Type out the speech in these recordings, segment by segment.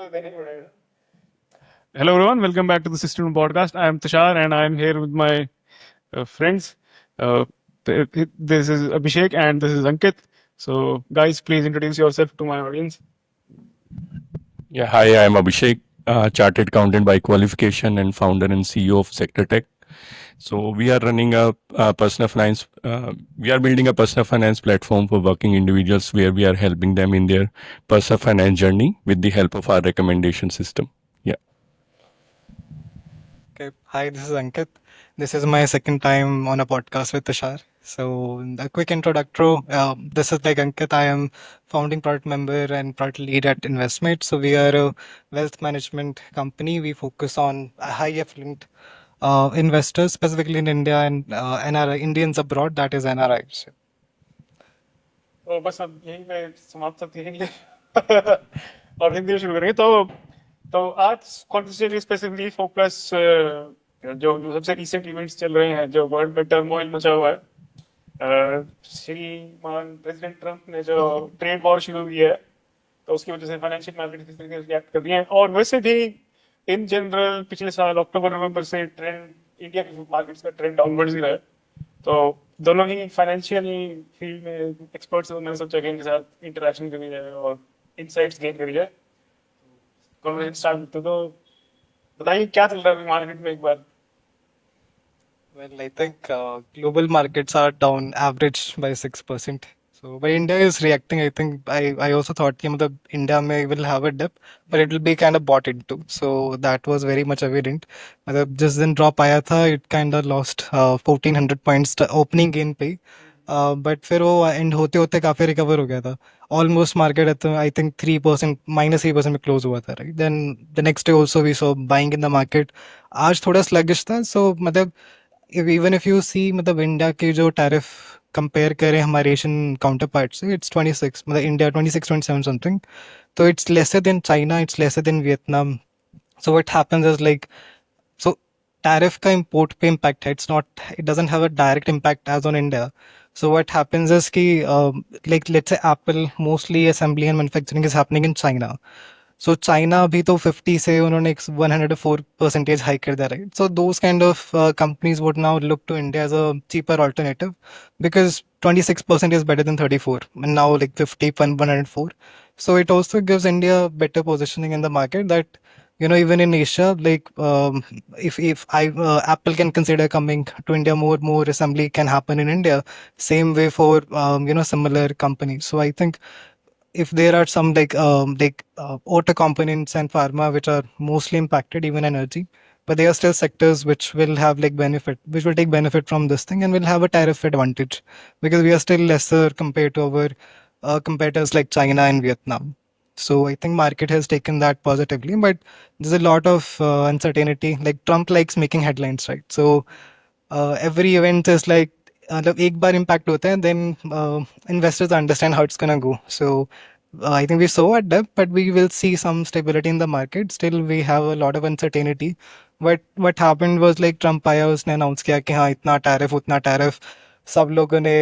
Hello everyone, welcome back to the System Podcast. I am Tushar and I am here with my friends. This is Abhishek and this is Ankit. So, guys, please introduce yourself to my audience. Yeah, hi, I'm Abhishek, chartered accountant by qualification and founder and CEO of Sector Tech. So we are running a personal finance. We are building a personal finance platform for working individuals where we are helping them in their personal finance journey with the help of our recommendation system. Yeah. Okay. Hi, this is Ankit. This is my second time on a podcast with Tushar. So, a quick introductory. This is like Ankit. I am founding product member and product lead at Investmate. So, we are a wealth management company. We focus on high affluent investors, specifically in India and NRI, Indians abroad, that is NRIs. तो बस अब यहीं पे समाप्त करते हैं और हिंदी में शुरू करेंगे तो आज कॉन्वर्सेशन स्पेसिफिकली फोकस जो सबसे रिसेंट इवेंट्स चल रहे हैं जो वर्ल्ड में टर्मोइल मचा हुआ है श्रीमान प्रेसिडेंट ट्रम्प ने जो ट्रेड वॉर शुरू किया है तो उसकी वजह से फाइनेंशियल मार्केट किस तरीके से रिएक्ट कर रही हैं और वैसे भी इन जनरल पिछले साल अक्टूबर नवंबर से ट्रेंड इंडिया के मार्केट्स का ट्रेंड डाउनवर्ड्स ही रहा है तो दोनों ही फाइनेंशियल फील्ड में एक्सपर्ट्स हैं मैंने सोचा कि इनके साथ इंटरेक्शन करी जाए और इनसाइट्स गेन करी जाए कॉन्वर्सेशन स्टार्ट करते तो बताइए क्या चल रहा है मार्केट में एक बार Well, I think global markets are down average by 6%. So, but India is reacting. I also thought that India may will have a dip, but it will be kind of bought into. So that was very much evident. मतलब जिस दिन drop आया था, it kind of lost 1400 points opening gain पे. But फिर वो and होते होते काफी रिकवर हो गया था ऑलमोस्ट मार्केट आई थिंक 3% -3% में क्लोज हुआ था right then the next day also we saw buying in the market आज थोड़ा स्लगिश था सो मतलब इवन इफ यू सी मतलब इंडिया के जो टैरिफ कंपेयर करें हमारे एशियन काउंटर पार्ट से इट्स 26 मतलब इंडिया 26-27 समथिंग तो it's lesser than China it's lesser than Vietnam so what happens is like so tariff का import पे impact है it's not it doesn't have a direct impact as on India so what happens is कि like let's say Apple mostly assembly and manufacturing is happening in China so China अभी तो 50 से उन्होंने 104% hike कर दिया right so those kind of companies would now look to India as a cheaper alternative because 26% is better than 34 and now like 50 104 so it also gives India better positioning in the market that even in Asia like if I Apple can consider coming to India more assembly can happen in India same way for similar companies so I think if there are some like auto components and pharma which are mostly impacted even energy but there are still sectors which will have like benefit which will take benefit from this thing and will have a tariff advantage because we are still lesser compared to our competitors like China and Vietnam so I think market has taken that positively but there's a lot of uncertainty like Trump likes making headlines right so every event is like मतलब एक बार impact होता है then investors understand how it's gonna go so I think we saw a dip but we will see some stability in the market still we have a lot of uncertainty but what happened was like Trump आया उसने announce किया कि हाँ इतना tariff उतना tariff सब लोगों ने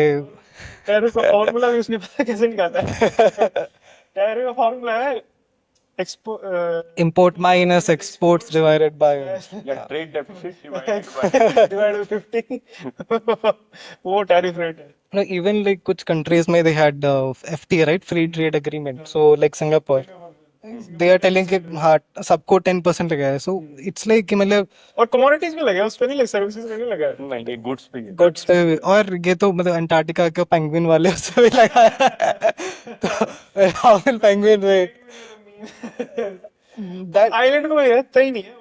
टैरिफ का फॉर्मूला भी उसने पता कैसे निकाला है टैरिफ का फॉर्मूला है expo import minus exports divided by Yeah, trade deficit divided divide by 50 वो टैरिफ रेट है no, even like कुछ countries में they had FTA right free trade agreement so like Singapore they are telling कि हाँ सबको 10% लगा है so it's like कि मतलब और कमोडिटीज में लगा उस पे नहीं लगा सर्विसेज पे नहीं लगा नहीं गुड्स पे गुड्स पे और ये तो मतलब अंटार्कटिका के पेंगुइन वाले उससे भी लगा है तो राहुल पेंगुइन में that आइलैंड में रहता ही नहीं है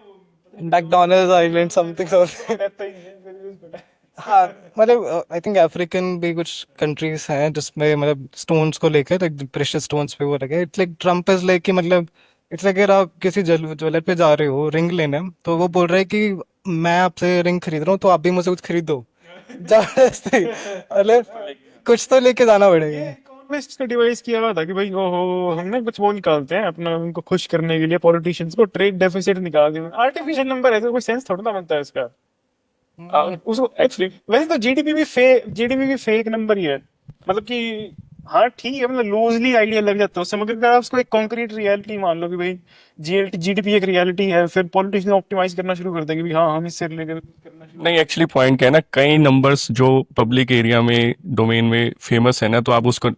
McDonald's Island something something रहता ही नहीं है मेरे भी पता है। हाँ मतलब आई थिंक अफ्रीकन भी कुछ कंट्रीज हैं जिसमें मतलब स्टोन्स को लेकर लाइक प्रेशियस स्टोन्स पे वो लगे it's like Trump is like कि मतलब इट्स लाइक अगर आप किसी ज्वेलर पे जा रहे हो रिंग लेने तो वो बोल रहा है कि मैं आपसे रिंग खरीद रहा हूँ तो आप भी मुझे कुछ खरीद दो जबरदस्ती मतलब कुछ तो लेके जाना पड़ेगा इकोनॉमिस्ट का डिवाइस किया हुआ था कि भाई ओहो हमने कुछ वो निकालते हैं अपना उनको खुश करने के लिए पॉलिटिशियंस को ट्रेड डेफिसिट निकाल दिया आर्टिफिशियल नंबर है तो कोई सेंस थोड़ा ना बनता है इसका उसको एक्चुअली वैसे तो जीडीपी भी फेक नंबर ही है मतलब कि हाँ ठीक है, मतलब लूजली आइडिया लग जाता है उससे, मगर अगर आप उसको एक कॉन्क्रीट रियलिटी मान लो कि भाई जीडीपी एक रियलिटी है, फिर पॉलिटिशियन ऑप्टिमाइज करना शुरू कर देंगे भी हाँ हम इससे रिलेटेड करना शुरू। नहीं, एक्चुअली पॉइंट क्या है ना, कई नंबर्स जो पब्लिक एरिया में डोमेन में फेमस है ना, तो आप उसको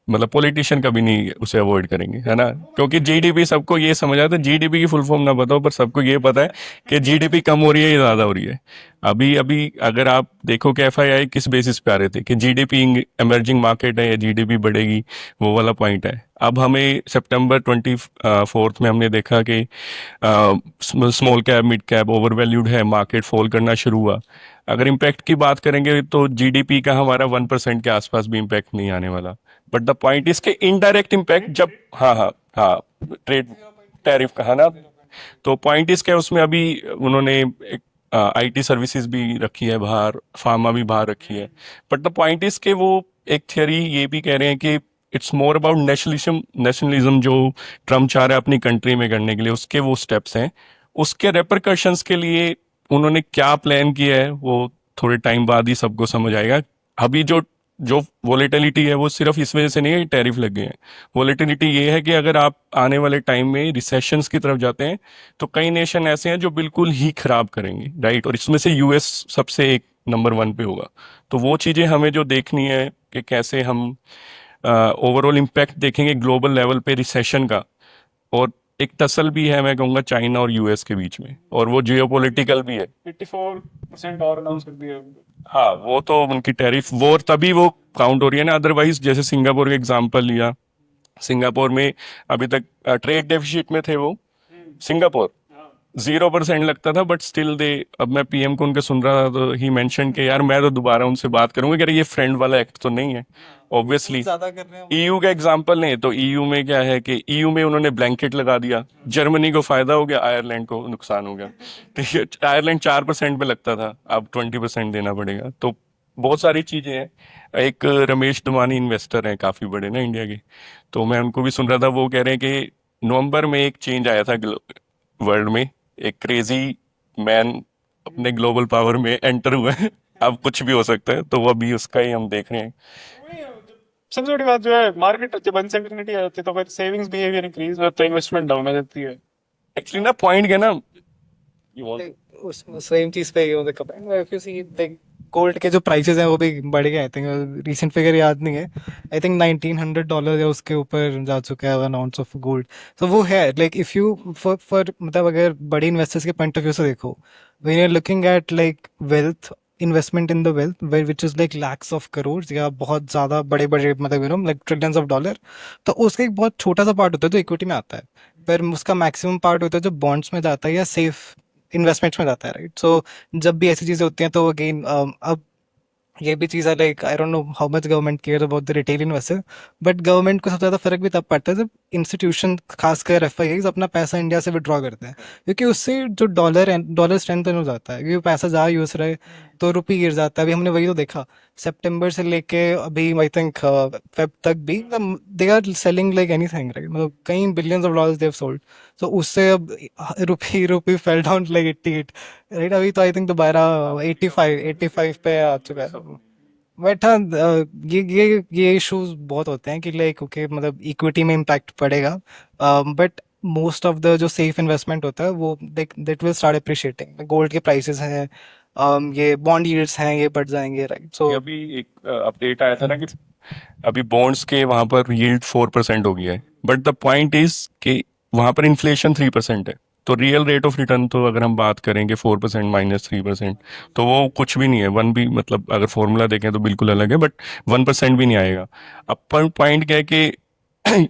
मतलब पॉलिटिशियन कभी नहीं उसे अवॉइड करेंगे, है ना, क्योंकि जीडीपी सबको ये समझ आता है, जीडीपी की फुल फॉर्म ना बताओ पर सबको ये पता है कि जीडीपी कम हो रही है या ज्यादा हो रही है। अभी अभी अगर आप देखो कि एफआईआई किस बेसिस पे आ रहे थे कि जीडीपी इमर्जिंग मार्केट है या जीडीपी बढ़ेगी, वो वाला पॉइंट है। अब हमें सितंबर 24 में हमने देखा कि small cap mid cap over valued है, मार्केट फॉल करना शुरू हुआ। अगर इम्पैक्ट की बात करेंगे तो जीडीपी का हमारा 1% के आसपास भी इम्पैक्ट नहीं आने वाला। बट द पॉइंट इसके इनडायरेक्ट इम्पैक्ट जब, हाँ हाँ हाँ, ट्रेड टैरिफ का है ना, तो पॉइंट इसका है उसमें अभी उन्होंने एक आईटी सर्विसेज भी रखी है बाहर, फार्मा भी बाहर रखी है। बट द पॉइंट इज के वो एक थियरी ये भी कह रहे हैं कि इट्स मोर अबाउट नेशनलिज्म जो ट्रम्प चाह रहा है अपनी कंट्री में करने के लिए, उसके वो स्टेप्स हैं। उसके रेपरकशंस के लिए उन्होंने क्या प्लान किया है वो थोड़े टाइम बाद ही सबको समझ आएगा। अभी जो जो वोलेटिलिटी है वो सिर्फ इस वजह से नहीं है टैरिफ लग गए हैं। वोलेटिलिटी ये है कि अगर आप आने वाले टाइम में रिसेशंस की तरफ जाते हैं तो कई नेशन ऐसे हैं जो बिल्कुल ही खराब करेंगे, राइट, और इसमें से यूएस सबसे एक नंबर 1 पे होगा। तो वो चीज़ें हमें जो देखनी है कि कैसे हम ओवरऑल इम्पैक्ट देखेंगे ग्लोबल लेवल पे रिसेशन का। और एक टसल भी है मैं कहूँगा चाइना और यूएस के बीच में, और वो जियोपॉलिटिकल भी है। 84% और अनाउंस कर दिया। हाँ, वो तो उनकी टैरिफ वॉर तभी वो काउंट हो रही है ना, अदरवाइज जैसे सिंगापुर का एग्जांपल लिया, सिंगापुर में अभी तक ट्रेड डेफिसिट में थे वो, सिंगापुर 0% लगता था, बट स्टिल दे, अब मैं पीएम को उनके सुन रहा था तो ही मेंशन के यार मैं तो दोबारा उनसे बात करूंगा कि अरे ये फ्रेंड वाला एक्ट तो नहीं है ऑब्वियसली। ज्यादा कर रहे हैं ईयू का एग्जांपल नहीं, तो ईयू में क्या है कि ईयू में उन्होंने ब्लैंकेट लगा दिया, जर्मनी को फायदा हो गया, आयरलैंड को नुकसान हो गया। ठीक है, आयरलैंड 4% पे लगता था, अब 20% देना पड़ेगा। तो बहुत सारी चीजें हैं। एक रमेश धुमानी इन्वेस्टर हैं काफी बड़े ना इंडिया के, तो मैं उनको भी सुन रहा था, वो कह रहे हैं कि नवंबर में एक चेंज आया था वर्ल्ड में, एक क्रेजी मैन अपने ग्लोबल पावर में एंटर हुआ है। अब कुछ भी हो सकता है, तो वो अभी उसका ही हम देख रहे हैं। सबसे बड़ी बात जो है, मार्केट जब अनसर्टेनिटी आ जाती है तो फिर सेविंग्स बिहेवियर इंक्रीज होता है, इन्वेस्टमेंट डाउन हो जाती है। एक्चुअली ना पॉइंट क्या ना, यू वांट, Like, उस सेम चीज पे ये comment, if you see like gold के जो प्राइसेस हैं वो भी बढ़ गए। आई थिंक रीसेंट फिगर याद नहीं है, आई थिंक $1900 या उसके ऊपर जा चुका है वन आउंस ऑफ गोल्ड। तो वो है लाइक इफ यू फॉर मतलब अगर बड़े इन्वेस्टर्स के पॉइंट ऑफ व्यू से देखो, when you are looking at like wealth, investment in the wealth which is like lakhs of crore या बहुत ज्यादा बड़े बड़े मतलब you know like trillions of dollar, तो उसका एक बहुत छोटा सा पार्ट होता है जो इक्विटी में आता है, पर उसका मैक्सिमम पार्ट होता है जो बॉन्ड्स में जाता है या सेफ इन्वेस्टमेंट्स में जाता है, राइट। सो जब भी ऐसी चीजें होती हैं तो अगेन अब ये भी चीज़ है like I don't know how much government care about the retail investor, but government को सबसे ज़्यादा फर्क भी तब पड़ता है जब इंस्टीट्यूशन खासकर एफआईआईज अपना पैसा इंडिया से विड्रॉ करते हैं, क्योंकि उससे जो डॉलर स्ट्रेंथन हो जाता है, क्योंकि पैसा ज़्यादा यूज रहे तो रुपये गिर जाता है। अभी हमने वही तो देखा, सितंबर से लेके अभी आई थिंक फेब तक भी they are selling like anything, right, मतलब कई billions of dollars they have sold. तो उससे अब rupee fell down like 88, right. अभी तो आई थिंक दोबारा 85 पे आ चुका है। बट हाँ ये इश्यूज बहुत होते हैं कि लाइक ओके मतलब इक्विटी में इम्पैक्ट पड़ेगा, बट मोस्ट ऑफ द जो सेफ इन्वेस्टमेंट होता है वो that will start appreciating, gold के प्राइसेस हैं, ये बॉन्ड यील्ड्स हैं, ये बढ़ जाएंगे, राइट। सो ये अभी एक अपडेट आया था ना कि अभी बॉन्ड्स के वहां पर यील्ड 4% हो गया है, बट द पॉइंट इज कि वहां पर इन्फ्लेशन 3% है। तो रियल रेट ऑफ रिटर्न तो अगर हम बात करेंगे 4% माइनस 3%, तो वो कुछ भी नहीं है, वन भी, मतलब अगर फॉर्मूला देखें तो बिल्कुल अलग है, बट 1% भी नहीं आएगा। अब पॉइंट क्या है कि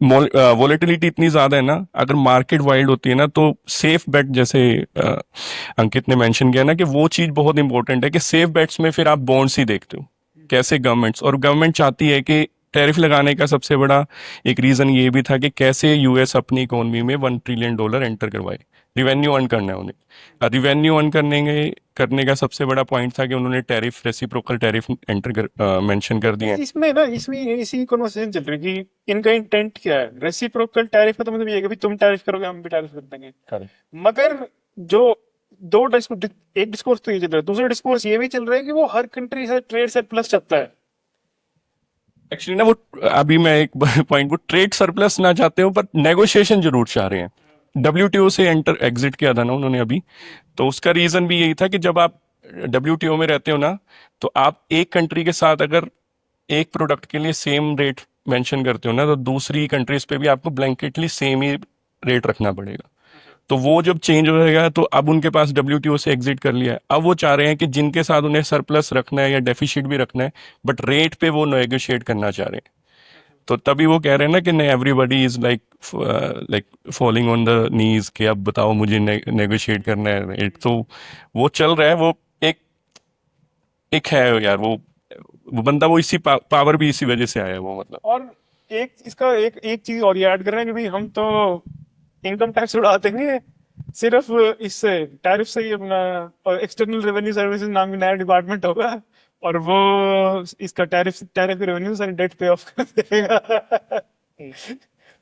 वोलेटिलिटी इतनी ज्यादा है ना, अगर मार्केट वाइल्ड होती है ना तो सेफ बेट, जैसे अंकित ने मेंशन किया ना कि वो चीज बहुत इंपॉर्टेंट है कि सेफ बेट्स में फिर आप बॉन्ड्स ही देखते हो कैसे गवर्नमेंट्स, और गवर्नमेंट चाहती है कि टैरिफ लगाने का सबसे बड़ा एक रीजन ये भी था कि कैसे यूएस अपनी इकोनॉमी में $1 ट्रिलियन एंटर करवाए, रिवेन्यू अर्न करना है उन्हें। रिवेन्यू अर्न करने का सबसे बड़ा पॉइंट था कि उन्होंने टैरिफ, रेसिप्रोकल टैरिफ मेंशन कर दिए हैं। इसमें ना, इसमें इसी कन्वर्सेशन चल रही है कि इनका इंटेंट क्या है। रेसिप्रोकल टैरिफ का तो मतलब ये है कि भाई तुम टैरिफ करोगे हम भी टैरिफ कर देंगे। Correct. मगर जो दो डिस्कोर्स, एक डिस्कोर्स तो ये चल रहा है, दूसरा डिस्कोर्स ये भी चल रहा है कि वो हर कंट्री से ट्रेड सरप्लस चलता है। एक्चुअली ना वो अभी मैं एक पॉइंट वो ट्रेड सरप्लस ना चाहते हो पर नेगोशिएशन जरूर चाह रहे हैं। डब्ल्यूटीओ से एंटर एग्जिट किया था ना उन्होंने अभी, तो उसका रीजन भी यही था कि जब आप डब्ल्यूटीओ में रहते हो ना, तो आप एक कंट्री के साथ अगर एक प्रोडक्ट के लिए सेम रेट मेंशन करते हो ना, तो दूसरी कंट्रीज पे भी आपको ब्लैंकेटली सेम ही रेट रखना पड़ेगा। तो वो जब चेंज हो जाएगा तो अब उनके पास डब्ल्यूटीओ से एग्जिट कर लिया है, अब वो चाह रहे हैं कि जिनके साथ उन्हें सरप्लस रखना है या डेफिसिट भी रखना है, बट रेट पे वो नेगोशिएट करना चाह रहे हैं। तो तभी वो कह रहे हैं ना कि everybody is like like falling on the knees कि अब बताओ मुझे नेगोशिएट करना है रेट। तो वो चल रहा है, वो एक एक है यार, वो बंदा वो इसी पावर भी इसी वजह से आया है वो, मतलब। और एक इसका एक चीज और ये ऐड कर रहे हैं कि भाई हम तो इनकम टैक्स उड़ा देंगे सिर्फ इससे टैरिफ से ही अपना, और एक्सटर्नल रेवेन्यू सर्विसेज नाम की नया डिपार्टमेंट होगा, और वो इसका टैरिफ टैरिफ रेवेन्यू सारी डेट पे ऑफ कर देगा।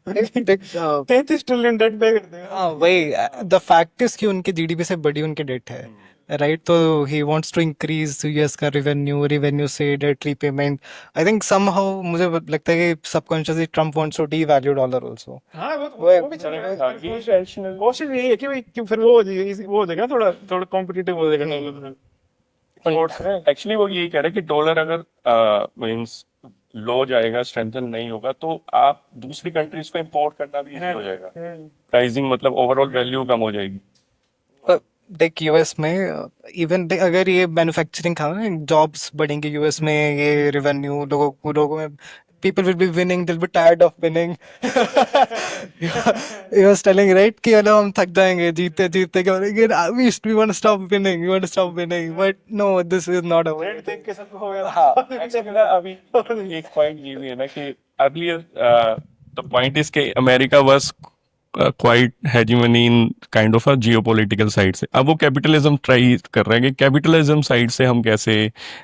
देख, 33 ट्रिलियन डेट पे कर देगा। हाँ वही, द फैक्ट इज कि उनकी जीडीपी से बड़ी उनकी डेट है, राइट? तो he wants to increase US का रेवेन्यू से debt repayment. I think somehow मुझे लगता है कि subconsciously Trump wants to devalue dollar also. हाँ वो भी चलेगा। हाँ, ये rational- कोशिश यही है कि भाई कि फिर वो हो जाएगा, थोड़ा थोड़ा कॉम्पिटिटिव हो जाएगा डॉलर। एक्चुअली वो यही कह रहे हैं कि डॉलर अगर मींस लो जाएगा, स्ट्रेंथन नहीं होगा, तो आप दूसरी कंट्रीज को इंपोर्ट करना भी इजी हो जाएगा। प्राइसिंग मतलब ओवरऑल वैल्यू कम हो जाएगी। देख यूएस में इवन अगर ये मैन्युफैक्चरिंग था ना, जॉब्स बढ़ेंगे यूएस में, ये रेवेन्यू लोगों में, people will be winning, they'll be tired of winning. He was telling, right, कि मतलब हम थक जाएंगे जीतते जीतते, क्या बोलेंगे, we want to stop winning, we want to stop winning, but no, this is not a way. Rate देख के सबको हो गया। हाँ, एक्चुअली ना अभी एक पॉइंट ये भी है ना कि अभी द पॉइंट इज के America was quite hegemony in kind of a geopolitical side से। अब वो कैपिटलिज्म ट्राई कर रहे हैं कि कैपिटलिज्म साइड से हम कैसे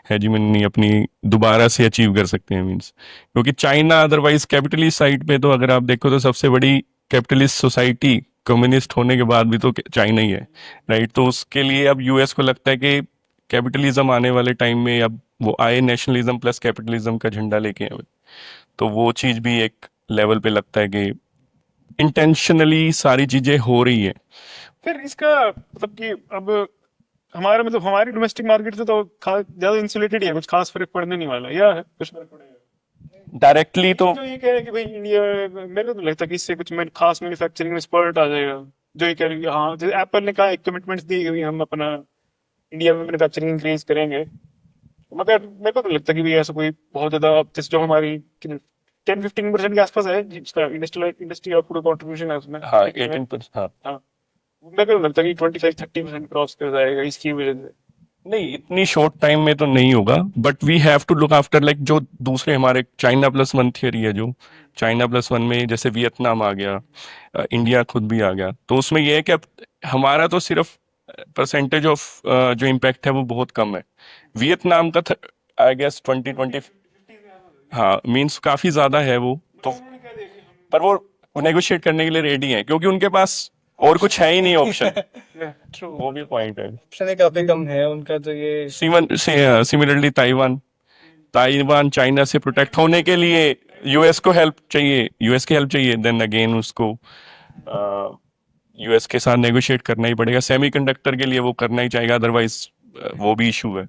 हेजिमनी अपनी दोबारा से अचीव कर सकते हैं, मींस क्योंकि चाइना अदरवाइज कैपिटलिस्ट साइड पे, तो अगर आप देखो तो सबसे बड़ी कैपिटलिस्ट सोसाइटी कम्युनिस्ट होने के बाद भी तो चाइना ही है, राइट? तो उसके लिए अब यूएस को लगता है कि कैपिटलिज्म आने वाले टाइम में अब वो आए नेशनलिज्म प्लस कैपिटलिज्म का झंडा लेके आए, तो वो चीज भी एक लेवल पे लगता है कि इंटेंशनली सारी चीजें हो रही है। फिर इसका मतलब कि अब हमारा मतलब हमारी डोमेस्टिक मार्केट से तो ज्यादा इंसुलेटेड ही है, कुछ खास फर्क पड़ने नहीं वाला, या है कुछ फर्क पड़ेगा डायरेक्टली तो जो ये कह रहे हैं कि भाई इंडिया, मेरे को तो लगता है कि इससे कुछ खास मैन्युफैक्चरिंग में स्पर्ट आ जाएगा। जो ये कह रहे हैं कि हाँ, जैसे एप्पल ने कहा, एक कमिटमेंट्स दी कि भाई हम अपना इंडिया में मैन्युफैक्चरिंग इंक्रीज करेंगे, मगर मेरे को तो लगता है कि भाई ऐसा कोई बहुत ज्यादा, जैसे जो हमारी 10-15% के आसपास है जिसका इंडस्ट्री आउटपुट कंट्रीब्यूशन है उसमें। हाँ 18%। हाँ हाँ, मेरे को लगता है कि 25-30% क्रॉस कर जाएगा इसकी वजह से। नहीं, इतनी शॉर्ट टाइम में तो नहीं होगा, but we have to look after like जो दूसरे हमारे चाइना प्लस वन थियरी है, जो चाइना प्लस वन में जैसे वियतनाम आ गया, इंडिया खुद भी आ गया, तो उसमें यह है कि अब हमारा तो सिर्फ परसेंटेज ऑफ जो इम्पैक्ट है वो बहुत कम है। वियतनाम का आई गेस 2020, हाँ मीन्स काफी ज्यादा है वो तो, पर वो नेगोशिएट करने के लिए रेडी है क्योंकि उनके पास और कुछ है ही नहीं ऑप्शन। वो भी पॉइंट है। ऑप्शन काफी कम है उनका, तो ये सिमिलरली ताइवान ताइवान चाइना से प्रोटेक्ट होने के लिए यूएस को हेल्प चाहिए, यूएस की हेल्प चाहिए, देन अगेन उसको यूएस के साथ नेगोशिएट करना ही पड़ेगा। सेमीकंडक्टर के लिए वो करना ही चाहेगा, अदरवाइज वो भी इशू है।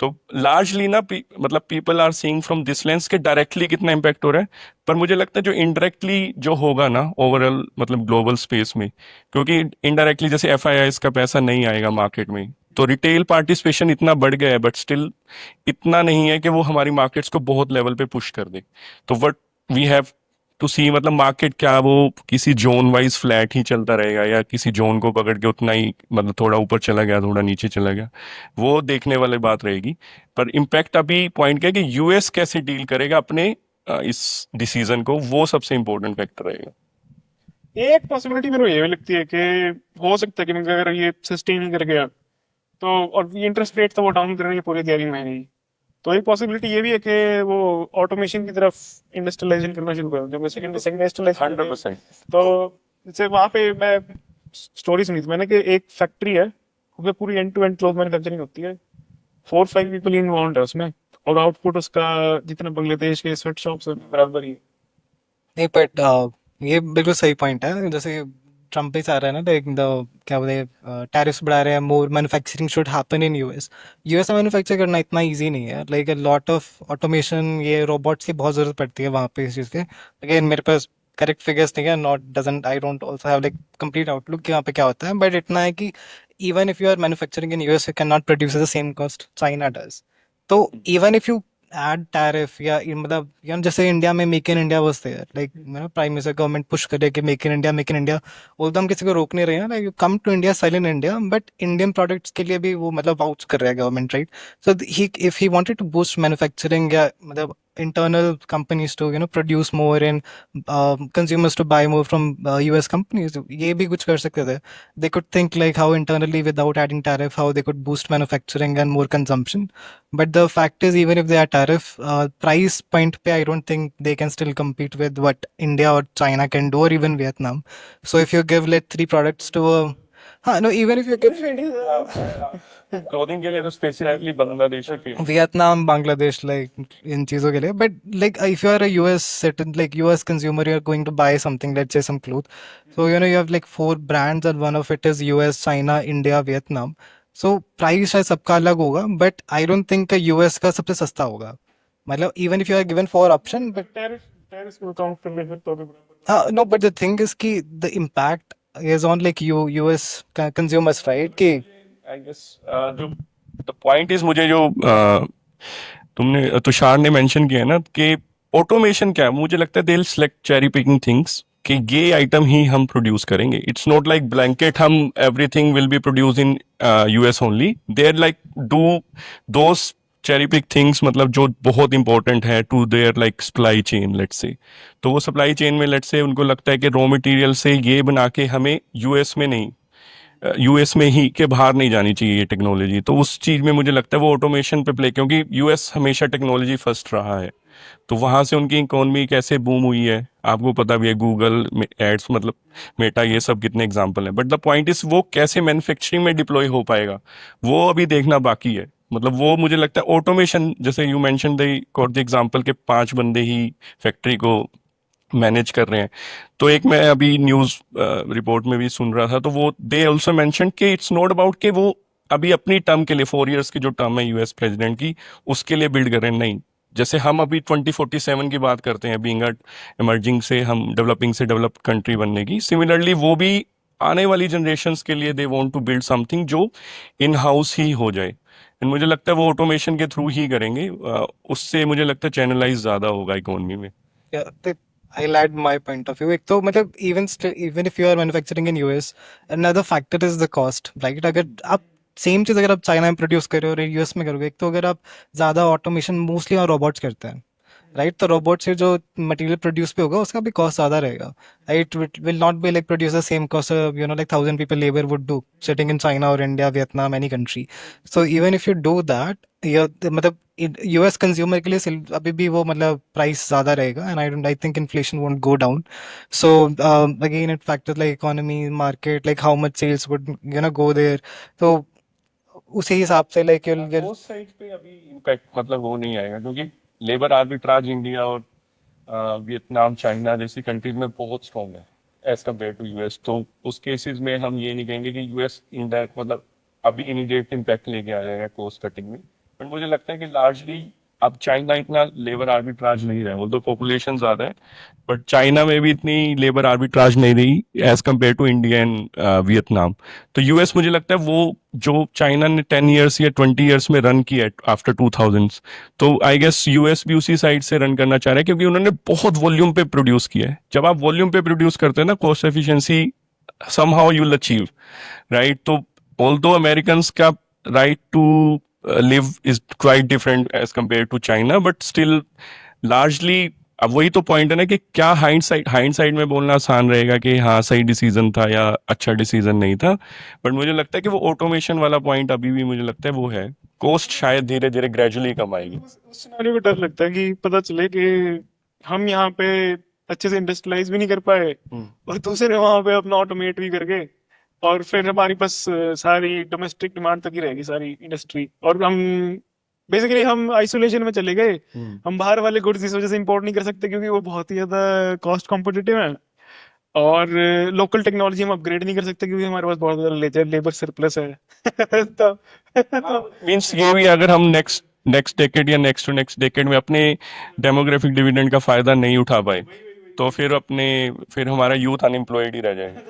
तो लार्जली ना मतलब people are seeing from this lens के डायरेक्टली कितना इम्पैक्ट हो रहा है, पर मुझे लगता है जो इनडायरेक्टली जो होगा ना ओवरऑल मतलब ग्लोबल स्पेस में, क्योंकि इनडायरेक्टली जैसे एफआईआईस का पैसा नहीं आएगा मार्केट में, तो रिटेल पार्टिसिपेशन इतना बढ़ गया है, बट स्टिल इतना नहीं है कि वो हमारी मार्केट्स को बहुत लेवल पे पुश कर दे। तो व्हाट वी हैव टू सी, मतलब मार्केट क्या वो किसी जोन वाइज फ्लैट ही चलता रहेगा या किसी जोन को पकड़ के उतना ही मतलब थोड़ा ऊपर चला गया थोड़ा नीचे चला गया, वो देखने वाली बात रहेगी। पर इम्पैक्ट अभी पॉइंट क्या है कि यूएस कैसे डील करेगा अपने इस डिसीजन को, वो सबसे इम्पोर्टेंट फैक्टर रहेगा। एक पॉसिबिलिटी मेरे को ये भी लगती है कि हो सकता है कि मतलब अगर ये सस्टेन ही कर गया तो, और इंटरेस्ट रेट तो वो डाउन करने की पूरी तैयारी में है ही, तो एक पॉसिबिलिटी ये भी है कि वो ऑटोमेशन की तरफ इंडस्ट्रियलाइजेशन करना शुरू कर, जब सेकंड इंडस्ट्रियलाइजेशन 100%। तो जैसे वहां पे मैं स्टोरी सुनी थी मैंने कि एक फैक्ट्री है उसमें पूरी end to end cloth manufacturing होती है, 4-5 पीपल इन्वॉल्व है उसमें, और आउटपुट उसका जितना बांग्लादेश के स्वेट शॉप्स बराबर ही है। नहीं बट ये बिल्कुल सही पॉइंट है, जैसे ट्रम्प भी चाह रहा है ना, लाइक द क्या बोले, टैरिफ्स बढ़ा रहे हैं, more manufacturing should happen in US. US में मैन्युफैक्चर करना इतना इजी नहीं है, like a lot of automation, ये रोबोट्स की बहुत ज़रूरत पड़ती है वहाँ पे इस चीज़ के। अगेन मेरे पास करेक्ट फिगर्स नहीं है, not doesn't I don't also have like complete outlook कि वहाँ पे क्या होता है, बट इतना है कि even if you are manufacturing in US, you can not produce at the same cost China does. तो even if you add tariff या मतलब यार जैसे इंडिया में मेक इन इंडिया बसते हैं, like prime minister government push करे कि मेक इन इंडिया, वो तो हम किसी को रोक नहीं रहे हैं, like you come to India, sell in India, but Indian products के लिए भी वो मतलब वाउच कर रहा है government, right? So he if he wanted to boost manufacturing या मतलब internal companies to produce more and consumers to buy more from US companies, ये भी कुछ कर सकते थे. They could think like how internally without adding tariff how they could boost manufacturing and more consumption. But the fact is, even if they are tariff, price point pe I don't think they can still compete with what India or China can do, or even Vietnam. So if you give like 3 products to a no, even if you give clothing के लिए तो specifically Bangladesh की Vietnam, Bangladesh, like in चीजों के लिए, but like if you are a US citizen, like US consumer, you are going to buy something, let's say some clothes. So you have like 4 brands, and one of it is US, China, India, Vietnam. So price शायद सबका अलग होगा, but I don't think कि US का सबसे सस्ता होगा. मतलब even if you are given 4 option, but tariff को काउंट कर ले फिर तो भी बराबर। no, but the thing is कि the impact is on like US consumers, right? कि आई गेस जो द पॉइंट इज मुझे जो तुमने तुषार ने मेंशन किया है ना कि ऑटोमेशन क्या है, मुझे लगता है they will select cherry picking things कि ये आइटम ही हम प्रोड्यूस करेंगे. इट्स नॉट लाइक ब्लैंकेट हम everything will be produce in US only. There like do those cherry pick things, मतलब जो बहुत इंपॉर्टेंट है to their like supply chain let's say. तो वो सप्लाई चेन में लेट्स से उनको लगता है कि रॉ मटेरियल से ये बना के हमें यूएस में नहीं, यूएस में ही के बाहर नहीं जानी चाहिए ये टेक्नोलॉजी. तो उस चीज़ में मुझे लगता है वो ऑटोमेशन पे प्ले, क्योंकि यूएस हमेशा टेक्नोलॉजी फर्स्ट रहा है. तो वहाँ से उनकी इकोनॉमी कैसे बूम हुई है आपको पता भी है, गूगल एड्स मतलब मेटा, ये सब कितने एग्जांपल हैं. बट द पॉइंट इज वो कैसे मैन्युफैक्चरिंग में डिप्लॉय हो पाएगा वो अभी देखना बाकी है. मतलब वो मुझे लगता है ऑटोमेशन, जैसे यू मेंशन द एग्जांपल के 5 बंदे ही फैक्ट्री को मैनेज कर रहे हैं. तो एक मैं अभी न्यूज़ रिपोर्ट में भी सुन रहा था, तो वो दे ऑल्सो मेंशन कि इट्स नॉट अबाउट कि वो अभी अपनी टर्म के लिए 4 इयर्स की जो टर्म है यूएस प्रेसिडेंट की उसके लिए बिल्ड कर रहे हैं. नहीं, जैसे हम अभी 2047 की बात करते हैं बीइंग इमर्जिंग से हम डेवलपिंग से डेवलप्ड कंट्री बनने की, सिमिलरली वो भी आने वाली जनरेशन्स के लिए they want to build something जो इन हाउस ही हो जाए. एंड मुझे लगता है वो ऑटोमेशन के थ्रू ही करेंगे. उससे मुझे लगता है चैनलाइज ज़्यादा होगा इकोनॉमी में. Yeah, I'll add my point of view. एक तो मतलब even if you are manufacturing in US, another factor is the cost, right? अगर आप सेम चीज़ अगर आप चाइना में प्रोड्यूस कर रहे हो और यूएस में करोगे, एक तो अगर आप ज़्यादा ऑटोमेशन मोस्टली और रोबोट्स करते हैं, राइट? तो रोबोट से जो मटेरियल प्रोड्यूस पे होगा उसका भी कॉस्ट ज़्यादा रहेगा, right? It will not be like produce the same cost like 1,000 people labour would do sitting in China और India, Vietnam, any country. So even if you do that, मतलब US consumer के लिए अभी भी वो मतलब प्राइस ज़्यादा रहेगा, and I think inflation won't go down. So again it factors like economy, market, like how much sales would go there. तो उसी हिसाब से लाइक उस साइड पे अभी इम्पैक्ट मतलब वो नहीं आएगा, क्योंकि लेबर आर्बिट्राज इंडिया और वियतनाम, चाइना जैसी कंट्रीज में बहुत स्ट्रॉन्ग है एज कम्पेयर टू यूएस. तो उस केसेस में हम ये नहीं कहेंगे कि यूएस इंडायरेक्ट मतलब अभी इमीडिएट इम्पैक्ट लेके आ जाएगा कॉस्ट कटिंग में. बट मुझे लगता है कि लार्जली अब चाइना इतना लेबर आर्बिट्राज नहीं रहा है, वो तो पॉपुलेशन ज़्यादा है, बट चाइना में भी इतनी लेबर आर्बिट्राज नहीं रही as compare to India and Vietnam. तो यूएस मुझे लगता है वो जो चाइना ने 10 इयर्स या 20 इयर्स में रन किया आफ्टर 2000s, तो आई गेस यूएस भी उसी साइड से रन करना चाह रहे हैं, क्योंकि उन्होंने बहुत वॉल्यूम पे प्रोड्यूस किया है. जब आप वॉल्यूम पे प्रोड्यूस करते हैं ना, cost efficiency somehow you will achieve, right? तो although Americans का right to live is quite different as compared to China, but still largely अब वही तो पॉइंट है ना कि क्या हाइंडसाइड में बोलना आसान रहेगा कि हाँ सही डिसीजन था या अच्छा डिसीजन नहीं था. बट मुझे लगता है कि वो ऑटोमेशन वाला पॉइंट अभी भी मुझे लगता है वो है. कॉस्ट शायद धीरे धीरे ग्रेजुअली कम आएगी. उस सिनेरियो में डर लगता है कि पता चले कि हम यहाँ पे अच्छे से इंडस्ट्रियलाइज भी नहीं कर पाए और दूसरे वहां पे अपना ऑटोमेट भी करके, और फिर हमारे पास सारी डोमेस्टिक डिमांड तक ही रहेगी सारी इंडस्ट्री, और हम बेसिकली हम आइसोलेशन में चले गए। हम बाहर वाले गुड्स इस वजह से इंपोर्ट नहीं कर सकते क्योंकि वो बहुत ही ज्यादा कॉस्ट कॉम्पिटिटिव है, और लोकल टेक्नोलॉजी हम अपग्रेड नहीं कर सकते क्योंकि हमारे पास बहुत ज्यादा लेबर सरप्लस है। तो मीन्स ये भी अगर हम नेक्स्ट नेक्स्ट डेकेड या नेक्स्ट टू नेक्स्ट डेकेड में अपने डेमोग्राफिक डिविडेंड का फायदा नहीं उठा पाए तो फिर हमारा यूथ अनएम्प्लॉयड ही रह जाएगा।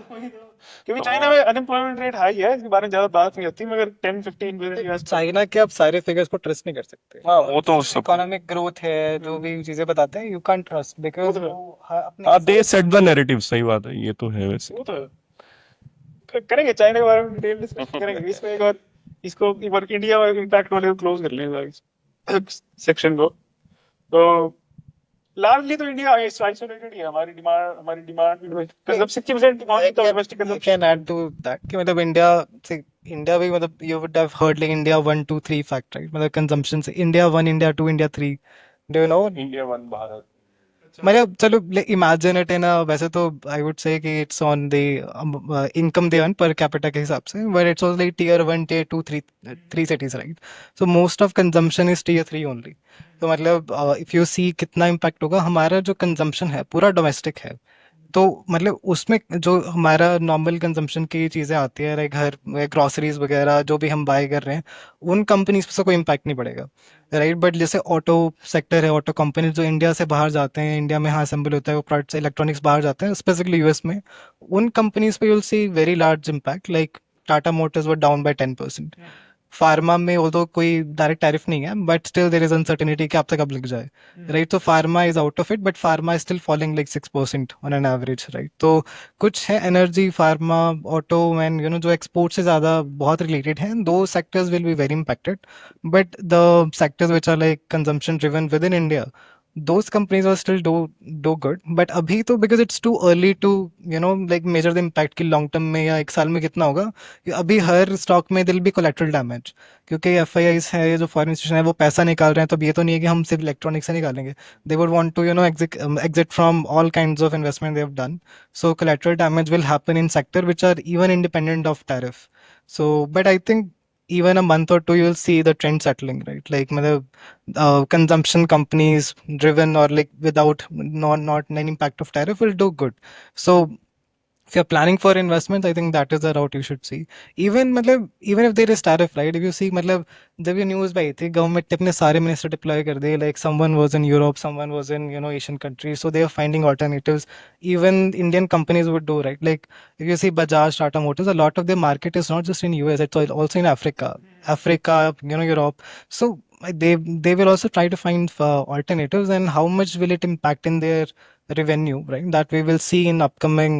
क्योंकि चाइना में अनएम्प्लॉयमेंट रेट हाई है, इसके बारे में ज्यादा बात नहीं होती, मगर 10-15% के आसपास। चाइना के आप सारे फिगर्स को ट्रस्ट नहीं कर सकते। हाँ वो तो सब इकोनॉमिक ग्रोथ है, जो भी चीजें बताते हैं, यू कांट ट्रस्ट बिकॉज वो तो है। वो अपने हाँ दे सेट द नैरेटिव, सही बात है, ये तो है वैसे। वो तो करेंगे, चाइना के बारे में डिटेल डिस्कशन करेंगे इसमें एक बार। इसको एक बार इंडिया और इम्पैक्ट वाले को क्लोज कर लेंगे इस सेक्शन को। तो लार्जली तो इंडिया आइसोलेटेड ही है। हमारी डिमांड मतलब 60% डिमांड तो domestic I consumption. can add to that कि मतलब इंडिया भी मतलब you would have heard like India 1 2 3 fact, right? मतलब consumption से India 1 India 2 India 3, do you know? India one Bharat. मतलब चलो इमेजिन इट इन वैसे तो आई वुड से कि it's on the income they earn per capita के हिसाब से, but it's also like tier 1 tier 2 3 cities, right? So most of consumption is tier 3 only. तो मतलब इफ यू सी कितना इम्पैक्ट होगा, हमारा जो कंजम्पशन है पूरा डोमेस्टिक है। तो मतलब उसमें जो हमारा नॉर्मल कंजम्पशन की चीज़ें आती है, लाइक घर ग्रोसरीज वगैरह जो भी हम बाय कर रहे हैं, उन कंपनीज पे से कोई इम्पैक्ट नहीं पड़ेगा, राइट? बट जैसे ऑटो सेक्टर है, ऑटो कंपनी जो इंडिया से बाहर जाते हैं, इंडिया में हाँ असेंबल होता है वो प्रोडक्ट्स, इलेक्ट्रॉनिक्स बाहर जाते हैं, स्पेसिफिकली यूएस में, उन कंपनीज पे you'll see very large impact. Like Tata motors were down by 10%। Pharma में ऑल्दो कोई डायरेक्ट टैरिफ नहीं है, but still there is uncertainty कि आप तक कब लग जाए, राइट? तो pharma is out of it, but pharma is still falling like 6% on an average, right? तो कुछ है एनर्जी, फार्मा, ऑटो एंड जो एक्सपोर्ट से ज़्यादा बहुत रिलेटेड हैं, दो sectors will be very impacted. But the sectors which are like consumption driven within India, those companies are still do good. But अभी तो because it's too early to like measure the impact कि long term में या एक साल में कितना होगा। कि अभी हर स्टॉक में दिल भी collateral damage, क्योंकि FIIs है, ये जो फॉरेन इंस्टीट्यूशन है वो पैसा निकाल रहे हैं, तो ये तो नहीं है कि हम सिर्फ इलेक्ट्रॉनिक से निकालेंगे। They would want to exit from all kinds of investment they have done. So collateral damage will happen in sector which are even independent of tariff. So but I think even a month or two you will see the trend settling, right? Like consumption companies driven or like without not any impact of tariff will do good. So if you're planning for investments, I think that is the route you should see. Even if there is tariff, right? If you see जब ये news पे आई थी, government ने अपने सारे minister deploy कर दिए, like someone was in Europe, someone was in Asian countries, so they are finding alternatives. Even Indian companies would do, right? Like if you see Bajaj, Tata Motors, a lot of their market is not just in US, it's also in Africa, Europe. So they will also try to find alternatives, and how much will it impact in their revenue, right? That we will see in upcoming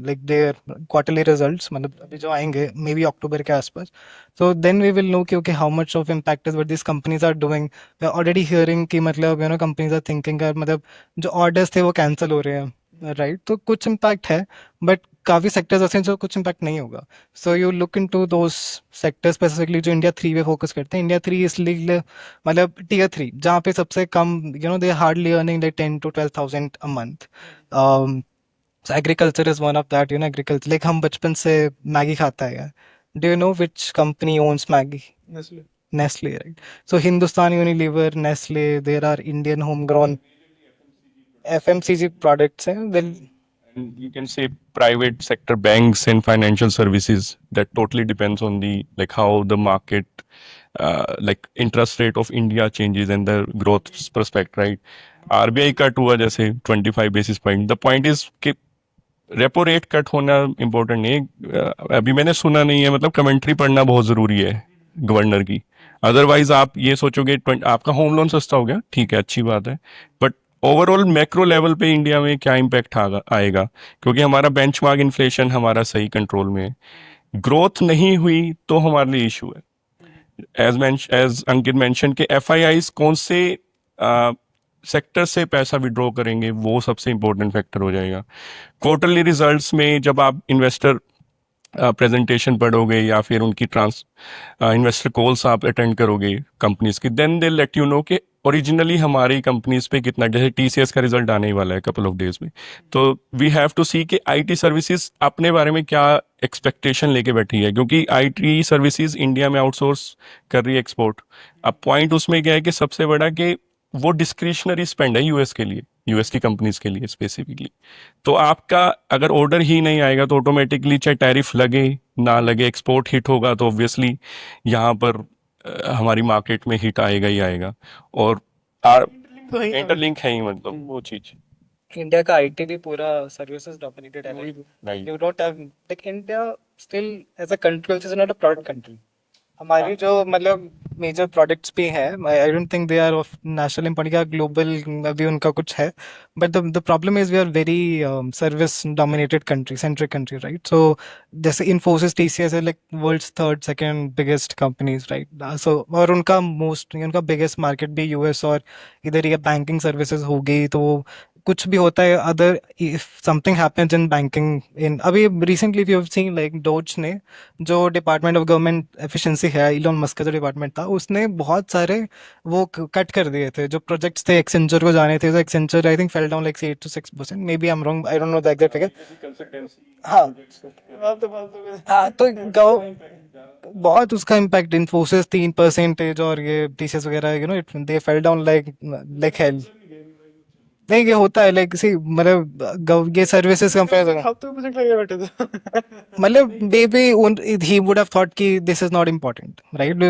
like their quarterly results, मतलब अभी जो आएंगे maybe अक्टूबर के आसपास. So then we will know कि okay, how much of impact is what these companies are doing. We are already hearing कि मतलब companies are thinking कि मतलब जो orders थे वो cancel हो रहे हैं, right? तो कुछ impact है, but काफी सेक्टर्स ऐसे हैं जो कुछ इम्पैक्ट नहीं होगा. So you look into those sectors specifically जो इंडिया 3 पे फोकस करते हैं. इंडिया 3 इसलिए मतलब टीयर 3 जहाँ पे सबसे कम they hardly earning like 10 to 12,000 a month. Agriculture is one of that. Agriculture like हम बचपन से मैगी खाता है. Do you know which company owns Maggi? Nestle, right? So Hindustan Unilever, Nestle, there are Indian homegrown FMCG products. And you can say private sector banks and financial services, that totally depends on the like how the market like interest rate of India changes and the growth prospect, right? RBI cut हुआ जैसे 25 basis point. The point is कि repo rate cut होना important नहीं है. अभी मैंने सुना नहीं है, मतलब कमेंट्री पढ़ना बहुत जरूरी है गवर्नर की. अदरवाइज आप ये सोचोगे आपका होम लोन सस्ता हो गया, ठीक है, अच्छी बात है, बट ओवरऑल मैक्रो लेवल पे इंडिया में क्या इम्पैक्ट आएगा, क्योंकि हमारा बेंचमार्क इन्फ्लेशन हमारा सही कंट्रोल में है. ग्रोथ नहीं हुई तो हमारे लिए इशू है. एज अंकित मेंशन के FIIs कौन से सेक्टर से पैसा विड्रॉ करेंगे वो सबसे इंपॉर्टेंट फैक्टर हो जाएगा. क्वार्टरली रिजल्ट्स में जब आप इन्वेस्टर प्रेजेंटेशन पढ़ोगे या फिर उनकी इन्वेस्टर कॉल्स आप अटेंड करोगे कंपनीज की, then they let you know कि ओरिजिनली हमारी कंपनीज पे कितना, जैसे टीसीएस का रिजल्ट आने ही वाला है कपल ऑफ डेज में, तो वी हैव टू सी कि आईटी सर्विसेज अपने बारे में क्या एक्सपेक्टेशन लेके बैठी है, क्योंकि आईटी सर्विसेज इंडिया में आउटसोर्स कर रही है एक्सपोर्ट। अब पॉइंट उसमें क्या है कि सबसे बड़ा कि वो डिस्क्रिशनरी स्पेंड है यूएस के लिए, यूएस की कंपनीज के लिए स्पेसिफिकली। तो आपका अगर ऑर्डर ही नहीं आएगा तो ऑटोमेटिकली चाहे टैरिफ लगे ना लगे, एक्सपोर्ट हिट होगा तो ऑब्वियसली यहाँ पर हमारी मार्केट में हिट आएगा ही आएगा। और तो है ही इंटरलिंक है ही, मतलब वो चीज। इंडिया का आईटी भी पूरा सर्विसेज डोमिनेटेड है, right. You don't have like India still as a country is not a product country. हमारी जो मतलब मेजर प्रोडक्ट्स भी हैं, I don't think they are of national importance या ग्लोबल अभी उनका कुछ है, but the problem is we are very service dominated country, centric country, right? So जैसे इन्फोसिस टीसीएस है like world's third second biggest companies, right? So और उनका biggest market भी यूएस, और इधर ये बैंकिंग सर्विसेज हो गई, तो कुछ भी होता है other, if something happens in banking in अभी recently we have seen like DOGE ने, जो डिपार्टमेंट ऑफ गवर्नमेंट एफिशिएंसी है, इलॉन मस्क का जो डिपार्टमेंट था, उसने बहुत सारे वो कट कर दिए थे जो प्रोजेक्ट्स थे एक्सेंचर को जाने थे। तो Accenture I think fell down like 8 to 6%, maybe I am wrong, I don't know the exact figure. हाँ हाँ, तो बहुत उसका इम्पैक्ट, इन्फोसिस 3% और ये टीसीएस वगैरह, you know, they fail down like hell. नहीं, ये होता है लाइक सी, मतलब ये सर्विसेज कंपेयर, फालतू में प्रोजेक्ट लगे बैठे थे। मतलब maybe he would have thought कि this is not important, right?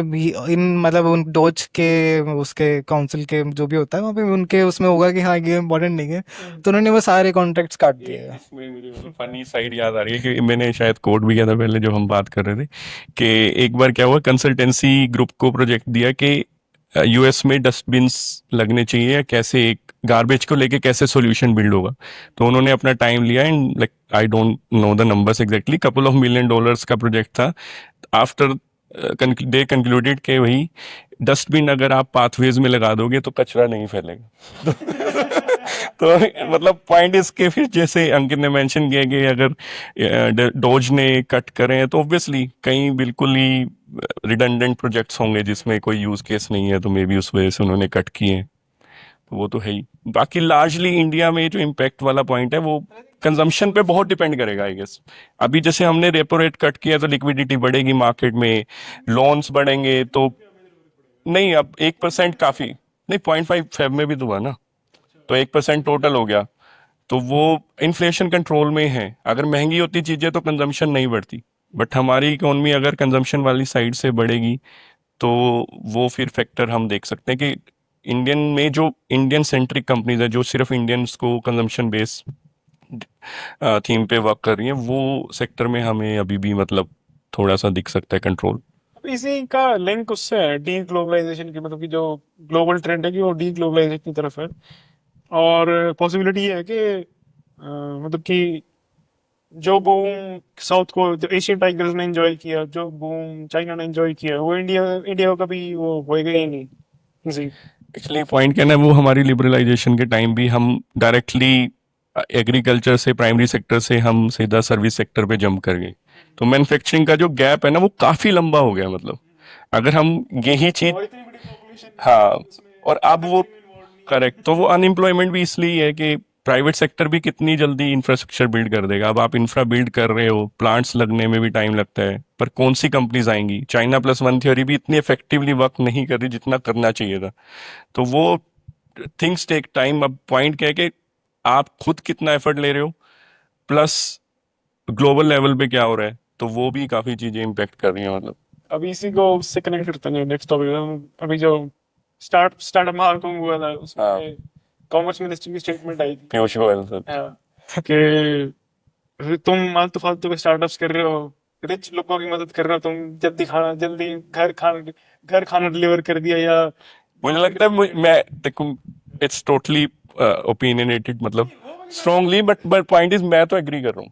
इन मतलब उन डोज के उसके काउंसिल के जो भी होता है वहाँ पे उनके उसमें होगा कि हाँ ये इम्पोर्टेंट नहीं है, तो उन्होंने वो सारे कॉन्ट्रैक्ट्स काट दिए। इसमें मुझे फनी साइड याद आ रही है कि मैंने शायद कोड भी किया था पहले जब हम बात कर रहे थे, कि एक बार क्या हुआ, कंसल्टेंसी ग्रुप को प्रोजेक्ट दिया कि यूएस में डस्टबिन्स लगने चाहिए या कैसे एक गार्बेज को लेके कैसे सॉल्यूशन बिल्ड होगा। तो उन्होंने अपना टाइम लिया and like I don't know the numbers exactly, couple of $1 million का प्रोजेक्ट था। आफ्टर दे कंक्लूडेड के वही डस्टबिन अगर आप पाथवेज में लगा दोगे तो कचरा नहीं फैलेगा। तो मतलब पॉइंट इसके, फिर जैसे अंकित ने मेंशन किया कि अगर डोज ने कट करें तो ऑब्वियसली कहीं बिल्कुल ही रिडंडेंट प्रोजेक्ट्स होंगे जिसमें कोई यूज केस नहीं है, तो मे बी उस वजह से उन्होंने कट किए, तो वो तो है ही। बाकी लार्जली इंडिया में जो इम्पैक्ट वाला पॉइंट है वो कंजम्पशन पे बहुत डिपेंड करेगा आई गेस। अभी जैसे हमने रेपो रेट कट किया तो लिक्विडिटी बढ़ेगी मार्केट में, लोन्स बढ़ेंगे तो नहीं, अब 1% काफी नहीं, 0.5 फेब में भी तो हुआ ना, तो 1% टोटल हो गया, तो वो इन्फ्लेशन कंट्रोल में है। अगर महंगी होती चीजें तो कंजम्पशन नहीं बढ़ती, बट हमारी इकोनॉमी अगर कंजम्पशन वाली साइड से बढ़ेगी तो वो फिर फैक्टर हम देख सकते हैं कि इंडियन में जो इंडियन सेंट्रिक कंपनीज है जो सिर्फ इंडियंस को कंजम्पशन बेस थीम पे वर्क कर रही है, वो सेक्टर में हमें अभी भी मतलब थोड़ा सा दिख सकता है कंट्रोल। इसी का लिंक उससे है, डी ग्लोबलाइजेशन की, मतलब कि जो ग्लोबल ट्रेंड है कि वो डी ग्लोबलाइजेशन की तरफ है। और पॉसिबिलिटी है कि मतलब कि जो बूम साउथ को, जो एशियन टाइगर्स ने एंजॉय किया, जो बूम चाइना ने एंजॉय किया, वो इंडिया इंडिया को कभी वो होएगा ही नहीं जी। एक्चुअली पॉइंट क्या है ना, वो हमारी लिबरलाइजेशन के टाइम भी हम डायरेक्टली एग्रीकल्चर से, प्राइमरी सेक्टर से हम सीधा सर्विस सेक्टर पे जंप कर गए, तो मैन्युफैक्चरिंग का जो गैप है ना वो काफी लंबा हो गया। मतलब अगर हम यही चीज, और इतनी बड़ी पॉपुलेशन, हाँ, और अब वो करेक्ट, तो वो अनएम्प्लॉयमेंट भी इसलिए है कि प्राइवेट सेक्टर भी कितनी जल्दी इंफ्रास्ट्रक्चर बिल्ड कर देगा। अब आप इंफ्रा बिल्ड कर रहे हो, प्लांट्स लगने में भी टाइम लगता है, पर कौन सी कंपनीज आएंगी? चाइना प्लस वन थ्योरी भी इतनी इफेक्टिवली वर्क नहीं कर रही जितना करना चाहिए था, तो वो थिंग्स टेक टाइम। अब पॉइंट क्या है कि आप खुद कितना एफर्ट ले रहे हो, प्लस ग्लोबल लेवल पे क्या हो रहा है, तो वो भी काफी चीजें इम्पेक्ट कर रही हैं। मतलब अभी इसी को उससे कनेक्ट करते हैं नेक्स्ट टॉपिक। अभी जो स्टार्टअप महाकुंभ हुआ था हाँ। उसमें कॉमर्स मिनिस्ट्री की स्टेटमेंट आई थी पीयूष गोयल सर, कि तुम आलतू फालतू के स्टार्टअप्स कर रहे हो, रिच लोगों की मदद कर रहे हो, तुम जल्दी घर खाना डिलीवर कर दिया, या मुझे लगता है मैं देखो, इट्स टोटली ओपिनियनेटेड, मतलब स्ट्रांगली, बट पॉइंट इज मैं तो एग्री कर रहा हूँ।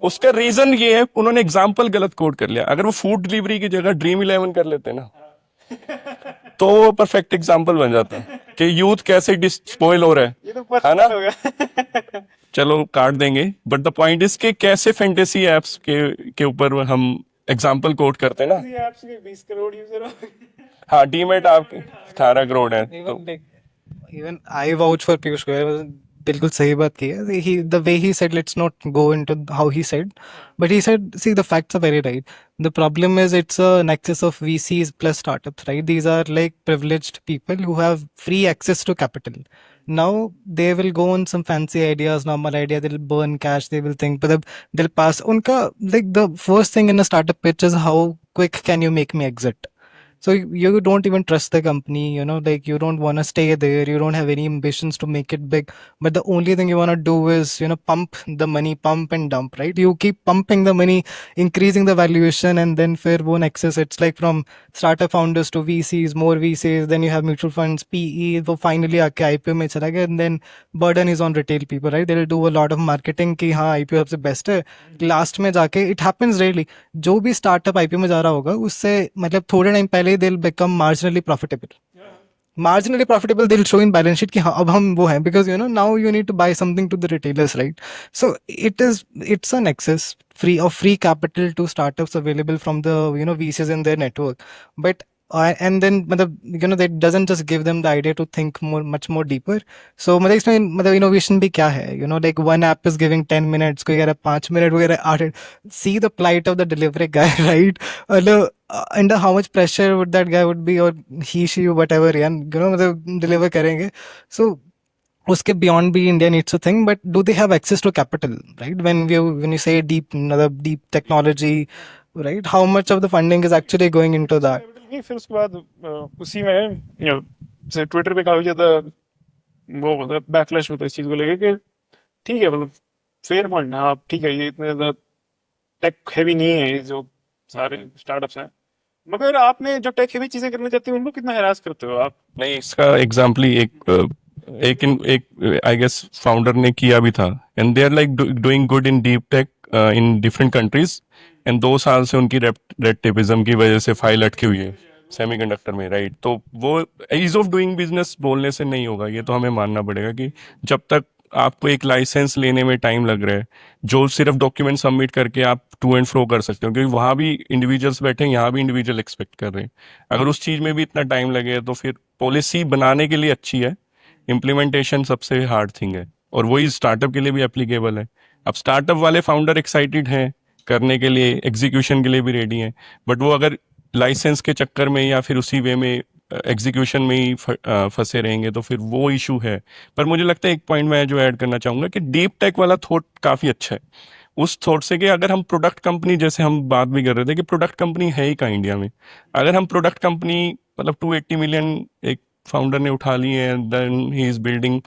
उसका रीजन ये है, उन्होंने एग्जाम्पल गलत कोट कर लिया। अगर वो फूड डिलीवरी की जगह ड्रीम 11 कर लेते ना तो वो परफेक्ट एग्जाम्पल बन जाता कि यूथ कैसे स्पॉइल हो रहा ये तो है ना। हो गया। चलो काट देंगे, बट द पॉइंट इज कि कैसे फैंटेसी एप्स के ऊपर हम एग्जाम्पल कोट करते हैं ना, किसी ऐप से 20 करोड़ यूजर हो हाँ डीमेट आप 18 करोड़ है तो Even like, even I vouch for Piyush Goyal. बिल्कुल सही बात की है. He, the way he said, let's not go into how he said, but he said, see, the facts are very right. The problem is it's a nexus of VCs plus startups, right? These are like privileged people who have free access to capital. Now they will go on some fancy ideas, normal idea. They'll burn cash. They will think, but they'll pass. Unka, like, the first thing in a startup pitch is how quick can you make me exit? So you don't even trust the company, like you don't want to stay there. You don't have any ambitions to make it big. But the only thing you want to do is, pump the money, pump and dump, right? You keep pumping the money, increasing the valuation, and then fair bone excess. It's like from startup founders to VCs, more VCs, then you have mutual funds, PE, तो finally आके IPO में चला गया, and then burden is on retail people, right? They'll do a lot of marketing कि हाँ IPO सबसे best है. Last में जाके it happens rarely. जो भी स्टार्टअप आईपीओ में जा रहा होगा उससे मतलब थोड़े टाइम पहले they become marginally profitable. Marginally profitable, they'll show in balance sheet कि हाँ अब हम वो हैं, because now you need to buy something to the retailers, right? So it's an access free capital to startups available from the VCs in their network. But and then मतलब that doesn't just give them the idea to think much more deeper. So मतलब इसमें मतलब innovation भी क्या है, like one app is giving 10 minutes, कोई कह रहा है 5 minute, कोई कह रहा है 8. See the plight of the delivery guy, right? मतलब under how much pressure would that guy would be, or she whatever, yeah, मतलब deliver करेंगे. So उसके beyond भी India needs to think, but do they have access to capital, right? When you say deep, another deep technology, right? How much of the funding is actually going into that? नहीं, फिर उसके बाद उसी में जैसे Twitter पे काफी ज्यादा वो होता है, बैकलैश होता है इस चीज को लेके कि ठीक है, मतलब फेयर पॉइंट है, आप ठीक है, ये इतने ज्यादा टेक हैवी नहीं है ये जो सारे स्टार्टअप्स हैं, मगर आपने जो टेक हैवी चीजें करना चाहती हो उनको कितना हैरास करते हो आप? नहीं इसका एग्जाम्पल ही एक आई गेस फाउंडर ने किया भी था, and they are like doing good in deep tech in different countries, and 2 साल से उनकी रेड टेपिज्म की वजह से फाइल अटकी हुई है सेमीकंडक्टर में, राइट? तो वो ईज ऑफ डूइंग बिजनेस बोलने से नहीं होगा, ये तो हमें मानना पड़ेगा कि जब तक आपको एक लाइसेंस लेने में टाइम लग रहा है, जो सिर्फ डॉक्यूमेंट सबमिट करके आप टू एंड फ्रो कर सकते हो, क्योंकि वहाँ भी इंडिविजुअल्स बैठे हैं, यहाँ भी इंडिविजुअल एक्सपेक्ट कर रहे हैं, अगर उस चीज़ में भी इतना टाइम लगे तो फिर पॉलिसी बनाने के लिए अच्छी है, इम्प्लीमेंटेशन सबसे हार्ड थिंग है, और वही स्टार्टअप के लिए भी एप्लीकेबल है. अब स्टार्टअप वाले फाउंडर एक्साइटेड हैं करने के लिए, एग्जीक्यूशन के लिए भी रेडी हैं, बट वो अगर लाइसेंस के चक्कर में या फिर उसी वे में एग्जीक्यूशन में ही फंसे रहेंगे तो फिर वो इशू है. पर मुझे लगता है एक पॉइंट मैं जो ऐड करना चाहूँगा कि डीप टेक वाला थॉट काफ़ी अच्छा है, उस थॉट से कि अगर हम प्रोडक्ट कंपनी, जैसे हम बात भी कर रहे थे कि प्रोडक्ट कंपनी है ही कहाँ इंडिया में, अगर हम प्रोडक्ट कंपनी मतलब 280 मिलियन एक फाउंडर ने उठा ली है, then he is building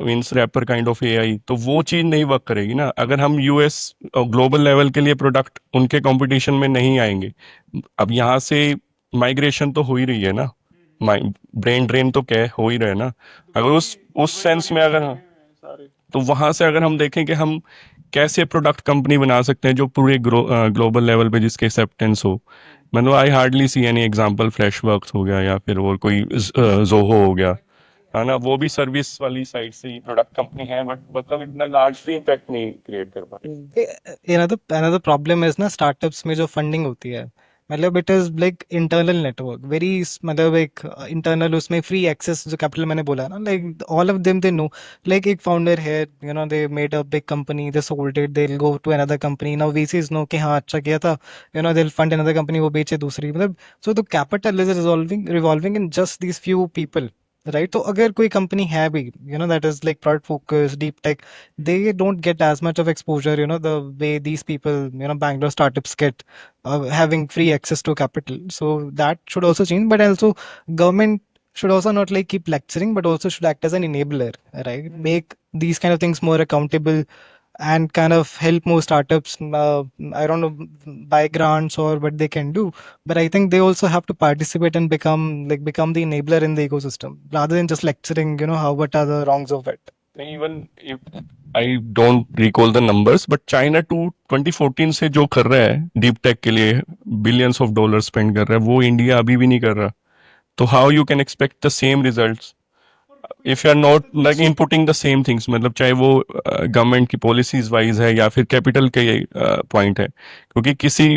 means wrapper kind of AI, तो वो चीज़ नहीं वर्क करेगी ना. अगर हम यूएस और ग्लोबल लेवल के लिए प्रोडक्ट उनके कंपटीशन में नहीं आएंगे, अब यहाँ से माइग्रेशन तो हो ही रही है ना, ब्रेन ड्रेन तो क्या हो ही रहा है ना, अगर उस सेंस में अगर तो वहां से अगर हम देखें कि हम कैसे प्रोडक्ट कंपनी बना सकते हैं जो पूरे ग्लोबल लेवल पे जिसके एक्सेप्टेंस हो, मतलब I hardly see any example, फ्लैशवर्क्स हो गया या फिर और कोई जोहो हो गया, है ना, वो भी सर्विस वाली साइड से ही प्रोडक्ट कंपनी है, बट मतलब इतना लार्जली इम्पैक्ट नहीं क्रिएट कर पाते. Another problem is ना स्टार्टअप्स में जो फंडिंग होती है, मतलब it is like internal network very, मतलब एक इंटरनल उसमें फ्री एक्सेस जो कैपिटल मैंने बोला ना, like all of them they know, like एक फाउंडर है, they made a big company, they sold it, they will go to another company, now VCs know कि हाँ अच्छा किया था, they will fund another company, वो बेचे दूसरी, मतलब so the capital is revolving in just these few people, right? तो अगर कोई कंपनी है भी that is like product focus deep tech, they don't get as much of exposure, the way these people, Bangalore startups get, having free access to capital. So that should also change, but also government should also not like keep lecturing, but also should act as an enabler, right? Make these kind of things more accountable and kind of help more startups, I don't know, buy grants or what they can do, but I think they also have to participate and become the enabler in the ecosystem, rather than just lecturing, what are the wrongs of it. Even if I don't recall the numbers, but China 2014 से जो कर रहा है deep tech के लिए billions of dollar spend कर रहा है, वो इंडिया अभी भी नहीं कर रहा. तो how you can expect the same results if you are not like inputting the same things, मतलब चाहे वो गवर्नमेंट की पॉलिसीज वाइज है या फिर कैपिटल के पॉइंट है, क्योंकि किसी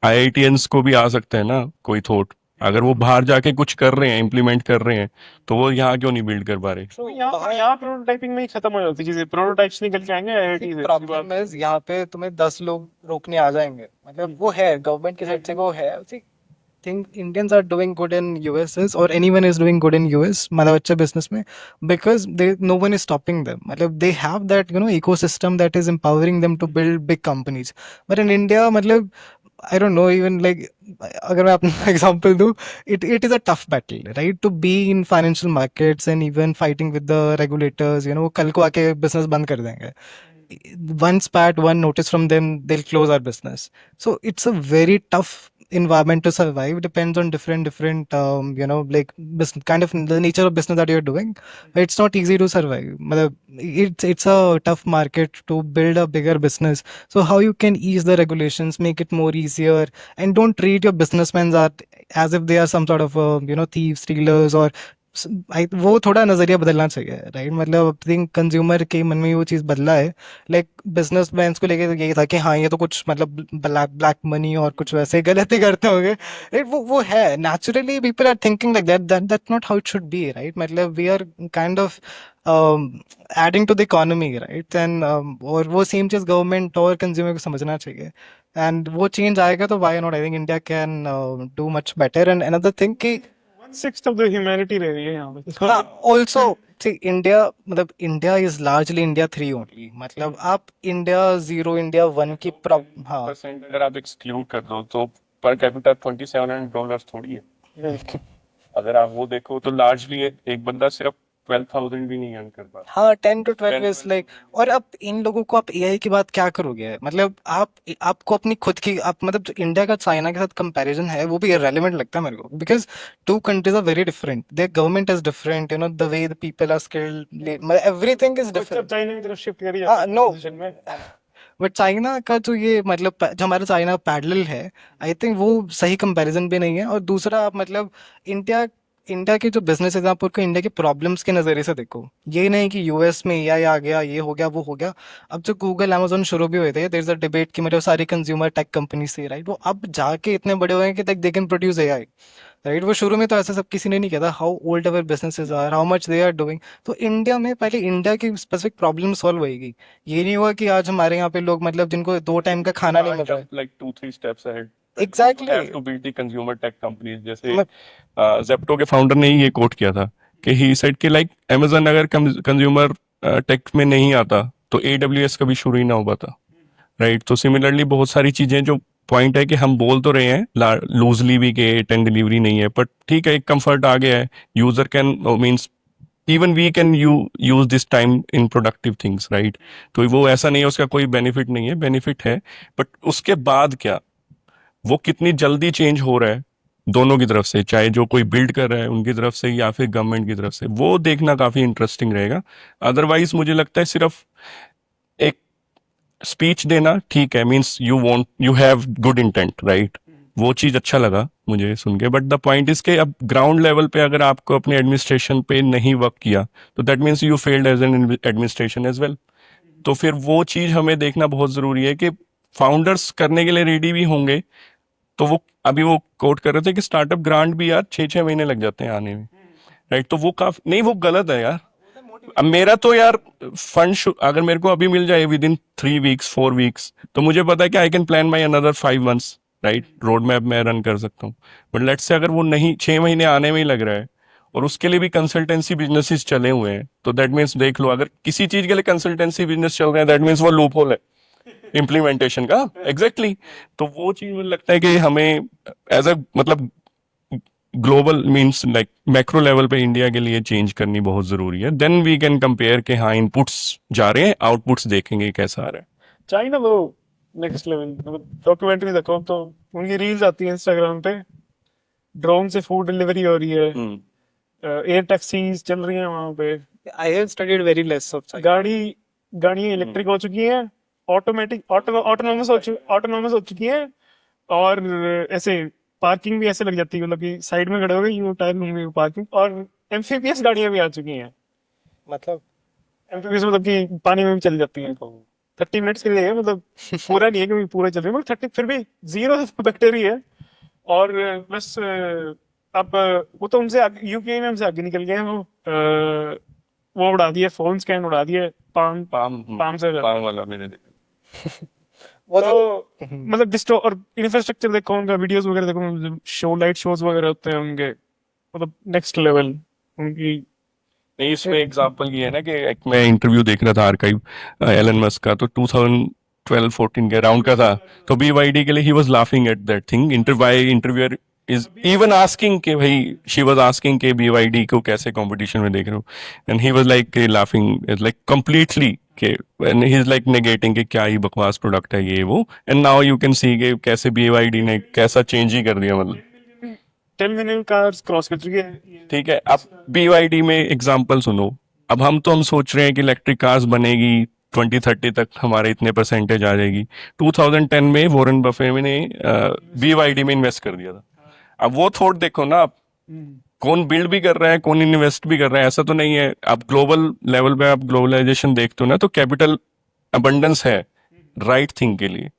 IITians को भी आ सकते हैं ना कोई थॉट, अगर वो बाहर जाके कुछ कर रहे हैं, इम्प्लीमेंट कर रहे हैं, तो वो यहाँ क्यों नहीं बिल्ड कर पा रहे? तो यहाँ प्रोटोटाइपिंग में ही खत्म हो जाती है चीजें, प्रोटोटाइप्स निकल के आएंगे आईआईटी से। प्रॉब्लम है यहाँ पे तुम्हें 10 लोग रोकने आ जाएंगे, मतलब वो है गवर्नमेंट की साइड से, वो है। think Indians are doing good in USs or anyone is doing good in US मतलब अच्छे business में, because they no one is stopping them, मतलब they have that ecosystem that is empowering them to build big companies, but in India मतलब I don't know, even like अगर मैं अपना example दूँ, it is a tough battle, right, to be in financial markets and even fighting with the regulators, वो कल को आके business बंद कर देंगे, one spat, one notice from them, they'll close our business. So it's a very tough environment to survive. Depends on different like business, kind of the nature of business that you're doing. It's not easy to survive. मतलब it's a tough market to build a bigger business. So how you can ease the regulations, make it more easier, and don't treat your businessmen as if they are some sort of thieves, stealers, or वो थोड़ा नजरिया बदलना चाहिए, right, मतलब I think consumer के मन में वो चीज़ बदला है। लाइक बिजनेसमैन को लेके तो यही था कि हाँ ये तो कुछ मतलब ब्लैक मनी और कुछ वैसे गलती करते होंगे, राइट, वो है naturally people are thinking like that not how it should be, right, मतलब we are kind of adding to the economy, right, and और वो सेम चीज़ गवर्नमेंट और कंज्यूमर को समझना चाहिए, एंड वो चेंज आएगा तो why not, I think India can do much better. And another thing कि 1/6 ऑफ द ह्यूमैनिटी रह रही है यहाँ पे। हाँ, ऑल्सो इंडिया, मतलब India is largely India 3 only, मतलब आप इंडिया 0 इंडिया 1 की हाँ परसेंट अगर आप एक्सक्लूड कर दो तो पर कैपिटा $2700 थोड़ी है। अगर आप वो देखो तो लार्जली एक बंदा सिर्फ 12,000 भी नहीं अर्न कर पा रहा। हाँ 10 to 12 इज लाइक, और अब इन लोगों को आप एआई की बात क्या करोगे, मतलब आपको अपनी खुद की, आप मतलब जो इंडिया का चाइना के साथ कंपैरिजन है वो भी इररेलेवेंट लगता है मेरे को, because two countries are very different, their government is different, the way the people are skilled, मतलब एवरीथिंग इज जब डिफरेंट। चाइना की तरफ शिफ्ट करी हाँ नो, पोजीशन में। बट चाइना का जो ये मतलब जो हमारा चाइना पैरेलल है, आई थिंक वो सही कंपैरिजन भी नहीं है। और दूसरा आप मतलब इंडिया इंडिया के जो बिजनेस है आप उनको इंडिया के प्रॉब्लम्स के नज़रिए से देखो, ये नहीं कि यूएस में एआई आ गया, ये हो गया, वो हो गया। अब जो गूगल अमेजोन शुरू भी हुए थे, देयर इज अ डिबेट कि मतलब सारी कंज्यूमर टेक कंपनी से, राइट, वो अब जाके इतने बड़े हुए हैं कि they can produce AI, right, वो शुरू में तो ऐसा सब किसी ने नहीं किया था, how old our businesses are, how much they are doing. तो इंडिया में पहले इंडिया की स्पेसिफिक प्रॉब्लम सॉल्व होएगी, ये नहीं हुआ कि आज हमारे यहाँ पे लोग मतलब जिनको 2 टाइम का खाना नहीं मिल रहा है। Like 2-3 steps ahead. Exactly Have to build the consumer tech companies. जैसे Zepto के फाउंडर ने ही ये कोट किया था कि ही सेड कि लाइक Amazon अगर कंज्यूमर टेक में नहीं आता तो AWS कभी शुरू ही ना हो पाता, राइट। तो सिमिलरली बहुत सारी चीजें जो पॉइंट है कि हम बोल तो रहे हैं लूजली भी कि 10 डिलीवरी नहीं है, बट ठीक है, एक कंफर्ट आ गया है, user can means even we can use this time in productive things, right. तो वो ऐसा नहीं है उसका कोई बेनिफिट नहीं है, बेनिफिट है, बट उसके बाद क्या, वो कितनी जल्दी चेंज हो रहा है दोनों की तरफ से, चाहे जो कोई बिल्ड कर रहा है उनकी तरफ से या फिर गवर्नमेंट की तरफ से, वो देखना काफी इंटरेस्टिंग रहेगा। अदरवाइज मुझे लगता है सिर्फ एक स्पीच देना ठीक है, means you have good intent, right, वो चीज अच्छा लगा मुझे सुन के, बट द पॉइंट इज के अब ग्राउंड लेवल पे अगर आपको अपने एडमिनिस्ट्रेशन पे नहीं वर्क किया तो that means you failed as an administration as well. तो फिर वो चीज हमें देखना बहुत जरूरी है कि फाउंडर्स करने के लिए रेडी भी होंगे। तो वो अभी वो कोट कर रहे थे कि स्टार्टअप ग्रांट भी यार 6-6 महीने लग जाते हैं आने में, राइट। तो वो काफी नहीं, वो गलत है यार। अब मेरा तो यार फंड अगर मेरे को अभी मिल जाए विद इन 3 वीक्स 4 वीक्स, तो मुझे पता है कि I can plan my another 5 months, right, road map मैं रन कर सकता हूँ। बट लेट्स से अगर वो नहीं 6 महीने आने में ही लग रहा है और उसके लिए भी कंसल्टेंसी बिजनेसेस चले हुए हैं, तो दैट मीन्स देख लो, अगर किसी चीज के लिए कंसल्टेंसी बिजनेस चल रहे हैं दैट मीन्स वो लूप होल है इम्प्लीमेंटेशन का, एग्जैक्टली। तो वो चीज मुझे लगता है कि हमें एज अ मतलब global means like macro level पे इंडिया के लिए चेंज करनी बहुत जरूरी है, देन वी कैन कंपेयर के हाँ इनपुट्स जा रहे हैं, आउटपुट्स देखेंगे कैसा आ रहा है। चाइना तो नेक्स्ट लेवल, डॉक्यूमेंट्री देखो तो उनकी रील्स आती है इंस्टाग्राम पे, ड्रोन से फूड डिलीवरी हो रही है, एयर टैक्सीज चल रही हैं वहां पे, I have studied very less of गाड़ियां इलेक्ट्रिक हो चुकी हैं, ऑटोमेटिक ऑटोनॉमस हो चुकी हैं, और ऐसे पार्किंग भी ऐसे लग जाती है, मतलब कि साइड में खड़े हो गए यू टायर होंगे पार्किंग, और एम्फीबियस गाड़ियां भी आ चुकी हैं। मतलब एम्फीबियस मतलब कि पानी में भी चल जाती हैं। 30 मिनट्स के लिए है, मतलब पूरा नहीं है कि पूरा चल रही है, 30 फिर भी जीरो बेटर ही है। और बस अब वो तो उनसे यूपीआई में हमसे आगे निकल गए हैं वो उड़ा दिए, फोन स्कैन उड़ा दिए, पाम पाम पाम से पाम वाला मैंने देखा। वो तो तो मतलब डिस्टो और इंफ्रास्ट्रक्चर देखो उनका, वीडियोस वगैरह देखो, शो लाइट शोज वगैरह होते हैं उनके, मतलब नेक्स्ट लेवल उनकी। नहीं, इसमें एग्जांपल ये है ना कि एक मैं इंटरव्यू देख रहा था आर्काइव एलन मस्क का, तो 2012-14 के अराउंड का था। तो BYD के लिए he was laughing at that thing, interviewer is even asking कि भाई शी वाज आस्किंग कि BYD को कैसे कंपटीशन में देख रहे हो, and he was like laughing is like completely कि and he is like negating कि क्या ही बकवास प्रोडक्ट है ये वो। And now you can see कि कैसे BYD ने कैसा चेंज ही कर दिया मतलब। 10 मिलियन कार्स क्रॉस कर चुकी है। ठीक है, अब BYD में एग्जांपल सुनो। अब हम सोच रहे हैं कि इलेक्ट्रिक कार्स बनेगी 2030 तक, हमारे इतने परसेंटेज आ जाएगी। 2010 में वॉरेन बफे ने BYD में इन्वेस्ट कर दिया था। अब वो थॉट देखो ना आप, कौन बिल्ड भी कर रहा है, कौन इन्वेस्ट भी कर रहा है, ऐसा तो नहीं है। आप ग्लोबल लेवल पे आप ग्लोबलाइजेशन देखते हो ना, तो कैपिटल अबंडेंस है राइट थिंग के लिए।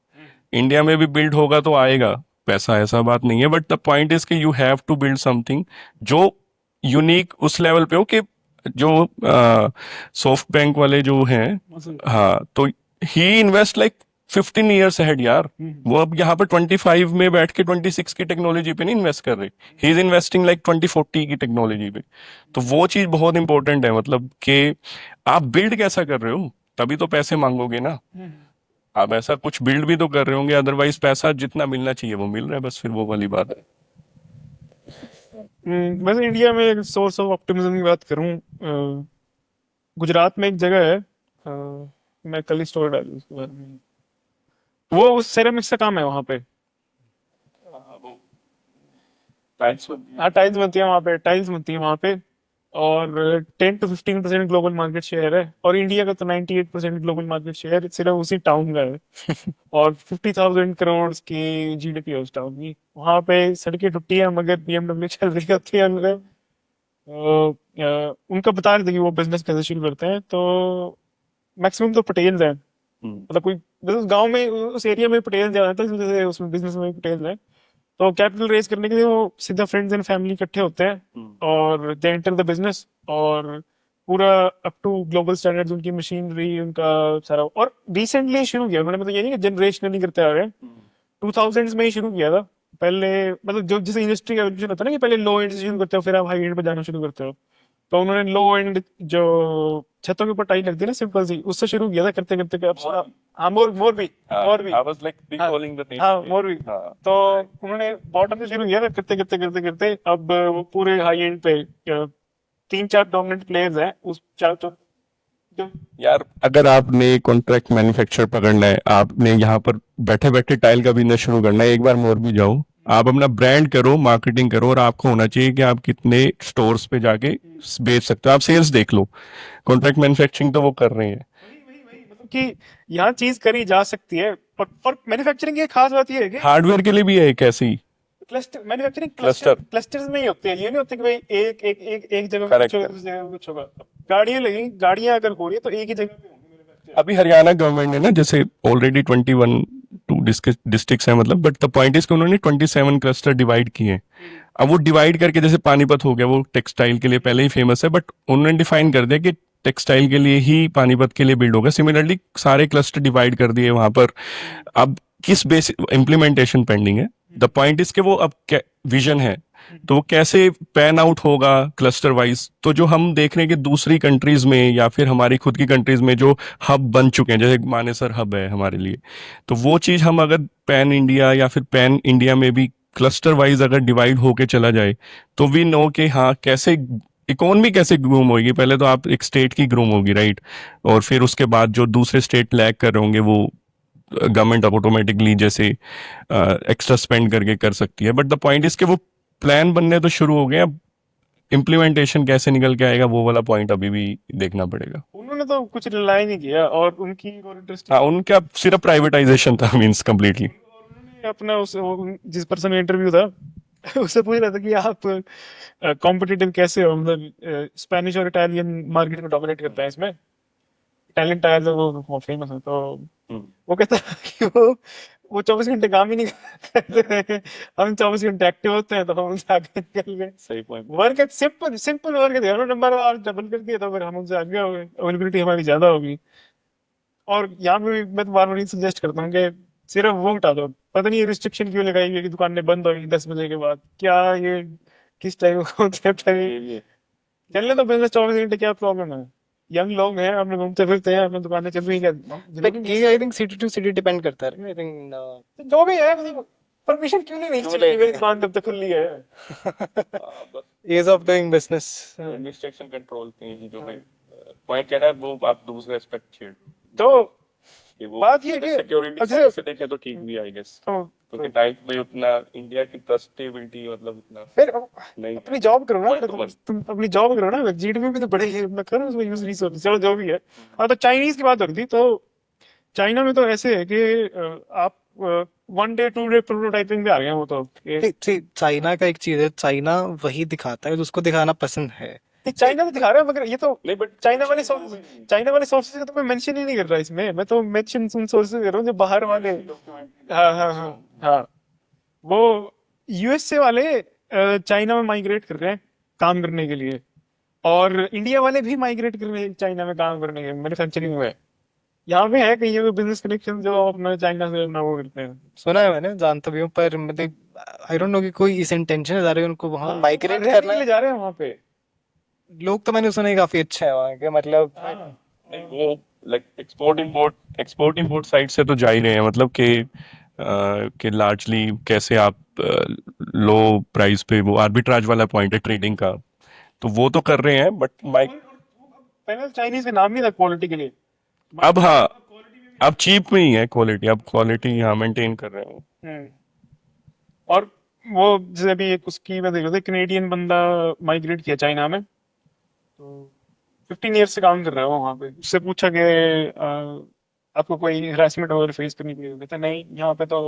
इंडिया में भी बिल्ड होगा तो आएगा पैसा, ऐसा बात नहीं है, बट द पॉइंट इज कि you have to build something जो यूनिक उस लेवल पे हो कि जो सॉफ्ट बैंक वाले जो हैं, हाँ, तो ही इन्वेस्ट लाइक 15 ईयर्स अहेड यार। वो अब यहाँ पर 25 में बैठ के 26 की टेक्नोलॉजी पे नहीं इन्वेस्ट कर रहे, ही इज इन्वेस्टिंग लाइक 2040 की टेक्नोलॉजी पे। तो वो चीज बहुत इंपॉर्टेंट है, मतलब कि आप बिल्ड कैसा कर रहे हो, तभी तो पैसे मांगोगे ना। आप ऐसा कुछ बिल्ड भी तो कर रहे होंगे, अदरवाइज पैसा जितना मिलना चाहिए वो मिल रहा है, बस फिर वो वाली बात है। वैसे इंडिया में सोर्स ऑफ ऑप्टिमिज्म की बात करूं, गुजरात में एक जगह है, मैं कल ही स्टोरी डाली उसके बारे में, वो सेरेमिक्स का काम है वहाँ पे। हाँ, टाइल्स बनती है वहाँ पे, टाइल्स बनती है वहाँ पे। और 10 to 15% ग्लोबल मार्केट शेयर है, और इंडिया का तो 98% ग्लोबल मार्केट शेयर सिर्फ उसी टाउन का है। और 50,000 करोड़ की जीडीपी है उस टाउन की। वहाँ पे सड़कें टूटी है मगर BMW चल रही होती है उनमें। उनका बता रहे थे कि वो बिजनेस कैसे शुरू करते हैं, तो मैक्सिमम तो पटेल्स हैं, मतलब कोई उस गांव में उस एरिया में पटेल ज्यादा था, इस वजह से उसमें बिजनेस में पटेल है। तो कैपिटल रेज करने के लिए वो सीधा फ्रेंड्स एंड फैमिली इकट्ठे होते हैं और दे एंटर द बिजनेस, और पूरा अप टू ग्लोबल स्टैंडर्ड्स उनकी मशीनरी, उनका सारा। और रिसेंटली शुरू किया उन्होंने, मतलब ये नहीं कि जनरेशनली करते आ रहे हैं, 2000s में ही शुरू किया था। पहले मतलब जो जैसे इंडस्ट्री का एवोल्यूशन होता है ना, कि पहले लो एंड से शुरू करते हो फिर आप हाई एंड पे जाना शुरू करते हो, तो उन्होंने लो एंड जो छतों के ऊपर टाइल लगती है ना सिंपल सी, उससे शुरू किया था, करते करते अब हाँ, मोर भी I was like recalling the name. हाँ, मोर भी। हाँ। तो उन्होंने बॉटम से शुरू किया था, करते करते करते करते अब वो पूरे हाई एंड पे 3-4 डोमिनेंट प्लेयर्स हैं उस चार तो जो। यार अगर आपने कॉन्ट्रैक्ट मैन्युफैक्चर पकड़ना है, आपने यहाँ पर बैठे बैठे टाइल का बिजनेस शुरू करना है, एक बार मोर भी जाओ, आप अपना ब्रांड करो, मार्केटिंग करो, और आपको होना चाहिए कि आप कितने स्टोर्स पे जाके बेच सकते हो। आप सेल्स देख लो, कॉन्ट्रैक्ट मैन्युफैक्चरिंग तो वो कर रहे हैं। मतलब कि यहाँ चीज करी जा सकती है, और मैन्युफैक्चरिंग की एक खास बात ये है कि हार्डवेयर के लिए भी है एक ऐसी क्लस्टर मैन्युफैक्चरिंग क्लस्टर। क्लस्टर्स में ही होते हैं, ये नहीं होते कि भाई एक जगह Correct. कुछ होगा, दूसरी जगह कुछ होगा। गाड़ियां लगी, गाड़ियां अगर हो रही है तो एक ही जगह पे होंगी manufacture। अभी हरियाणा गवर्नमेंट ने ना, जैसे ऑलरेडी 21 डिस्ट्रिक्ट्स हैं मतलब, बट द पॉइंट इज कि उन्होंने 27 क्लस्टर डिवाइड किए हैं। अब वो डिवाइड करके, जैसे पानीपत हो गया, वो टेक्सटाइल के लिए पहले ही फेमस है, बट उन्होंने डिफाइन कर दिया कि टेक्सटाइल के लिए ही पानीपत के लिए बिल्ड होगा। सिमिलरली सारे क्लस्टर डिवाइड कर दिए वहां पर। अब किस बेसिस इम्प्लीमेंटेशन पेंडिंग है, द पॉइंट इज के वो अब विजन है, तो वो कैसे पैन आउट होगा क्लस्टर वाइज। तो जो हम देख रहे हैं कि दूसरी कंट्रीज में या फिर हमारी खुद की कंट्रीज में जो हब बन चुके हैं, जैसे मानेसर हब है हमारे लिए, तो वो चीज हम अगर पैन इंडिया या फिर पैन इंडिया में भी क्लस्टर वाइज अगर डिवाइड होके चला जाए, तो वी नो कि हाँ कैसे इकोनॉमी कैसे ग्रूम होगी। पहले तो आप एक स्टेट की ग्रूम होगी, राइट, और फिर उसके बाद जो दूसरे स्टेट लैग कर रहे होंगे वो गवर्नमेंट अब ऑटोमेटिकली जैसे एक्स्ट्रा स्पेंड करके कर सकती है। बट द पॉइंट इज कि वो प्लान बनने तो शुरू हो गए, अब इम्प्लीमेंटेशन कैसे निकल के आएगा वो वाला पॉइंट अभी भी देखना पड़ेगा। उन्होंने तो कुछ रिलाई नहीं किया, और उनकी एक और इंटरेस्टिंग, हाँ, उनका सिर्फ प्राइवेटाइजेशन था, मींस कंप्लीटली। उन्होंने अपना जिस पर्सन का इंटरव्यू था उससे पूछ रहा था कि आप कॉम्पिटिटिव कैसे हो, मतलब स्पेनिश और इटालियन मार्केट को डोमिनेट करते हैं इसमें। टैलेंट आया तो वो बहुत फेमस है, तो हम्म। वो कहता है कि वो 24 घंटे काम ही नहीं करते, हम 24 घंटे एक्टिव होते हैं, तो हम उनसे आगे निकल गए। सही पॉइंट। वर्क है, सिंपल सिंपल वर्क है, नंबर और डबल कर दिया तो फिर हम उनसे आगे हो गए, अवेलेबिलिटी हमारी ज्यादा होगी। और यहाँ पे भी मैं तो बार बार सजेस्ट करता हूँ कि सिर्फ वो हटा दो। पता नहीं रिस्ट्रिक्शन क्यों लगाई हुई है कि दुकानें बंद होगी 10 बजे के बाद, क्या ये किस टाइप का कॉन्सेप्ट है ये? चलने तो बिजनेस 24 घंटे, क्या प्रॉब्लम है? यंग लोग हैं, अपने घूमते फिरते हैं, अपनी दुकानें चल रही Like हैं, ये I think city to city depend करता है, I think जो भी है। परमिशन क्यों नहीं क्यों चाहिए? नहीं? मेरी दुकान कब तक खुली है? ease of doing business. Administration control की जो है पॉइंट कहना है वो आप दूसरे एस्पेक्ट छेड़ तो कि वो बात ये है कि सिक्योरिटी अच्छा, से देखें तो ठीक भी आई गेस, तो क्योंकि टाइम में उतना इंडिया की ट्रस्टेबिलिटी मतलब इतना फिर नहीं अपनी जॉब करो ना, Point to one. तुम अपनी जॉब करो ना, जीडीपी भी तो बढ़ेगी, अपना करो उसमें यूज रिसोर्स, चलो जो भी है। हाँ, तो चाइनीज की बात हो रही थी, तो चाइना में तो ऐसे है कि आप 1 डे 2 डे प्रोटोटाइपिंग पे आ गए हैं वो तो। चाइना का एक चीज है, चाइना वही दिखाता है जो उसको दिखाना पसंद है। चाइना तो दिखा रहा है, मगर ये तो नहीं बट चाइना वाले सोर्सेज का तो मैं मेंशन ही नहीं कर रहा इसमें। मैं तो मेंशन उन सोर्सेज कर रहा हूँ जो बाहर वाले। हाँ हाँ हाँ हाँ, वो यूएसए वाले चाइना में माइग्रेट कर रहे हैं काम करने के लिए, और इंडिया वाले भी माइग्रेट कर रहे हैं चाइना में काम करने के लिए, मैन्युफैक्चरिंग में। यहाँ पे है कहीं बिजनेस कनेक्शन जो अपना चाइना से अपना वो करते हैं। सुना है, मैंने जानता भी हूँ, पर मतलब आई डोंट नो कि कोई इस इंटेंशन से जा रहे हैं उनको वहां माइग्रेट रहने करना के लिए है। जा रहे हैं वहाँ पे। लोग तो मैंने सुना है काफी अच्छे हैं वहाँ के, मतलब नहीं वो लाइक एक्सपोर्ट इंपोर्ट साइड से तो जा ही रहे हैं, मतलब कि लार्जली कैसे आप लो प्राइस पे वो आर्बिट्राज वाला पॉइंट है ट्रेडिंग का, तो वो तो कर रहे हैं बट माइक पहले चाइनीज का नाम नहीं था क्वालिटी के लिए। अब हाँ अब चीप में ही है क्वालिटी, अब क्वालिटी यहाँ मेंटेन कर रहे हो। हम्म। और वो जैसे अभी एक उसकी मैं देख रहा था, कनेडियन बंदा माइग्रेट किया चाइना में, तो 15 ईयर से काम कर रहा है वो वहाँ पे। उससे पूछा कि आपको कोई हरासमेंट वगैरह फेस करनी पड़ी? कहता नहीं, यहाँ पे तो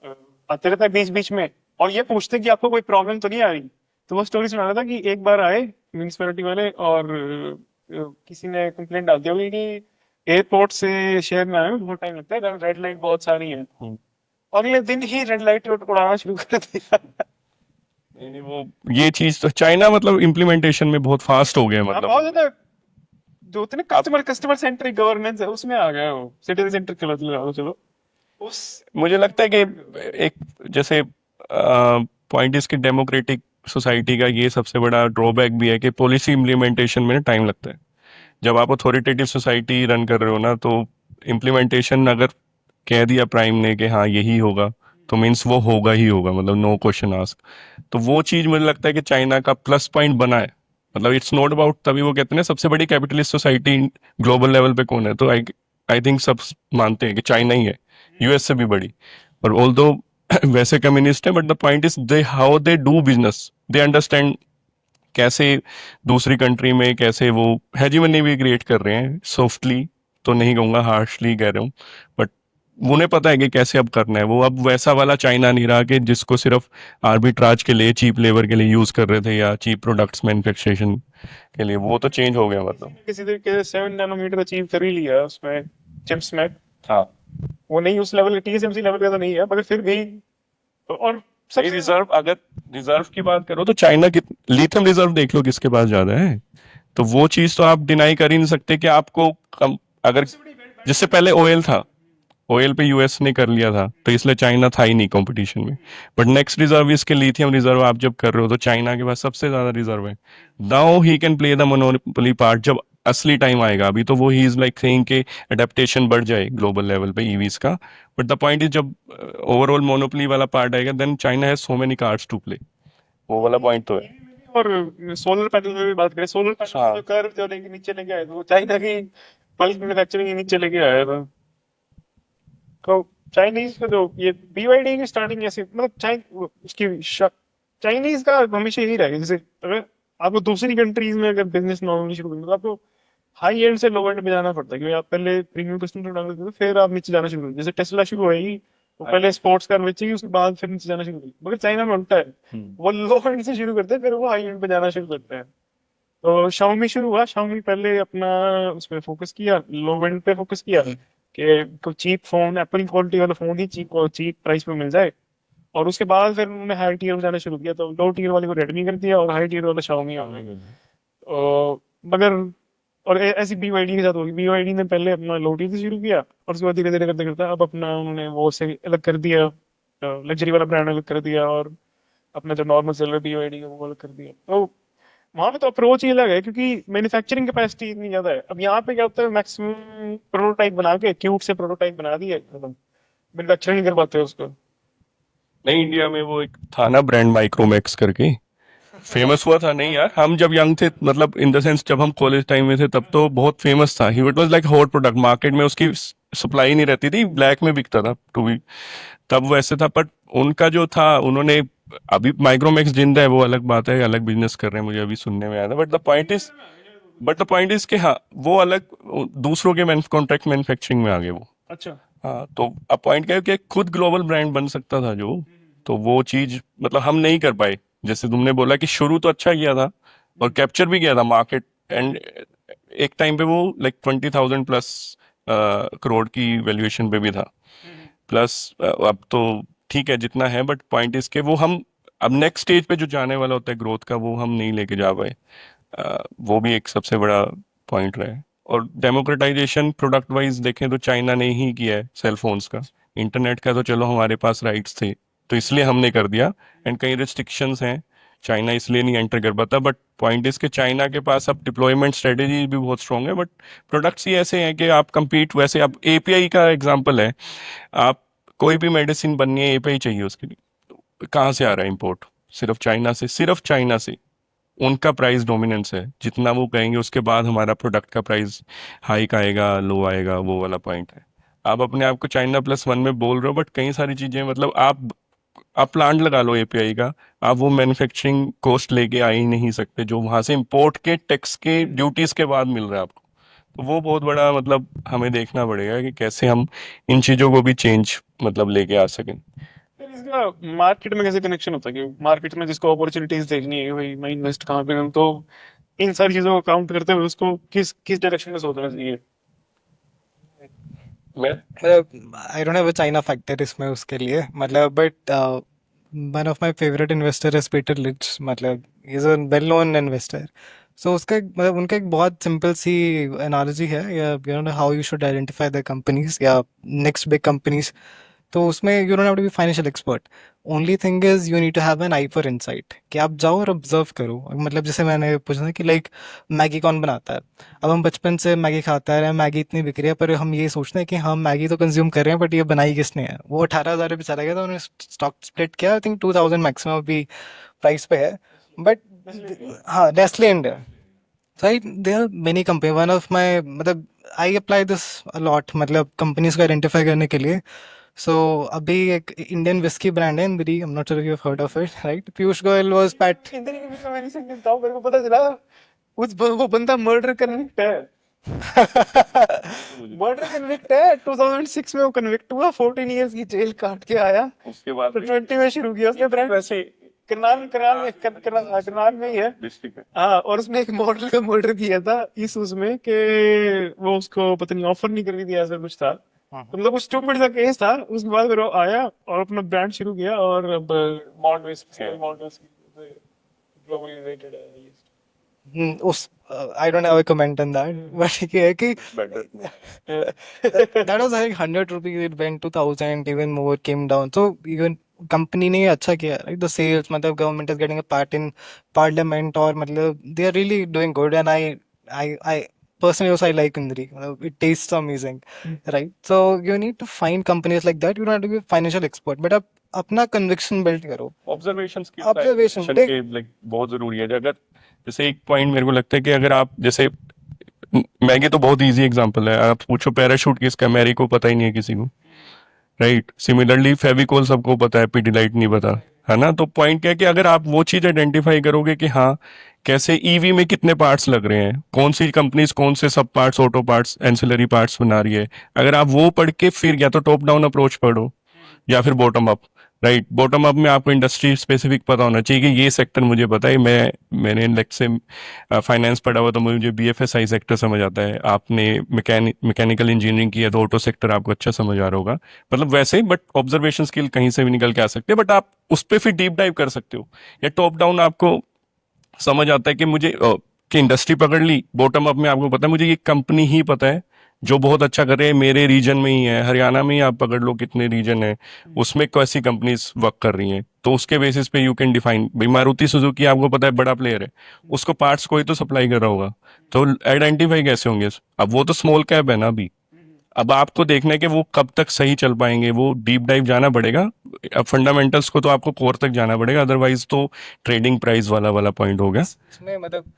अ, आते रहता है बीच बीच में, और ये पूछते कि आपको कोई प्रॉब्लम तो नहीं आ रही। तो वो स्टोरी सुना रहा था कि एक बार आए म्यूनिसिपैलिटी वाले, और किसी ने कंप्लेंट डाल दिया होगी कि एयरपोर्ट से शहर में आए हो, बहुत टाइम लगता है, रेड लाइट बहुत सारी है। अगले दिन ही रेड लाइट उड़ाना शुरू कर दिया। नहीं नहीं वो ये चीज तो चाइना मतलब इम्प्लीमेंटेशन में बहुत फास्ट हो गया हाँ, मतलब। बहुत ज्यादा। जो होते हैं ना कस्टमर सेंट्रिक गवर्नेंस है, उसमें आ गया वो। सिटीजन सेंट्रिक चलो उस मुझे लगता है कि एक जैसे पॉइंट इसकी डेमोक्रेटिक सोसाइटी का ये सबसे बड़ा ड्रॉबैक भी है कि पॉलिसी इम्प्लीमेंटेशन में टाइम लगता है। जब आप अथॉरिटेटिव सोसाइटी रन कर रहे हो ना, तो इम्प्लीमेंटेशन अगर कह दिया प्राइम ने कि हाँ यही होगा, तो मीन्स वो होगा ही होगा, मतलब नो क्वेश्चन आस्क। तो वो चीज मुझे लगता है कि चाइना का प्लस पॉइंट बना है। मतलब इट्स नॉट अबाउट, तभी वो कहते हैं ना सबसे बड़ी कैपिटलिस्ट सोसाइटी ग्लोबल लेवल पे कौन है, तो आई आई थिंक सब मानते हैं कि चाइना ही है, यूएस से भी बड़ी। और ऑल दो वैसे कम्युनिस्ट है, but the point is they how they do business, they understand कैसे दूसरी कंट्री में कैसे वो हेजिमनी भी क्रिएट कर रहे हैं, सॉफ्टली तो नहीं कहूंगा, हार्शली कह रहा हूँ, बट उन्हें पता है कि कैसे अब करना है। वो अब वैसा वाला चाइना नहीं रहा कि जिसको सिर्फ आर्बिट्राज के लिए, चीप लेबर के लिए यूज कर रहे थे या चीप प्रोडक्ट्स मैन्युफैक्चरेशन के लिए। वो तो चेंज हो गया मतलब। किसी तरीके से 7 नैनोमीटर अचीव कर ही लिया है उसमें, चिप्स में। हाँ वो नहीं उस लेवल का, TSMC लेवल का तो नहीं है, मगर फिर भी। और सही रिजर्व, अगर रिजर्व की बात करो तो चाइना की लिथियम रिजर्व देख लो किसके पास ज्यादा है। तो वो चीज तो आप डिनाई कर ही नहीं सकते कि आपको कम, अगर जिससे पहले ऑयल था, ऑयल पे यूएस ने कर लिया था, तो इसलिए चाइना था ही नहीं कंपटीशन में। बट नेक्स्ट रिजर्व इसके लिथियम रिजर्व आप जब कर रहे हो, तो चाइना के पास सबसे ज्यादा रिजर्व है। Now he can play the monopoly part जब असली टाइम आएगा। अभी तो वो ही इज लाइक सेइंग के अडेप्टेशन बढ़ जाए ग्लोबल लेवल पे ईवीज का, बट द पॉइंट इज जब ओवरऑल मोनोपोली वाला पार्ट आएगा, then China has so many cards to play. वो वाला पॉइंट तो है। और सोलर पैनल में भी बात करें, सोलर पैनल हाँ जो कर जो लेके नीचे लेके आए थे, वो चाइना की बल्क मैन्युफैक्चरिंग के नीचे लेके आया था। तो चाइनीज का जो ये BYD की स्टार्टिंग ऐसी, मतलब उसकी चाइनीज का हमेशा यही रहेगा। जैसे अगर आपको दूसरी कंट्रीज में अगर बिजनेस नॉर्मली शुरू करना, तो आपको हाई एंड से लो एंड में जाना पड़ता है, क्योंकि आप पहले प्रीमियम कस्टमर डाल देते हो, फिर आप नीचे जाना शुरू करते। जैसे टेस्ला शुरू होएगी, वो पहले स्पोर्ट्स कार बेचेगी, उसके बाद फिर नीचे जाना शुरू करेगी। मगर चाइना में उल्टा है, वो लो एंड से शुरू करते हैं, फिर वो हाई एंड पे जाना शुरू करते हैं। तो Xiaomi शुरू हुआ। Xiaomi पहले अपना उस पे फोकस किया, लो एंड पे फोकस किया कि कोई चीप फोन, एप्पल क्वालिटी वाला फोन ही चीप प्राइस पे मिल जाए। और उसके बाद फिर उन्होंने हाई टीयर में जाना शुरू किया, तो लो टीयर वाले को रेडमी कर दिया और हाई टीयर वाला Xiaomi आ गया। मगर और ऐसी BYD के साथ होगी। BYD ने पहले अपना लो टीयर से शुरू किया और उसके बाद धीरे धीरे करते करते अब अपना उन्होंने वो से अलग कर दिया, लग्जरी वाला ब्रांड अलग कर दिया और अपना जो नॉर्मल चल रहा है BYD का वो अलग कर दिया। तो वहां पे तो अप्रोच ही अलग है, क्योंकि मैन्युफैक्चरिंग कैपेसिटी इतनी ज्यादा है। अब यहाँ पे क्या होता है, मैक्सिमम प्रोटोटाइप बना के क्यूट से प्रोटोटाइप बना दिया, मतलब मैन्युफैक्चरिंग नहीं कर पाते उसको। नहीं, इंडिया में वो एक था ना ब्रांड माइक्रोमैक्स करके, फेमस हुआ था। नहीं यार, हम जब यंग थे, मतलब इन द सेंस जब हम कॉलेज टाइम में थे, तब तो बहुत फेमस था। He it was like hot product, market में उसकी सप्लाई नहीं रहती थी, ब्लैक में बिकता था टू बी, तब वैसे था। बट उनका जो था, उन्होंने, अभी माइक्रोमैक्स जिंदा है वो अलग बात है, अलग बिजनेस कर रहे हैं, मुझे अभी सुनने में आया था। बट द पॉइंट इज कि हाँ, वो अलग दूसरों के कॉन्ट्रैक्ट मैन्युफैक्चरिंग में आ गए वो। अच्छा। हाँ, तो अब पॉइंट क्या है कि खुद ग्लोबल ब्रांड बन सकता था जो, तो वो चीज मतलब हम नहीं कर पाए। जैसे तुमने बोला कि शुरू तो अच्छा किया था और कैप्चर भी किया था मार्केट, एंड एक टाइम पे वो लाइक 20,000 प्लस करोड़ की वैल्यूएशन पे भी था। प्लस अब तो ठीक है जितना है, बट पॉइंट इज के वो हम अब नेक्स्ट स्टेज पे जो जाने वाला होता है ग्रोथ का, वो हम नहीं लेके जा पाए। वो भी एक सबसे बड़ा पॉइंट रहा है। और डेमोक्रेटाइजेशन प्रोडक्ट वाइज देखें तो चाइना ने ही किया है सेल फोन्स का। इंटरनेट का तो चलो हमारे पास राइट्स थे, तो इसलिए हमने कर दिया, एंड कई रिस्ट्रिक्शंस हैं, चाइना इसलिए नहीं एंटर कर पाता। बट पॉइंट इज के चाइना के पास अब डिप्लॉयमेंट स्ट्रेटेजी भी बहुत स्ट्रांग है, बट प्रोडक्ट्स ही ऐसे हैं कि आप compete, वैसे अब एपीआई का एग्जांपल है, आप कोई भी मेडिसिन बननी है एपीआई चाहिए उसके लिए, तो कहाँ से आ रहा है इंपोर्ट? सिर्फ चाइना से, सिर्फ चाइना से। उनका प्राइस डोमिनेंस है, जितना वो कहेंगे उसके बाद हमारा प्रोडक्ट का प्राइस हाइक आएगा, लो आएगा, वो वाला पॉइंट है। आप अपने आप को चाइना प्लस वन में बोल रहे हो, बट कई सारी चीजें, मतलब आप प्लांट लगा लो एपीआई का, आप वो मैन्युफैक्चरिंग कॉस्ट लेके आ ही नहीं सकते जो वहां से इंपोर्ट के टैक्स के ड्यूटीज के बाद मिल रहा है आपको। तो वो बहुत बड़ा, मतलब हमें देखना पड़ेगा कि कैसे हम इन चीजों को भी चेंज मतलब लेके आ सकें। फिर इसका मार्केट में कैसे कनेक्शन होता है कि मार्केट में जिसको अपॉर्चुनिटीज देखनी है कि भाई मैं इन्वेस्ट कहाँ पे करूं, तो इन सारी चीजों को काउंट करते हुए उसको किस किस डायरेक्शन में सोचना चाहिए? मैं मतलब I don't have a China factor इसमें उसके लिए, मतलब but one of my favourite investor is Peter Lynch, मतलब he is a well known investor. So उसका मतलब उनका एक बहुत सिंपल सी एनालॉजी है, या you know how you should identify the companies या नेक्स्ट बिग कंपनीज। तो उसमें you don't have to be financial expert, only thing is you need to have an eye for insight, कि आप जाओ और observe करो। मतलब जैसे मैंने पूछा था कि लाइक मैगी कौन बनाता है। अब हम बचपन से मैगी खाता रहे हैं, मैगी इतनी बिक रही है, पर हम ये सोचते हैं कि हम मैगी तो कंज्यूम कर रहे हैं, बट ये बनाई किसने है। वो 18,000 पे चला गया था, उन्होंने स्टॉक स्प्लिट किया, आई थिंक 2,000 मैक्सिमम अभी प्राइस पे है। बट हाँ, Nestle India. So there are many company. One of my मतलब I apply this a lot, मतलब कंपनीज को आइडेंटिफाई करने के लिए। So अभी एक इंडियन विस्की ब्रांड है इंद्री, I'm not sure if you've heard of it, right? Piyush Goyal was pat इंद्री के विषय में रिसेंट बताओ, मेरे को पता चला वो बंदा मर्डर कन्विक्ट है। मर्डर कन्विक्ट है, 2006 में वो कन्विक्ट हुआ, 14 इयर्स की जेल काट के आया, उसके बाद फिर 20 में शुरू किया उसने ब्रांड। वैसे करनाल में ही है। डिस्ट्रिक्ट है। हाँ, और उसने एक मॉडल का मर्डर किया था इस उसमें कि वो उसको पता नहीं ऑफर नहीं कर रही थी, ऐसा कुछ था। तो मतलब वो स्टूपिड सा केस था। उसके बाद फिर वो आया और अपना ब्रांड शुरू किया, और अब माउंट ग्लोबली रेटेड है। उस I don't have a comment on that, but ये है कि that was like 100 rupees, it went to 1,000, even more came down. So even company ने अच्छा किया, right? The sales, मतलब government is getting a part in parliament, और मतलब they are really doing good, and I personally also I like Indri, it tastes amazing, right? So you need to find companies like that. You don't have to be a financial expert, but आप अपना conviction build करो। Observation Observation, के like बहुत जरूरी है। अगर जैसे एक पॉइंट मेरे को लगता है कि अगर आप जैसे मैगी तो बहुत इजी एग्जांपल है, आप पूछो पैराशूट किसका, मैरी को पता ही नहीं है किसी को, राइट? सिमिलरली फेविकोल सबको पता है, पिडिलाइट नहीं पता, है ना? तो पॉइंट क्या है कि अगर आप वो चीज आइडेंटिफाई करोगे कि हाँ कैसे ईवी में कितने पार्ट्स लग रहे हैं, कौन सी कंपनीज कौन से सब parts, auto parts, ancillary parts बना रही है, अगर आप वो पढ़ के फिर या तो टॉप डाउन अप्रोच पढ़ो या फिर bottom up, right. Bottom up में आपको इंडस्ट्री स्पेसिफिक पता होना चाहिए कि ये सेक्टर मुझे पता है, मैंने लेट से फाइनेंस पढ़ा हुआ तो मुझे बीएफएसआई सेक्टर समझ आता है, आपने मैकेनिकल इंजीनियरिंग की है तो ऑटो सेक्टर आपको अच्छा समझ आ रहा होगा, मतलब वैसे ही। बट ऑब्जर्वेशन स्किल कहीं से भी निकल के आ सकते हैं, बट आप उस पर फिर डीप डाइव कर सकते हो। या टॉप डाउन आपको समझ आता है कि मुझे कि इंडस्ट्री पकड़ ली, बॉटम अप में आपको पता है मुझे ये कंपनी ही पता है जो बहुत अच्छा कर रहे हैं, मेरे रीजन में ही है, हरियाणा में ही आप पकड़ लो कितने रीजन है, उसमें कैसी कंपनीज वर्क कर रही हैं, तो उसके बेसिस पे यू कैन डिफाइन। भाई मारुति सुजुकी आपको पता है बड़ा प्लेयर है, उसको पार्ट्स कोई तो सप्लाई कर रहा होगा, तो आइडेंटिफाई कैसे होंगे? अब वो तो स्मॉल कैप है ना अभी, अब आपको देखना है कि वो कब तक सही चल पाएंगे, वो डीप डाइव जाना पड़ेगा। अब फंडामेंटल्स को तो आपको कोर तक जाना पड़ेगा, अदरवाइज तो ट्रेडिंग प्राइस वाला वाला पॉइंट हो गया। इसमें मतलब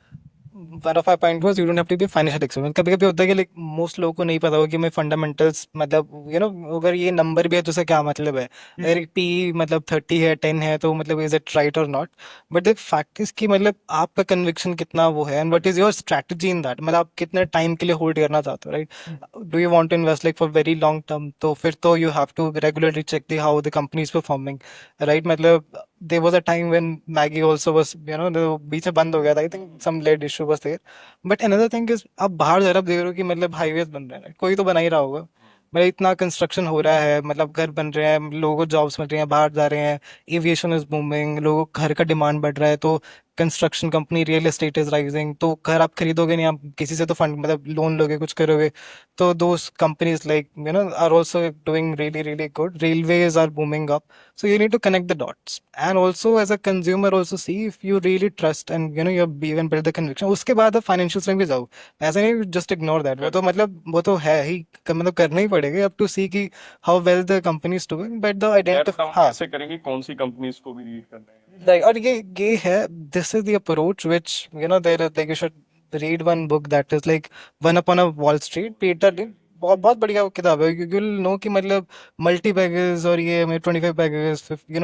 one of my point was you don't have to be financial expert. कभी कभी होता है कि लाइक मोस्ट लोगों को नहीं पता होगा कि मैं फंडामेंटल्स मतलब अगर ये नंबर भी है तो उसका क्या मतलब है, अगर पी मतलब 30 है 10 है तो मतलब इज इट राइट और not. But the fact is कि मतलब आपका कन्विक्शन कितना वो है and what is your strategy in that, मतलब आप कितने टाइम के लिए होल्ड करना चाहते हो, right? Do you want to invest like for very long term, तो फिर तो you have to regularly check the how the company is performing, right? मतलब there was a time when Maggie also was, the बीच में बंद हो गया था, I think some lead issue was there. But another thing is अब बाहर जरा देख रहे हो कि मतलब हाईवेज बन रहे हैं, कोई तो बना ही रहा होगा, मतलब इतना कंस्ट्रक्शन हो रहा है, मतलब घर बन रहे हैं, लोगों को जॉब्स मिल रही हैं, बाहर जा रहे हैं, एविएशन इज बूमिंग, लोगों को घर का डिमांड बढ़ रहा है, तो construction company, real estate is rising, तो घर आप खरीदोगे नहीं, आप किसी से तो फंड मतलब लोन लोगे, कुछ करोगे, तो those companies like are also doing really really good, railways are booming up. So you need to connect the dots, and also as a consumer also see if you really trust and you even build the conviction. उसके बाद आप financials में भी जाओ, ऐसा नहीं just ignore that. वो तो मतलब वो तो है ही, मतलब करना ही पड़ेगा अब to see कि how well the company is doing, but the identify हाँ कैसे करेंगे, कौन सी कंपनीज को भी रीड करना है। like, और ये है, this is the approach which there like you should read one book that is like One Upon a Wall Street, Peter Lynch. बहुत बहुत बढ़िया किताब है, यू विल नो कि मतलब मल्टी पैकेज और ये 25 पैकेज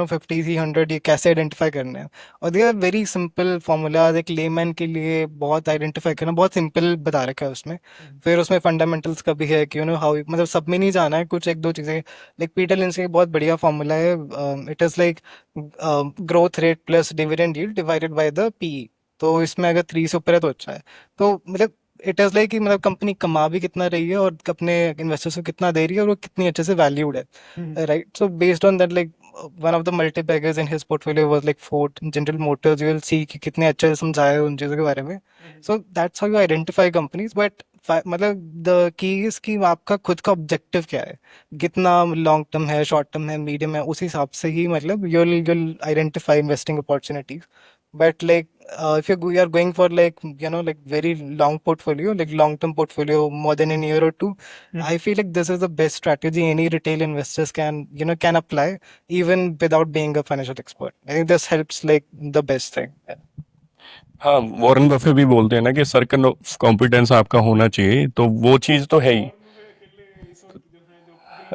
50 थी 100 ये कैसे आइडेंटिफाई करने हैं, और they are very simple formulas, एक लेमैन के लिए बहुत आइडेंटिफाई करना बहुत सिंपल बता रखा है उसमें. फिर उसमें फंडामेंटल्स का भी है कि हाउ मतलब सब में नहीं जाना है, कुछ एक दो चीज़ें लाइक पीटर लिंच का एक बहुत बढ़िया फॉर्मूला है, it is like growth rate plus dividend yield divided by the PE. तो इसमें अगर 3 से ऊपर है तो अच्छा है, तो मतलब इट इज लाइक कि मतलब कंपनी कमा भी कितना रही है और अपने इन्वेस्टर्स को कितना दे रही है और वो कितनी अच्छे से वैल्यूड है, right? So based on that like one of the multi beggars in his portfolio was like Ford general Motors. You will see कि कितने अच्छे से समझाया है उन चीज़ों के बारे में. So that's how you identify companies. But मतलब द की इज कि आपका खुद का ऑब्जेक्टिव क्या है, कितना लॉन्ग टर्म है, शॉर्ट टर्म है, मीडियम है, उस हिसाब से ही मतलब you'll identify investing opportunities. But like if you are going for like like very long portfolio, like long term portfolio more than a year or two, I feel like this is the best strategy any retail investors can can apply even without being a financial expert. I think this helps like the best thing. हाँ, Warren Buffett भी बोलते हैं ना कि circle of competence आपका होना चाहिए, तो वो चीज तो है ही।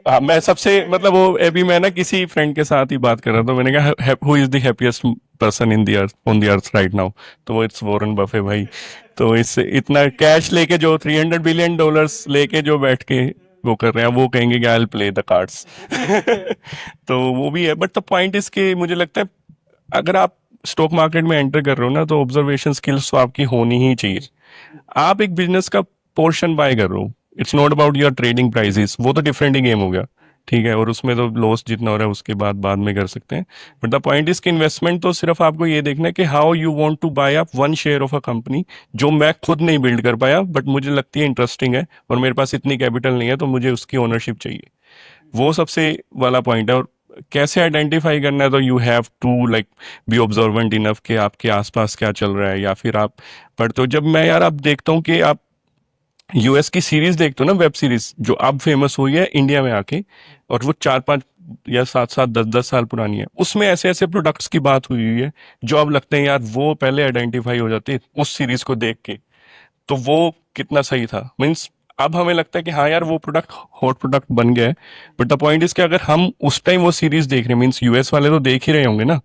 हाँ, मैं सबसे मतलब वो अभी मैं ना किसी फ्रेंड के साथ ही बात कर रहा था, मैंने कहा who is the happiest person in the earth on the earth right now, तो वो इट्स वॉरेन बफे भाई। तो इससे इतना कैश लेके जो $300 बिलियन लेके जो बैठ के वो कर रहे हैं, वो कहेंगे कि I will play the cards. तो वो भी है, बट द पॉइंट इज के मुझे लगता है अगर आप स्टॉक मार्केट में एंटर कर रहे हो ना, तो ऑब्जर्वेशन स्किल्स तो आपकी होनी ही चाहिए। आप एक बिजनेस का पोर्शन बाय कर रहे हो, it's not about your trading prices, वो तो डिफरेंट ही गेम हो गया, ठीक है, और उसमें तो लॉस जितना हो रहा है उसके बाद में कर सकते हैं। बट द पॉइंट इज कि इन्वेस्टमेंट तो सिर्फ आपको ये देखना है कि how you want to buy up one share of a company जो मैं खुद नहीं बिल्ड कर पाया, बट मुझे लगती है इंटरेस्टिंग है और मेरे पास इतनी कैपिटल नहीं है, तो मुझे उसकी ओनरशिप चाहिए। वो सबसे वाला पॉइंट है। और कैसे आइडेंटिफाई करना है, तो you have to like be observant enough कि आपके आसपास क्या चल रहा है, या फिर आप पढ़ते हो। जब मैं यार आप देखता हूँ कि आप यूएस की सीरीज देखते हो ना, वेब सीरीज जो अब फेमस हुई है इंडिया में आके, और वो 4-5 या 7-7 10-10 साल पुरानी है, उसमें ऐसे ऐसे प्रोडक्ट्स की बात हुई हुई है जो अब लगते हैं यार वो पहले आइडेंटिफाई हो जाते उस सीरीज को देख के, तो वो कितना सही था। मीन्स अब हमें लगता है कि हाँ यार वो प्रोडक्ट हॉट प्रोडक्ट बन गया है, बट द पॉइंट इज कि अगर हम उस टाइम वो सीरीज देख रहे हैं, मीन्स यूएस वाले तो देख ही रहे होंगे ना,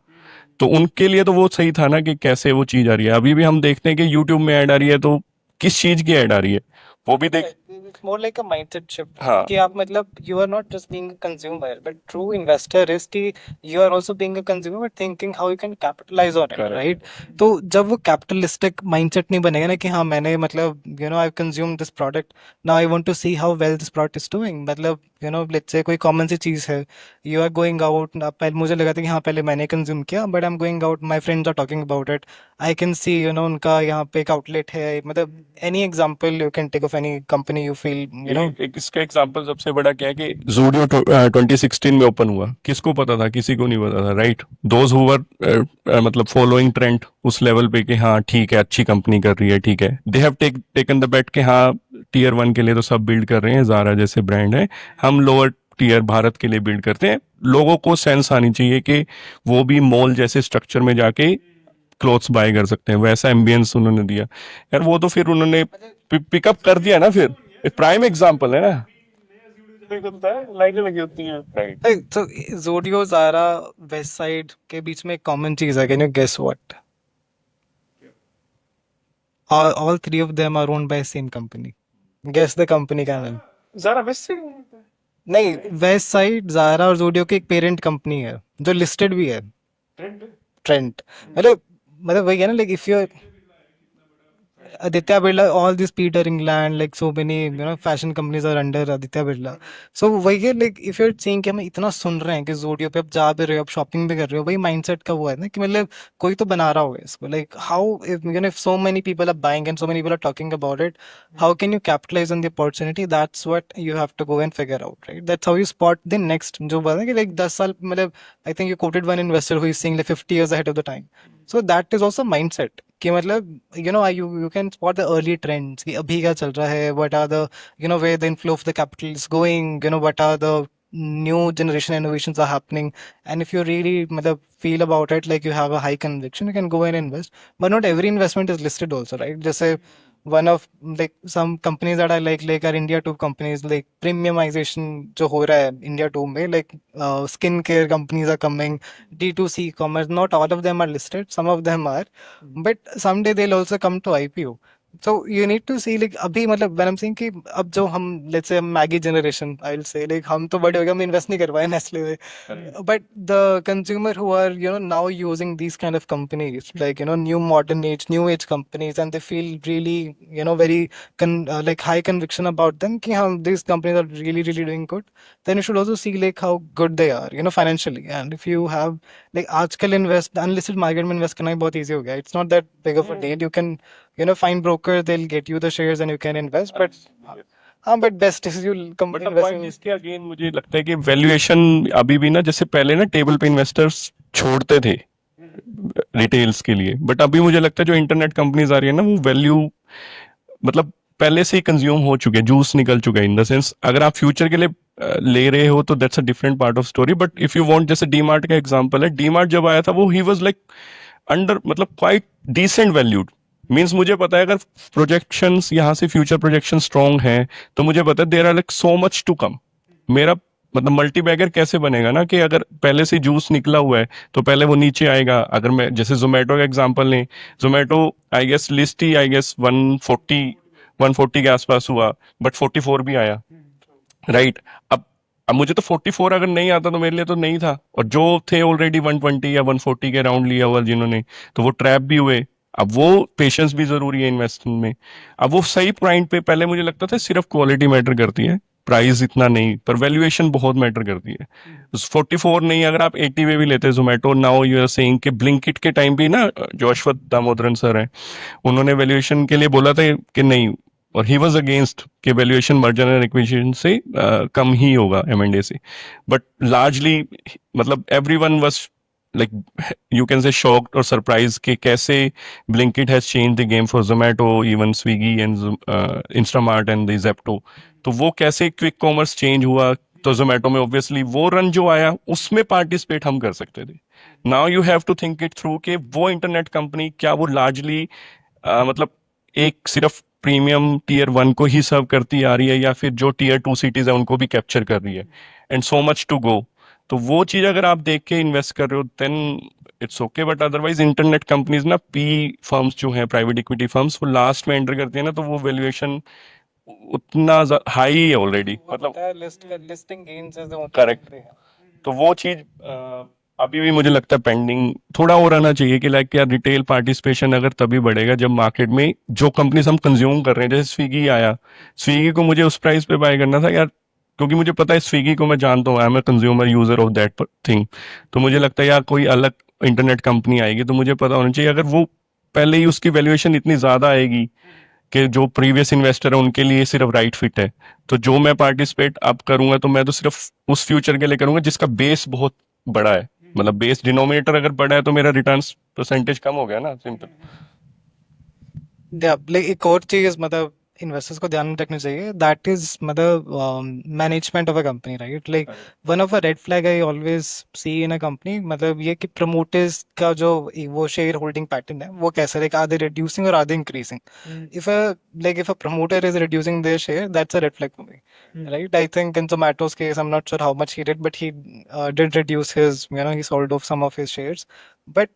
तो उनके लिए तो वो सही था ना कि कैसे वो चीज आ रही है। अभी भी हम देखते हैं कि यूट्यूब में ऐड आ रही है, तो किस चीज की ऐड आ रही है वो भी देख। It's more like a mindset shift. हाँ कि आप मतलब you are not just being a consumer, but true investor is कि you are also being a consumer, but thinking how you can capitalize on it, Correct. right? तो जब वो capitalistic mindset नहीं बनेगा ना कि हाँ मैंने मतलब I've consumed this product, now I want to see how well this product is doing. मतलब let's say कोई common सी चीज़ है, you are going out, पहले मुझे लगा था कि हाँ पहले मैंने consume किया, but I'm going out, my friends are talking about it, I can see उनका यहाँ पे एक outlet है, मतलब any example you can take of any company you feel एक इसका एग्जांपल सबसे बड़ा क्या है कि Zudio 2016 में ओपन हुआ, किसको पता था? किसी को नहीं पता था, राइट? दोज हु वर मतलब फॉलोइंग ट्रेंड उस लेवल पे कि हाँ ठीक है, अच्छी कंपनी कर रही है, ठीक है, दे हैव टेकन द बेट कि हाँ टीयर 1 के लिए तो सब बिल्ड कर रहे हैं, ज़ारा जैसे ब्रांड है, हम लोअर टीयर भारत के लिए बिल्ड करते हैं। लोगों को सेंस आनी चाहिए कि वो भी मॉल जैसे स्ट्रक्चर में जाके क्लोथ्स बाय कर सकते हैं, वैसा एम्बियंस उन्होंने दिया यार। वो तो फिर उन्होंने पिकअप कर दिया ना, फिर प्राइम एग्जांपल है ना, होता है, लाइनें लगी होती हैं। राइट? तो Zudio, Zara, वेस्ट साइड के बीच में एक कॉमन चीज है, can you guess what? all three of them are owned by same company. Guess the company का नाम? ज़रा वैसे नहीं, वेस्ट साइड, Zara और Zudio की एक पेरेंट कंपनी है जो लिस्टेड भी है, ट्रेंड ट्रेंट। मतलब वही है ना, like if you Aditya Birla, all these Peter England, like so many, fashion companies are under Aditya Birla. So वही है, like if you're saying कि हमें इतना सुन रहे हैं कि Zudio पे आप जा भी रहे हो, आप शॉपिंग भी कर रहे हो, वही माइंडसेट का वो है ना कि मतलब कोई तो बना रहा होगा इसको, like how if so many people are buying and so many people are talking about it, how can you capitalize on the opportunity? That's what you have to go and figure out, right? That's how you spot the next जो बात है कि like 10 साल मतलब I think you quoted one investor who is saying like 50 years ahead of the time. So that is also mindset कि मतलब you can spot the early trends कि अभी क्या चल रहा है, what are the where the inflow of the capital is going, what are the new generation innovations are happening, and if you really मतलब feel about it, like you have a high conviction, you can go and invest. But not every investment is listed also, right? जैसे one of like some companies that I like are India 2 companies, like premiumization जो हो रहा है India 2 में, like skin care companies are coming, D2C commerce, not all of them are listed, some of them are, but someday they'll also come to IPO. So you need to see like अभी मतलब when I'm saying कि अब जो हम let's say Maggie generation, I'll say like हम तो बड़े हो गए, हम इन्वेस्ट नहीं कर पाए Nestle में, but the consumer who are now using these kind of companies, like new modern age, new age companies, and they feel really very like high conviction about them कि हाँ these companies are really really doing good, then you should also see like how good they are financially. And if you have like आजकल invest unlisted market में invest करना भी बहुत easy हो गया, it's not that big of a deal, you can find broker, they'll get you the shares and you can invest, but हाँ but best is you come but invest point in इसके again मुझे लगता है कि valuation अभी भी ना, जैसे पहले ना टेबल पे इन्वेस्टर्स छोड़ते थे रिटेल्स के लिए, बट अभी मुझे लगता है जो इंटरनेट कंपनीज आ रही है ना, वो वैल्यू मतलब पहले से ही कंज्यूम हो चुके हैं, जूस निकल चुका है, इन द सेंस अगर आप फ्यूचर के लिए ले रहे हो तो that's a different part of story. But if you want, जैसे डीमार्ट का एग्जांपल है, डीमार्ट जब आया था वो ही वाज लाइक अंडर मतलब क्वाइट डिसेंट वैल्यूड। मीन्स मुझे पता है अगर प्रोजेक्शंस यहाँ से फ्यूचर प्रोजेक्शन स्ट्रॉन्ग है तो मुझे पता है there are like so much to come. मेरा मतलब मल्टी बैगर कैसे बनेगा ना कि अगर पहले से जूस निकला हुआ है तो पहले वो नीचे आएगा। अगर मैं जैसे जोमेटो का एग्जांपल लें, जोमेटो आई गेस लिस्ट ही आई गेस 140 के आसपास हुआ, बट 44 भी आया, राइट? अब मुझे तो 44 अगर नहीं आता तो मेरे लिए तो नहीं था, और जो थे ऑलरेडी 120 या 140 के राउंड लिया हुआ जिन्होंने, तो वो ट्रैप भी हुए। अब वो पेशेंस भी जरूरी है इन्वेस्टमेंट में। अब वो सही पॉइंट पे, पहले मुझे लगता था सिर्फ क्वालिटी मैटर करती है, प्राइस इतना नहीं, पर वैल्यूएशन बहुत मैटर करती है। 44 नहीं, अगर आप 80 में भी लेते Zomato, now you are saying कि ब्लिंकिट के टाइम भी ना, जो अश्वत्थ दामोदरन सर हैं, उन्होंने वैल्यूएशन के लिए बोला था कि नहीं, और ही वॉज अगेंस्ट कि वैल्यूएशन मर्जर एंड एक्विजिशन से कम ही होगा एम&ए से। बट लार्जली मतलब everyone was like you can say shocked और सरप्राइज कि कैसे Blinkit has change the game for Zomato, even Swiggy and Instamart and the Zepto. तो वो कैसे क्विक कॉमर्स चेंज हुआ, तो जोमेटो में ऑब्वियसली वो रन जो आया उसमें पार्टिसिपेट हम कर सकते थे। Now you have to think it through कि वो इंटरनेट कंपनी क्या वो लार्जली मतलब एक सिर्फ प्रीमियम टीयर 1 को ही सर्व करती आ रही है, या फिर जो टीयर 2 सिटीज है उनको भी कैप्चर कर रही है, and so much to go. तो वो चीज अगर आप देख के इन्वेस्ट कर रहे हो then it's okay. But otherwise internet companies ना, पी फर्म्स जो हैं, प्राइवेट इक्विटी फर्म्स, वो लास्ट में एंटर करती है ना, तो वो वैल्यूएशन उतना हाई है ऑलरेडी, मतलब listing gains is the only correct. तो वो चीज अभी भी मुझे लगता है पेंडिंग थोड़ा और आना चाहिए कि लाइक यार रिटेल पार्टिसिपेशन अगर तभी बढ़ेगा जब मार्केट में जो कंपनीज हम कंज्यूम कर रहे हैं, जैसे स्विगी आया, स्विगी को मुझे उस प्राइस पे बाय करना था यार, क्योंकि मुझे पता है स्विगी को मैं जानता हूँ, I am a consumer user of that thing. तो मुझे लगता है यार कोई अलग इंटरनेट कंपनी आएगी तो मुझे पता होना चाहिए, अगर वो पहले ही उसकी वैल्यूएशन इतनी ज्यादा आएगी कि जो प्रीवियस इन्वेस्टर है उनके लिए सिर्फ राइट फिट है, तो जो मैं पार्टिसिपेट अब करूंगा तो मैं तो सिर्फ उस फ्यूचर के लिए करूंगा जिसका बेस बहुत बड़ा है, मतलब बेस डिनोमिनेटर अगर बड़ा है तो मेरा रिटर्न परसेंटेज कम हो गया ना, सिंपल। लाइक एक और चीज मतलब इन्वेस्टर्स को ध्यान में रखनी चाहिए, दैट इज मतलब management of a company, right? Like one of a red flag I always see in a company, मतलब ये कि प्रमोटर्स का जो वो शेयर होल्डिंग पैटर्न है वो कैसा, लाइक आर दे रिड्यूसिंग और are they increasing? if a promoter is reducing their share, that's a red flag for me, right? I think in Zomato's case, I'm not sure how much he did, but he did reduce his, he sold off some of his shares. But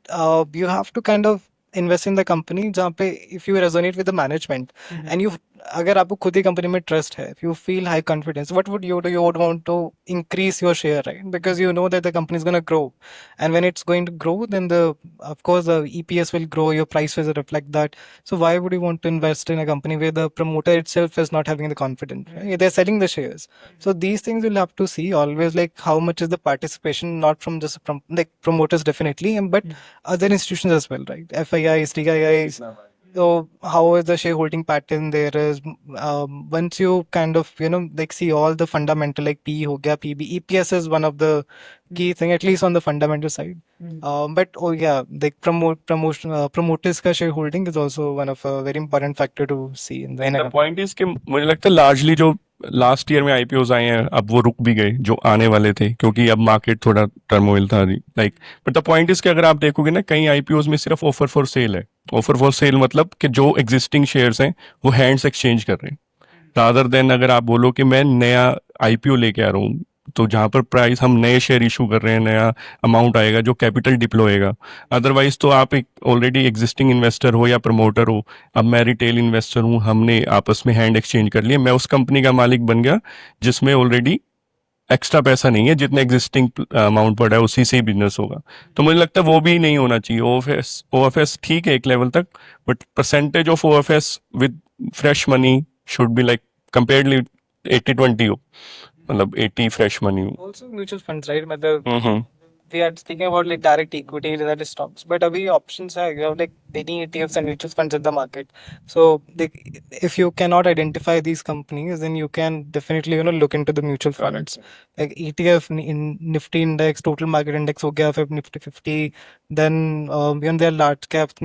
you have to kind of invest in the company जहाँ पे if you resonate with the management and you अगर आपको खुद ही company में trust है, if you feel high confidence, what would you do? You would want to increase your share, right? Because you know that the company is going to grow, and when it's going to grow, then of course the EPS will grow, your price will reflect that. So why would you want to invest in a company where the promoter itself is not having the confidence, right? They're selling the shares. So these things you'll have to see always, like how much is the participation, not from just from like promoters definitely, but other institutions as well, right? FIIs, TIIs. So how is the shareholding pattern there is, once you kind of like see all the fundamental like P ho gaya, PB, EPS is one of the key thing, at least on the fundamental side. But oh yeah, like promoters का shareholding is also one of a very important factor to see in the the point is कि मुझे लगता है largely जो last year में IPOs आए हैं अब वो रुक भी गए जो आने वाले थे, क्योंकि अब मार्केट थोड़ा टर्मोइल था, like. But the point is कि अगर आप देखोगे ना कई आईपीओज में सिर्फ ऑफर फॉर सेल है। ऑफर फॉर सेल मतलब कि जो एग्जिस्टिंग शेयर्स हैं वो हैंड्स एक्सचेंज कर रहे हैं, रादर देन अगर आप बोलो कि मैं नया आईपीओ लेके आ रहा हूँ, तो जहां पर प्राइस हम नए शेयर इशू कर रहे हैं, नया अमाउंट आएगा जो कैपिटल डिप्लॉय होएगा। अदरवाइज तो आप एक ऑलरेडी एग्जिस्टिंग इन्वेस्टर हो या प्रमोटर हो, अब मैं रिटेल इन्वेस्टर हूँ, हमने आपस में हैंड एक्सचेंज कर लिए, मैं उस कंपनी का मालिक बन गया जिसमें ऑलरेडी एक्स्ट्रा पैसा नहीं है, जितने एग्जिस्टिंग अमाउंट पड़ा है उसी से ही बिजनेस होगा। तो मुझे लगता है वो भी नहीं होना चाहिए। ओएफएस ठीक है एक लेवल तक, but percentage of OFS with fresh money should be like comparably 80-20 हो, मतलब 80 फ्रेश मनी हो। also mutual funds, right? मतलब we are speaking about like direct equity, that is stocks, but abhi options are, you have like many ETFs and mutual funds in the market. So if you cannot identify these companies, then you can definitely look into the mutual funds, like ETF in Nifty index, total market index हो गया, फिर Nifty 50, then there are large caps.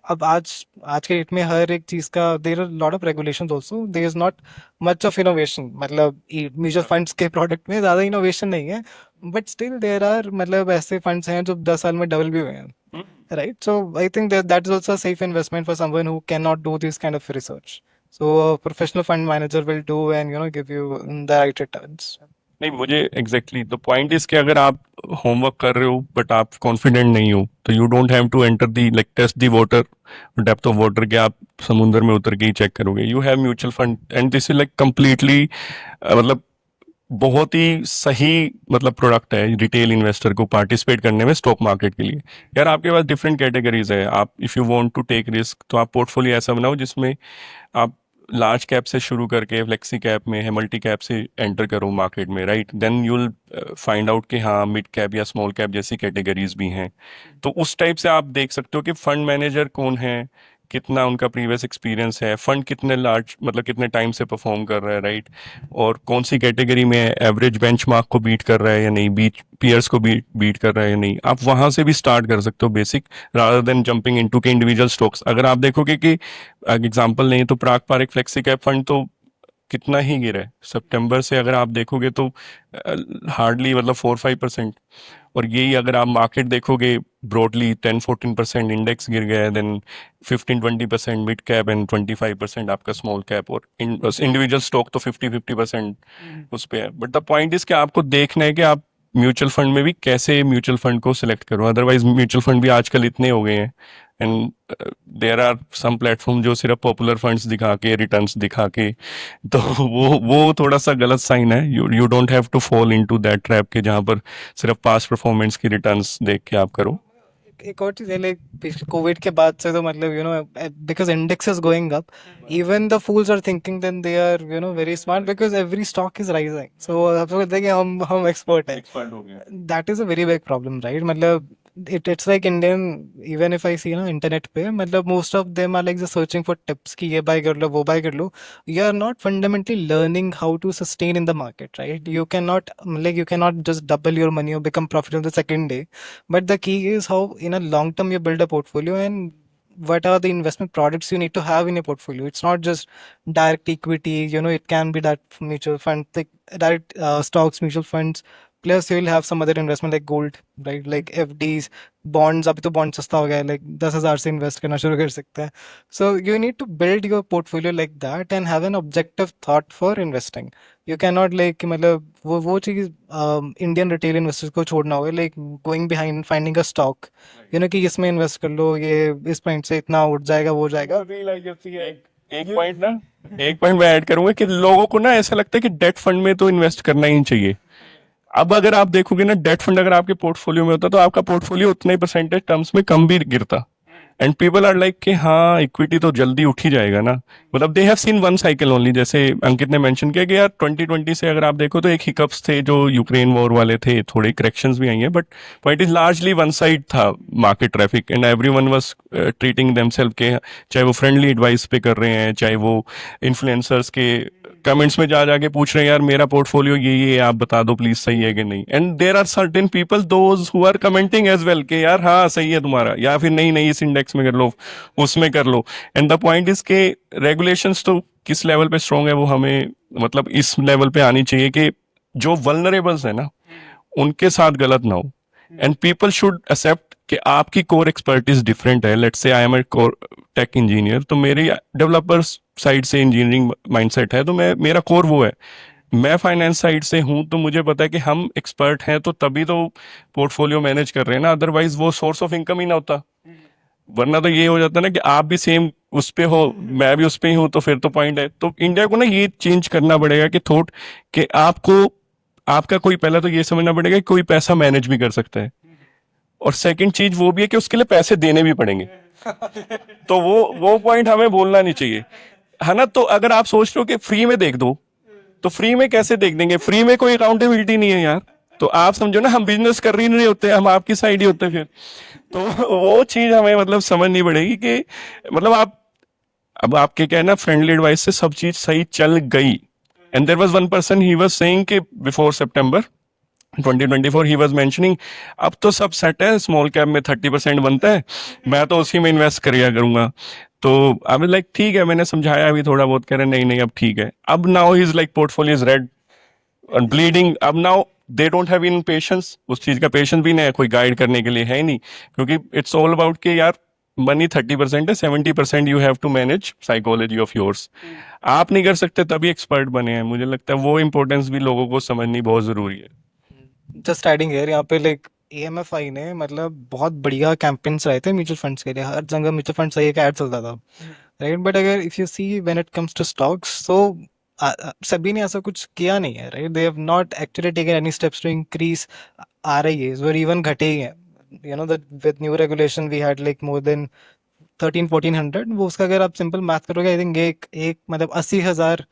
अब आज के date में हर एक चीज का there are a lot of regulations also. There is not much of innovation, मतलब म्यूचुअल फंड्स के प्रोडक्ट में ज्यादा इनोवेशन नहीं है, बट स्टिल देयर आर मतलब ऐसे फंड्स हैं जो 10 साल में डबल भी हुए हैं, right? So I think that is also a safe investment for someone who can not do this kind of research. So professional fund manager will do and give you the right returns. नहीं, मुझे exactly the point is कि अगर आप homework कर रहे हो but आप confident नहीं हो तो you don't have to enter the like test the water, depth of water के आप समुंदर में उतर के ही चेक करोगे। You have mutual fund and this is like completely मतलब बहुत ही सही मतलब प्रोडक्ट है रिटेल इन्वेस्टर को पार्टिसिपेट करने में स्टॉक मार्केट के लिए। यार आपके पास डिफरेंट कैटेगरीज है, आप if you want to take risk तो आप पोर्टफोलियो ऐसा बनाओ जिसमें आप लार्ज कैप से शुरू करके फ्लेक्सी कैप में है, मल्टी कैप से एंटर करो मार्केट में, right? Then you will find out कि हाँ मिड कैप या स्मॉल कैप जैसी कैटेगरीज भी हैं। तो उस टाइप से आप देख सकते हो कि फंड मैनेजर कौन है, कितना उनका प्रीवियस एक्सपीरियंस है, फंड कितने लार्ज मतलब कितने टाइम से परफॉर्म कर रहा है, राइट? और कौन सी कैटेगरी में एवरेज बेंचमार्क को बीट कर रहा है या नहीं, बीट पीयर्स को बीट कर रहा है या नहीं। आप वहां से भी स्टार्ट कर सकते हो basic, rather than jumping into के इंडिविजुअल स्टॉक्स। अगर आप देखोगे कि एग्जांपल नहीं तो प्राग पारिक फ्लेक्सी कैप फंड तो कितना ही गिरा है सितंबर से, अगर आप देखोगे तो हार्डली मतलब 4-5%। और यही अगर आप मार्केट देखोगे ब्रॉडली 10-14% इंडेक्स गिर गया है, देन 15-20% मिड कैप एंड 25% आपका स्मॉल कैप, और इंडिविजुअल स्टॉक तो 50-50% उस पे है। बट द पॉइंट इज कि आपको देखना है कि आप म्यूचुअल फंड में भी कैसे म्यूचुअल फंड को सिलेक्ट करो। अदरवाइज म्यूचुअल फंड भी आजकल इतने हो गए हैं, and there are some platform जो सिर्फ पॉपुलर फंड्स दिखा के रिटर्न्स दिखा के, तो वो थोड़ा सा गलत साइन है. You don't have to fall into that trap के जहाँ पर सिर्फ पास्ट परफॉर्मेंस की रिटर्न्स देख के आप करो. एक और चीज है, लाइक कोविड के बाद से तो मतलब because index is going up, even the fools are thinking then they are very smart because every stock is rising. So आप सोचते हैं कि हम एक्सपर्ट हैं. एक्सपर्ट हो गया. That is a very big problem, right? मतलब it's like Indian, even if I see ना इंटरनेट पे, मतलब most of them are like just searching for tips कि ये buy कर लो वो buy कर लो. You are not fundamentally learning how to sustain in the market, right? You cannot, like you cannot just double your money or become profitable the second day. But the key is how in a long term you build a portfolio, and what are the investment products you need to have in your portfolio. It's not just direct equity, it can be that mutual fund, like direct stocks, mutual funds. Plus you will have some other investment like gold, right? Like FDs, bonds. अभी तो bond सस्ता हो गया है, like 10,000 से invest करना शुरू कर सकते हैं. So you need to build your portfolio like that and have an objective thought for investing. You cannot like कि मतलब वो चीज़ Indian retail investors को छोड़ना होगा, like going behind finding a stock, कि इसमें इन्वेस्ट कर लो, ये इस पॉइंट से इतना उठ जाएगा वो हो जाएगा. एक पॉइंट मैं ऐड करूंगा कि लोगों को ना ऐसा लगता है कि डेट फंड में तो इन्वेस्ट करना ही चाहिए. अब अगर आप देखोगे ना, डेट फंड अगर आपके पोर्टफोलियो में होता तो आपका पोर्टफोलियो उतने ही परसेंटेज टर्म्स में कम भी गिरता. एंड पीपल आर लाइक कि हाँ इक्विटी तो जल्दी उठ ही जाएगा ना. मतलब they have seen one cycle only. जैसे अंकित ने मेंशन किया कि यार 2020 से अगर आप देखो तो एक हिकअप्स थे जो यूक्रेन वॉर वाले थे, थोड़े करेक्शंस भी आई हैं, but point is largely one side था market traffic, and everyone was treating themself के, चाहे वो फ्रेंडली एडवाइस पे कर रहे हैं, चाहे वो इन्फ्लुएंसर्स के कमेंट्स में जा जाके पूछ रहे हैं यार मेरा पोर्टफोलियो ये आप बता दो प्लीज सही है कि नहीं. And there are certain people those who are commenting as well कि यार हाँ सही है तुम्हारा, या फिर नहीं नहीं इस इंडेक्स में कर लो, उसमें कर लो. एंड द पॉइंट इज के रेगुलेशंस तो किस लेवल पे स्ट्रांग है वो हमें मतलब इस लेवल पे आनी चाहिए कि जो वल्नरेबल्स है ना उनके साथ गलत ना हो. एंड पीपल शुड एक्सेप्ट कि आपकी कोर एक्सपर्टीज डिफरेंट है. Let's say I am a core tech engineer, तो मेरी डेवलपर्स साइड से इंजीनियरिंग माइंडसेट है, तो मेरा कोर वो है. मैं फाइनेंस साइड से हूं तो मुझे पता है कि हम एक्सपर्ट हैं तो तभी तो पोर्टफोलियो मैनेज कर रहे हैं ना, अदरवाइज वो सोर्स ऑफ इनकम ही ना होता. वरना तो ये हो जाता है ना कि आप भी सेम उस पे हो, मैं भी उस पे ही हूं, तो फिर तो पॉइंट है. तो इंडिया को ना ये चेंज करना पड़ेगा कि थॉट कि आपको आपका कोई, पहला तो ये समझना पड़ेगा कि कोई पैसा मैनेज भी कर सकता है, और सेकंड चीज वो भी है कि उसके लिए पैसे देने भी पड़ेंगे. तो वो पॉइंट हमें बोलना नहीं चाहिए, है ना. तो अगर आप सोच रहे हो कि फ्री में देख दो, तो फ्री में कैसे देख देंगे? फ्री में कोई अकाउंटेबिलिटी नहीं है यार. तो आप समझो ना, हम बिजनेस कर रही नहीं होते, हम आपकी साइड ही होते फिर. तो वो चीज हमें मतलब समझनी पड़ेगी कि मतलब आप अब आपके क्या है ना, फ्रेंडली एडवाइस से सब चीज सही चल गई. And there was one person he was saying कि बिफोर सितंबर 2024 ही वाज मेंशनिंग अब तो सब सेट है, स्मॉल कैप में 30% बनता है, मैं तो उसी में इन्वेस्ट करिया करूंगा. तो आई वाज लाइक ठीक है, मैंने समझाया अभी थोड़ा बहुत, कह रहे नहीं नहीं अब ठीक है. अब now he is like portfolio is red और ब्लीडिंग. अब now they don't have in patience, उस चीज का पेशेंस भी नहीं है, कोई गाइड करने के लिए है ही नहीं, क्योंकि इट्स ऑल अबाउट कि यार मनी 30% है, 70% you have to manage psychology of yours. आप नहीं कर सकते तभी एक्सपर्ट बने हैं. मुझे लगता है वो इंपॉर्टेंस भी लोगों को समझनी बहुत जरूरी है. जस्ट एडिंग हियर, यहाँ पे लाइक AMFI ने मतलब बहुत बढ़िया कैंपेन्स रहे थे म्यूचुअल फंड्स के लिए. हर जगह म्यूचुअल फंड सही का ऐड चलता था, राइट? बट अगर if you see when it comes to stocks, तो सभी ने ऐसा कुछ किया नहीं है, right? They have not actually taken any steps to increase RIAs, और इवन घटे ही हैं. That with new regulation we had like more than 13-1400. वो उसका अगर आप सिंपल मैथ करोगे, आई थिंक एक मतलब 80,000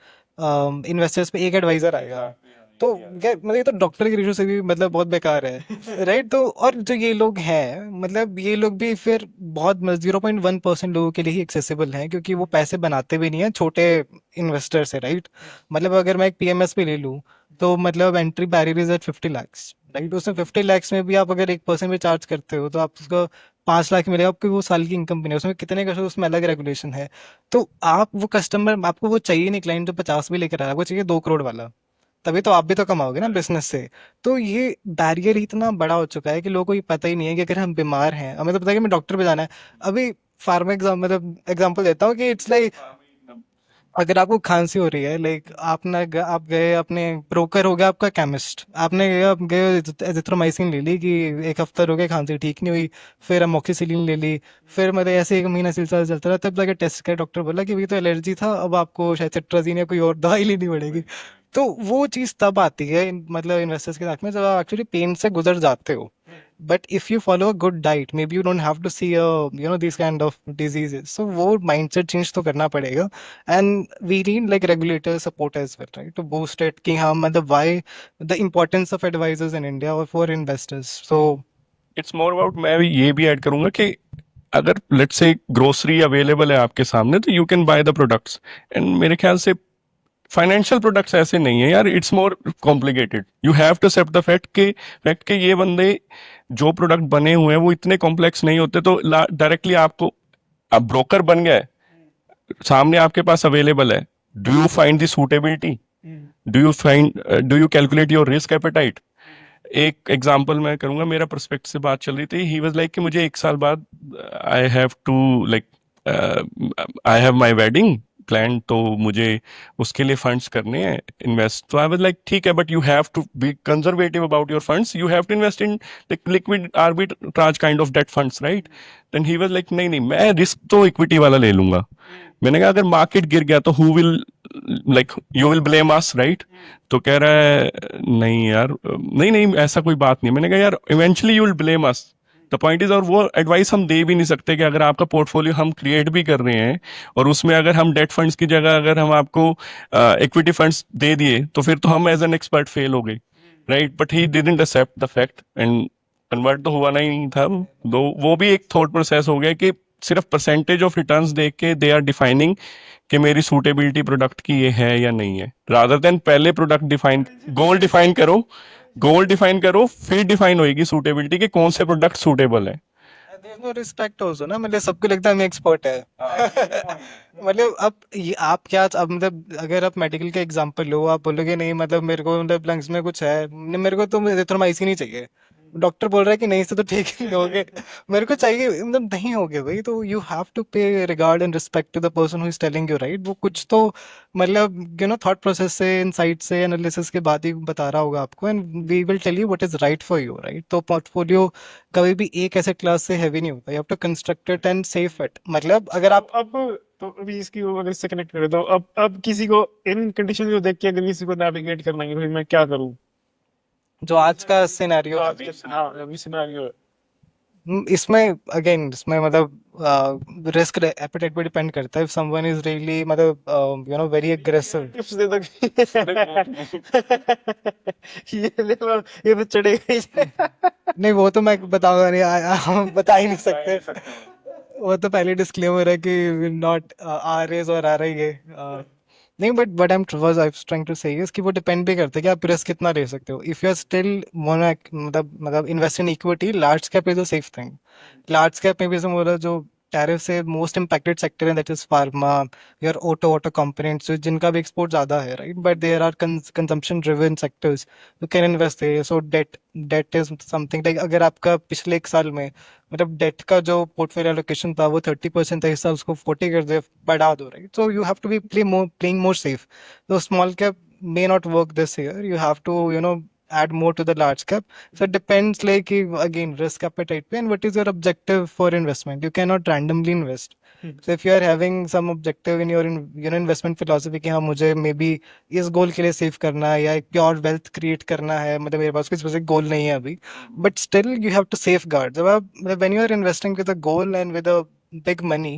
इन्वेस्टर्स पे एक एडवाइजर आएगा. तो मतलब ये तो डॉक्टर की रेशो से भी मतलब बहुत बेकार है, राइट? तो और जो ये लोग हैं, मतलब ये लोग भी फिर बहुत 0.1% लोगों के लिए ही एक्सेसिबल हैं, क्योंकि वो पैसे बनाते भी नहीं है, छोटे इन्वेस्टर से, राइट? मतलब अगर मैं एक PMS पे ले लूँ, तो मतलब entry barrier is at 50 lakhs, right? उसमें 50 lakhs में भी आप अगर 1% पे चार्ज करते हो, तो आप उसको 5 लाख मिलेगा आपको. वो साल की इनकम भी नहीं, उसमें कितने का, उसमें अलग रेगुलेशन है. तो आप वो कस्टमर, आपको वो चाहिए नहीं क्लाइंट जो 50 भी लेकर आया, आपको चाहिए 2 करोड़ वाला, तभी तो आप भी तो कमाओगे ना बिजनेस से. तो ये बैरियर इतना बड़ा हो चुका है कि लोगों को ये पता ही नहीं है कि अगर हम बीमार हैं, हमें तो पता है कि हमें डॉक्टर पे जाना है. अभी फार्मा एग्जाम मतलब एग्जांपल देता हूँ कि इट्स लाइक अगर आपको खांसी हो रही है, लाइक आप गए, अपने ब्रोकर हो गया आपका केमिस्ट, आपने आप गए एजिथ्रोमाइसिन ले ली कि एक हफ्ता हो गया खांसी ठीक नहीं हुई, फिर अमोक्सिसिलिन ले ली, फिर मतलब ऐसे एक महीना सिलसिला चलता रहा, तब जाके टेस्ट किया, डॉक्टर बोला कि ये तो एलर्जी था, अब आपको शायद सिट्राजीन या कोई और दवाई लेनी पड़ेगी। तो वो चीज़ तब आती है मतलब इन्वेस्टर्स के साथ में, जब आप एक्चुअली पेन से गुजर जाते हो। But if you follow a good diet, maybe you don't have to see these kind of diseases. So वो mindset change तो करना पड़ेगा, and we need like regulator support as well, right? To boost it कि हाँ मतलब why the importance of advisors in India or for investors. So it's more about, मैं भी ये भी ऐड करूंगा कि अगर लेट्स से ग्रोसरी अवेलेबल है आपके सामने तो you can buy the products, and मेरे ख्याल से फाइनेंशियल प्रोडक्ट्स ऐसे नहीं है यार, it's more complicated. You have to accept the fact के ये बंदे जो प्रोडक्ट बने हुए हैं वो इतने कॉम्प्लेक्स नहीं होते, तो डायरेक्टली आपको, अब ब्रोकर बन गए, सामने आपके पास अवेलेबल है, do you find the suitability, do you calculate your risk appetite. एक एग्जांपल मैं करूंगा, मेरा प्रोस्पेक्ट से बात चल रही थी, ही वाज लाइक कि मुझे एक साल बाद I have to like I have my wedding plan, तो मुझे उसके लिए फंड्स करने हैं इन्वेस्ट। तो आई वाज लाइक ठीक है, but you have to be conservative about your funds, you have to invest in liquid arbitrage kind of debt funds, right. Then he was like नहीं नहीं, मैं रिस्क तो equity वाला ले लूंगा। मैंने कहा अगर मार्केट गिर गया तो who will, like you will blame us, right. तो कह रहा है नहीं यार, नहीं नहीं ऐसा कोई बात नहीं। मैंने कहा यार eventually you will blame us, the point is, और वो एडवाइस हम दे भी नहीं सकते कि अगर आपका पोर्टफोलियो हम क्रिएट भी कर रहे हैं और उसमें अगर हम डेट फंड्स की जगह अगर हम आपको इक्विटी फंड्स दे दिए तो फिर तो हम एज एन एक्सपर्ट फेल हो गए, right. But he didn't accept the fact and convert तो हुआ नहीं था। दो वो भी एक थॉट प्रोसेस हो गया कि सिर्फ परसेंटेज ऑफ रिटर्न्स देख के दे आर डिफाइनिंग कि मेरी सूटेबिलिटी प्रोडक्ट की ये है या नहीं है, रादर देन पहले प्रोडक्ट डिफाइन, गोल डिफाइन करो, गोल डिफाइन करो, फिर डिफाइन होएगी सूटेबिलिटी कि कौन से प्रोडक्ट सूटेबल है। there's no respect also ना, मतलब सबको लगता है मैं एक्सपर्ट है। मतलब अब ये आप क्या, अब मतलब अगर आप मेडिकल के एग्जांपल लो, आप बोलोगे नहीं मतलब मेरे को मतलब लंग्स में कुछ है, मेरे को तो एजिथ्रोमाइसिन ही चाहिए, डॉक्टर बोल रहा है कि नहीं इससे तो ठीक ही नहीं होगे, मेरे को चाहिए, मतलब नहीं होगे भाई। तो you have to pay regard and respect to the person who is telling you, right. वो कुछ तो मतलब थॉट प्रोसेस से, इनसाइट से, एनालिसिस के बाद ही बता रहा होगा आपको, and we will tell you what is right for you, right. तो पोर्टफोलियो कभी भी एक ऐसे क्लास से हैवी नहीं होता, you have to construct it and save it. मतलब अगर आप अब तो अभी इसकी वो अगर इससे कनेक्ट करें तो अब किसी को इन कंडीशन को देख के अगर किसी को नेविगेट करना है, भाई मैं क्या करूं, जो आज का सिनेरियो, हाँ अभी सिनेरियो है। इसमें अगेन इसमें मतलब रिस्क एपेटाइट पे डिपेंड करता है। इफ समवन इज रियली मतलब वेरी एग्रेसिव, टिप्स दे दो ये ले लो, ये तो चढ़ेगा ही। नहीं वो तो मैं बताऊंगा नहीं, हम बता ही नहीं सकते। वो तो पहले डिस्क्लेमर है कि नॉट आर एज और आ रही है। नहीं but but I trying to say कि वो डिपेंड भी करता है कि आप रिस्क कितना ले सकते हो। इफ यू आर स्टिल मतलब invest in equity, large cap is a safe thing. Large cap में भी से बोला जो टैरिफ से मोस्ट इम्पैक्टेड सेक्टर है, that is pharma, your auto components, जिनका भी एक्सपोर्ट ज्यादा है, right. But there are consumption driven sectors you can invest there. So that is something like, अगर आपका पिछले एक साल में मतलब डेट का जो पोर्टफोलियो एलोकेशन था वो 30% था, इस साल उसको 40 कर दे, बढ़ा दो, right. So you have to be playing more safe. तो small cap may not work this year. You have to add more to the large cap. So it depends like again risk appetite पे and what is your objective for investment. You cannot randomly invest. So if you are having some objective in your investment philosophy कि हाँ मुझे maybe इस गोल के लिए save करना है या एक प्योर वेल्थ क्रिएट करना है, मतलब मेरे पास कोई स्पेसिफिक गोल नहीं है अभी, but still you have to safeguard. जब आप when you are investing with a goal and with a big money,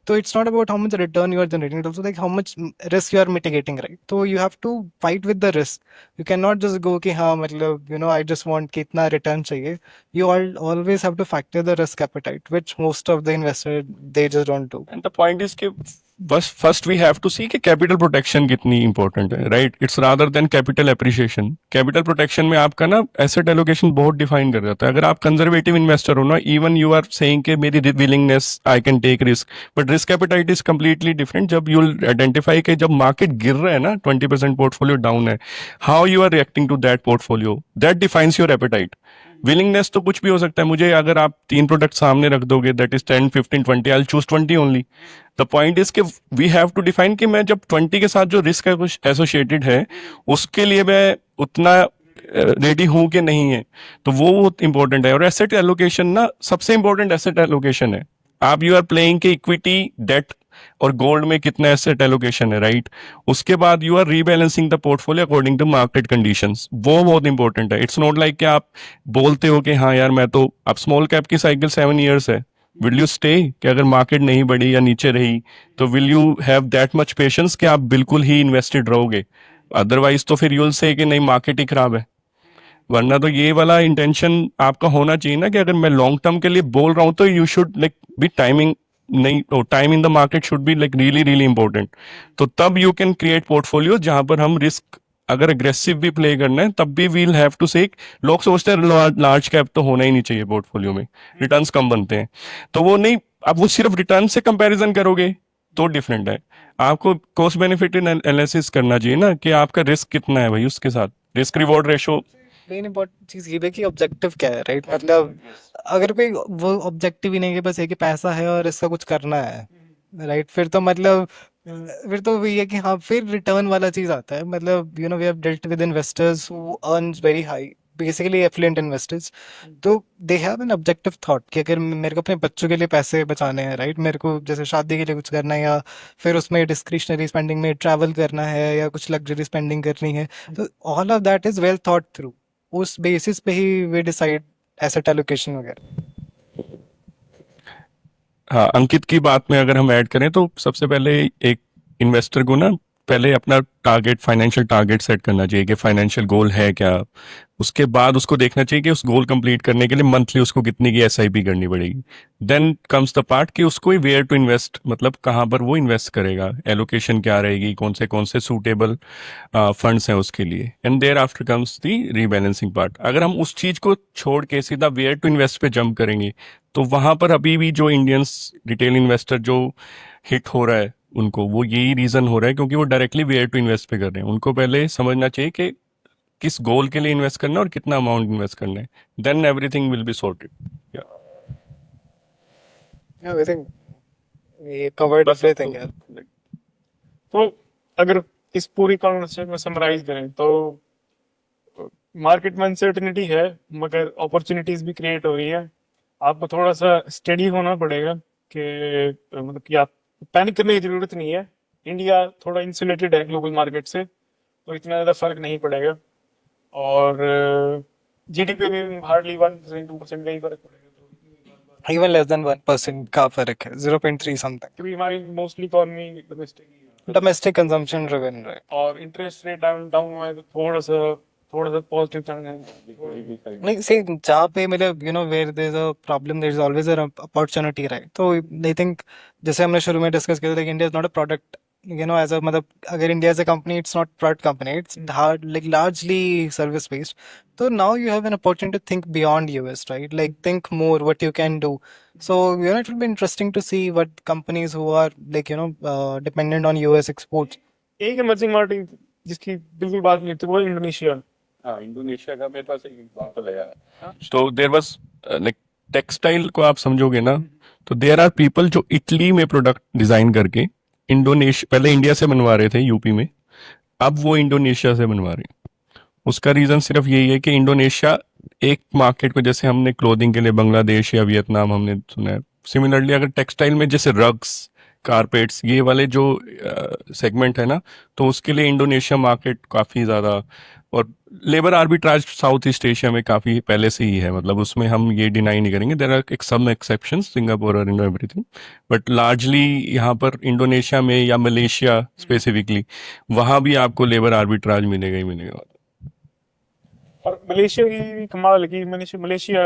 so it's not about how much return you are generating, it's also like how much risk you are mitigating, right? So you have to fight with the risk. You cannot just go कि हाँ मतलब I just want कि इतना return चाहिए. You always have to factor the risk appetite, which most of the investors they just don't do. And the point is कि बस first we have to सी कि capital protection कितनी important है, right. It's rather than capital appreciation. Capital protection में आपका ना asset allocation बहुत define कर जाता है। अगर आप कंजर्वेटिव इन्वेस्टर हो ना, इवन यू आर सेइंग कि मेरी willingness, I can take risk, but risk appetite is completely different. जब यू आइडेंटिफाई कि जब मार्केट गिर रहा है ना, 20% पोर्टफोलियो डाउन है, how you are reacting to that portfolio, that defines your appetite. Willingness तो कुछ भी हो सकता है। मुझे अगर आप 3 प्रोडक्ट सामने रख दोगे, that is 10, 15, 20, I choose 20 only. The point is कि वी हैव टू डिफाइन कि मैं जब 20 के साथ जो रिस्क एसोसिएटेड है उसके लिए मैं उतना रेडी हूं कि नहीं है, तो वो बहुत इंपॉर्टेंट है। और एसेट एलोकेशन ना, सबसे इंपॉर्टेंट एसेट एलोकेशन है। आप यू आर प्लेइंग के इक्विटी, डेट और गोल्ड में कितना एसेट एलोकेशन है, राइट? उसके बाद you are rebalancing the portfolio according to market conditions, वो बहुत इंपॉर्टेंट है। इट्स नॉट लाइक कि आप बोलते हो कि हाँ यार मैं तो, अब स्मॉल कैप की साइकिल 7 years है, विल यू स्टे? कि अगर मार्केट नहीं बढ़ी या नीचे रही तो will you have that much patience कि आप बिल्कुल ही इन्वेस्टेड रहोगे? अदरवाइज तो फिर यूल से कि नहीं मार्केट ही खराब है। वरना तो ये वाला इंटेंशन आपका होना चाहिए ना कि अगर मैं लॉन्ग टर्म के लिए बोल रहा हूँ तो you should like be timing, नहीं, time in the market should be like really really important. तो तब यू कैन क्रिएट पोर्टफोलियो जहां पर हम रिस्क, अगर अग्रेसिव भी प्ले करना है तब भी वील हैव टू से। लोग सोचते हैं लार्ज कैप तो होना ही नहीं चाहिए पोर्टफोलियो में, रिटर्न्स कम बनते हैं, तो वो नहीं। अब वो सिर्फ रिटर्न से कंपैरिजन करोगे तो डिफरेंट है। आपको कॉस्ट बेनिफिट एनालिसिस करना चाहिए ना कि आपका रिस्क कितना है भाई, उसके साथ risk reward ratio. Main important चीज ये है कि ऑब्जेक्टिव क्या है, राइट? मतलब अगर कोई वो ऑब्जेक्टिव ही नहीं है कि बस ये कि पैसा है और इसका कुछ करना है, राइट, फिर तो मतलब फिर तो वही है कि हाँ, फिर रिटर्न वाला चीज आता है। मतलब we have dealt with investors who earns very high, basically affluent investors. तो they have an objective thought कि अगर मेरे को अपने बच्चों के लिए पैसे बचाने हैं, राइट, मेरे को जैसे शादी के लिए कुछ करना है, या फिर उसमें डिस्क्रिशनरी स्पेंडिंग में ट्रैवल करना है, या कुछ लग्जरी स्पेंडिंग करनी है, तो all of that is well thought through. उस बेसिस पे ही वे डिसाइड एसेट एलोकेशन वगैरह। हाँ, अंकित की बात में अगर हम ऐड करें तो सबसे पहले एक इन्वेस्टर को ना पहले अपना टारगेट, फाइनेंशियल टारगेट सेट करना चाहिए कि फाइनेंशियल गोल है क्या। उसके बाद उसको देखना चाहिए कि उस गोल कंप्लीट करने के लिए मंथली उसको कितनी की एसआईपी करनी पड़ेगी। देन कम्स द पार्ट कि उसको वेयर टू इन्वेस्ट, मतलब कहाँ पर वो इन्वेस्ट करेगा, एलोकेशन क्या रहेगी, कौन से सूटेबल फंड्स हैं उसके लिए। And there after comes the rebalancing part. अगर हम उस चीज को छोड़ के सीधा वेयर टू इन्वेस्ट पे जंप करेंगे तो वहां पर अभी भी जो इंडियंस रिटेल इन्वेस्टर जो हिट हो रहा है उनको, वो यही रीजन हो रहा है क्योंकि वो डायरेक्टली वेयर टू इन्वेस्ट पे कर रहे हैं। उनको पहले समझना चाहिए कि किस गोल के लिए इन्वेस्ट करना है और कितना अमाउंट इन्वेस्ट करना है, then everything will be sorted. I think ये कवर्ड एवरीथिंग यार। तो अगर इस पूरी कॉन्वर्सेशन में समराइज करें तो मार्केट में अनसर्टेनिटी है मगर अपॉर्चुनिटीज भी क्रिएट हो रही है। आपको थोड़ा सा स्टेडी होना पड़ेगा कि मतलब कि आप पैनिक करने की जरूरत नहीं है। इंडिया थोड़ा इंसुलेटेड है ग्लोबल मार्केट से, तो इतना ज़्यादा फर्क नहीं पड़ेगा। और जीडीपी में हार्डली 1%, 2% का ही फर्क पड़ेगा। इवन लेस देन 1% का फर्क है, 0.3 समथिंग। क्योंकि हमारी मोस्टली इकॉनमी डोमेस्टिक ही है डोमेस्टिक कंजम्पशन ड्रिवन, राइट। और इंटरेस्ट रेट डाउन डाउन हुआ है तो थोड़ा सा पॉजिटिव टर्न है। नहीं, see, जहाँ पे मतलब where there is a problem there is always a opportunity, right? तो आई थिंक जैसे हमने शुरू में डिस्कस किया था कि India is not a product, as a, मतलब अगर India as a company, it's not product company, it's hard like largely service based. तो now you have an opportunity to think beyond US, right? Like think more what you can do. So, it will be interesting to see what companies who are like, dependent on US exports. एक emerging market जिसकी बिल्कुल बात नहीं थी वो Indonesia. हाँ, Indonesia का मेरे पास एक एग्जांपल है यार। तो देयर वाज लाइक, टेक्सटाइल को आप समझोगे ना, तो देयर आर पीपल जो इटली में प्रोडक्ट डिजाइन करके इंडोनेशिया, पहले इंडिया से बनवा रहे थे यूपी में, अब वो इंडोनेशिया से बनवा रहे हैं। उसका रीजन सिर्फ यही है कि इंडोनेशिया एक मार्केट को, जैसे हमने क्लोथिंग के लिए बांग्लादेश या वियतनाम हमने सुना है, सिमिलरली अगर टेक्सटाइल में जैसे रग्स, कारपेट्स, ये वाले जो सेगमेंट है ना, तो उसके लिए इंडोनेशिया मार्केट काफ़ी ज़्यादा। और labour arbitrage south east Asia में काफ़ी पहले से ही है, मतलब उसमें हम ये डिनाई नहीं करेंगे, there are some exceptions, Singapore और एवरीथिंग, बट लार्जली यहाँ पर इंडोनेशिया में या मलेशिया स्पेसिफिकली, वहाँ भी आपको लेबर आर्बिट्राज मिलेगा ही मिलेगा। और मलेशिया की भी कमाल है कि मलेशिया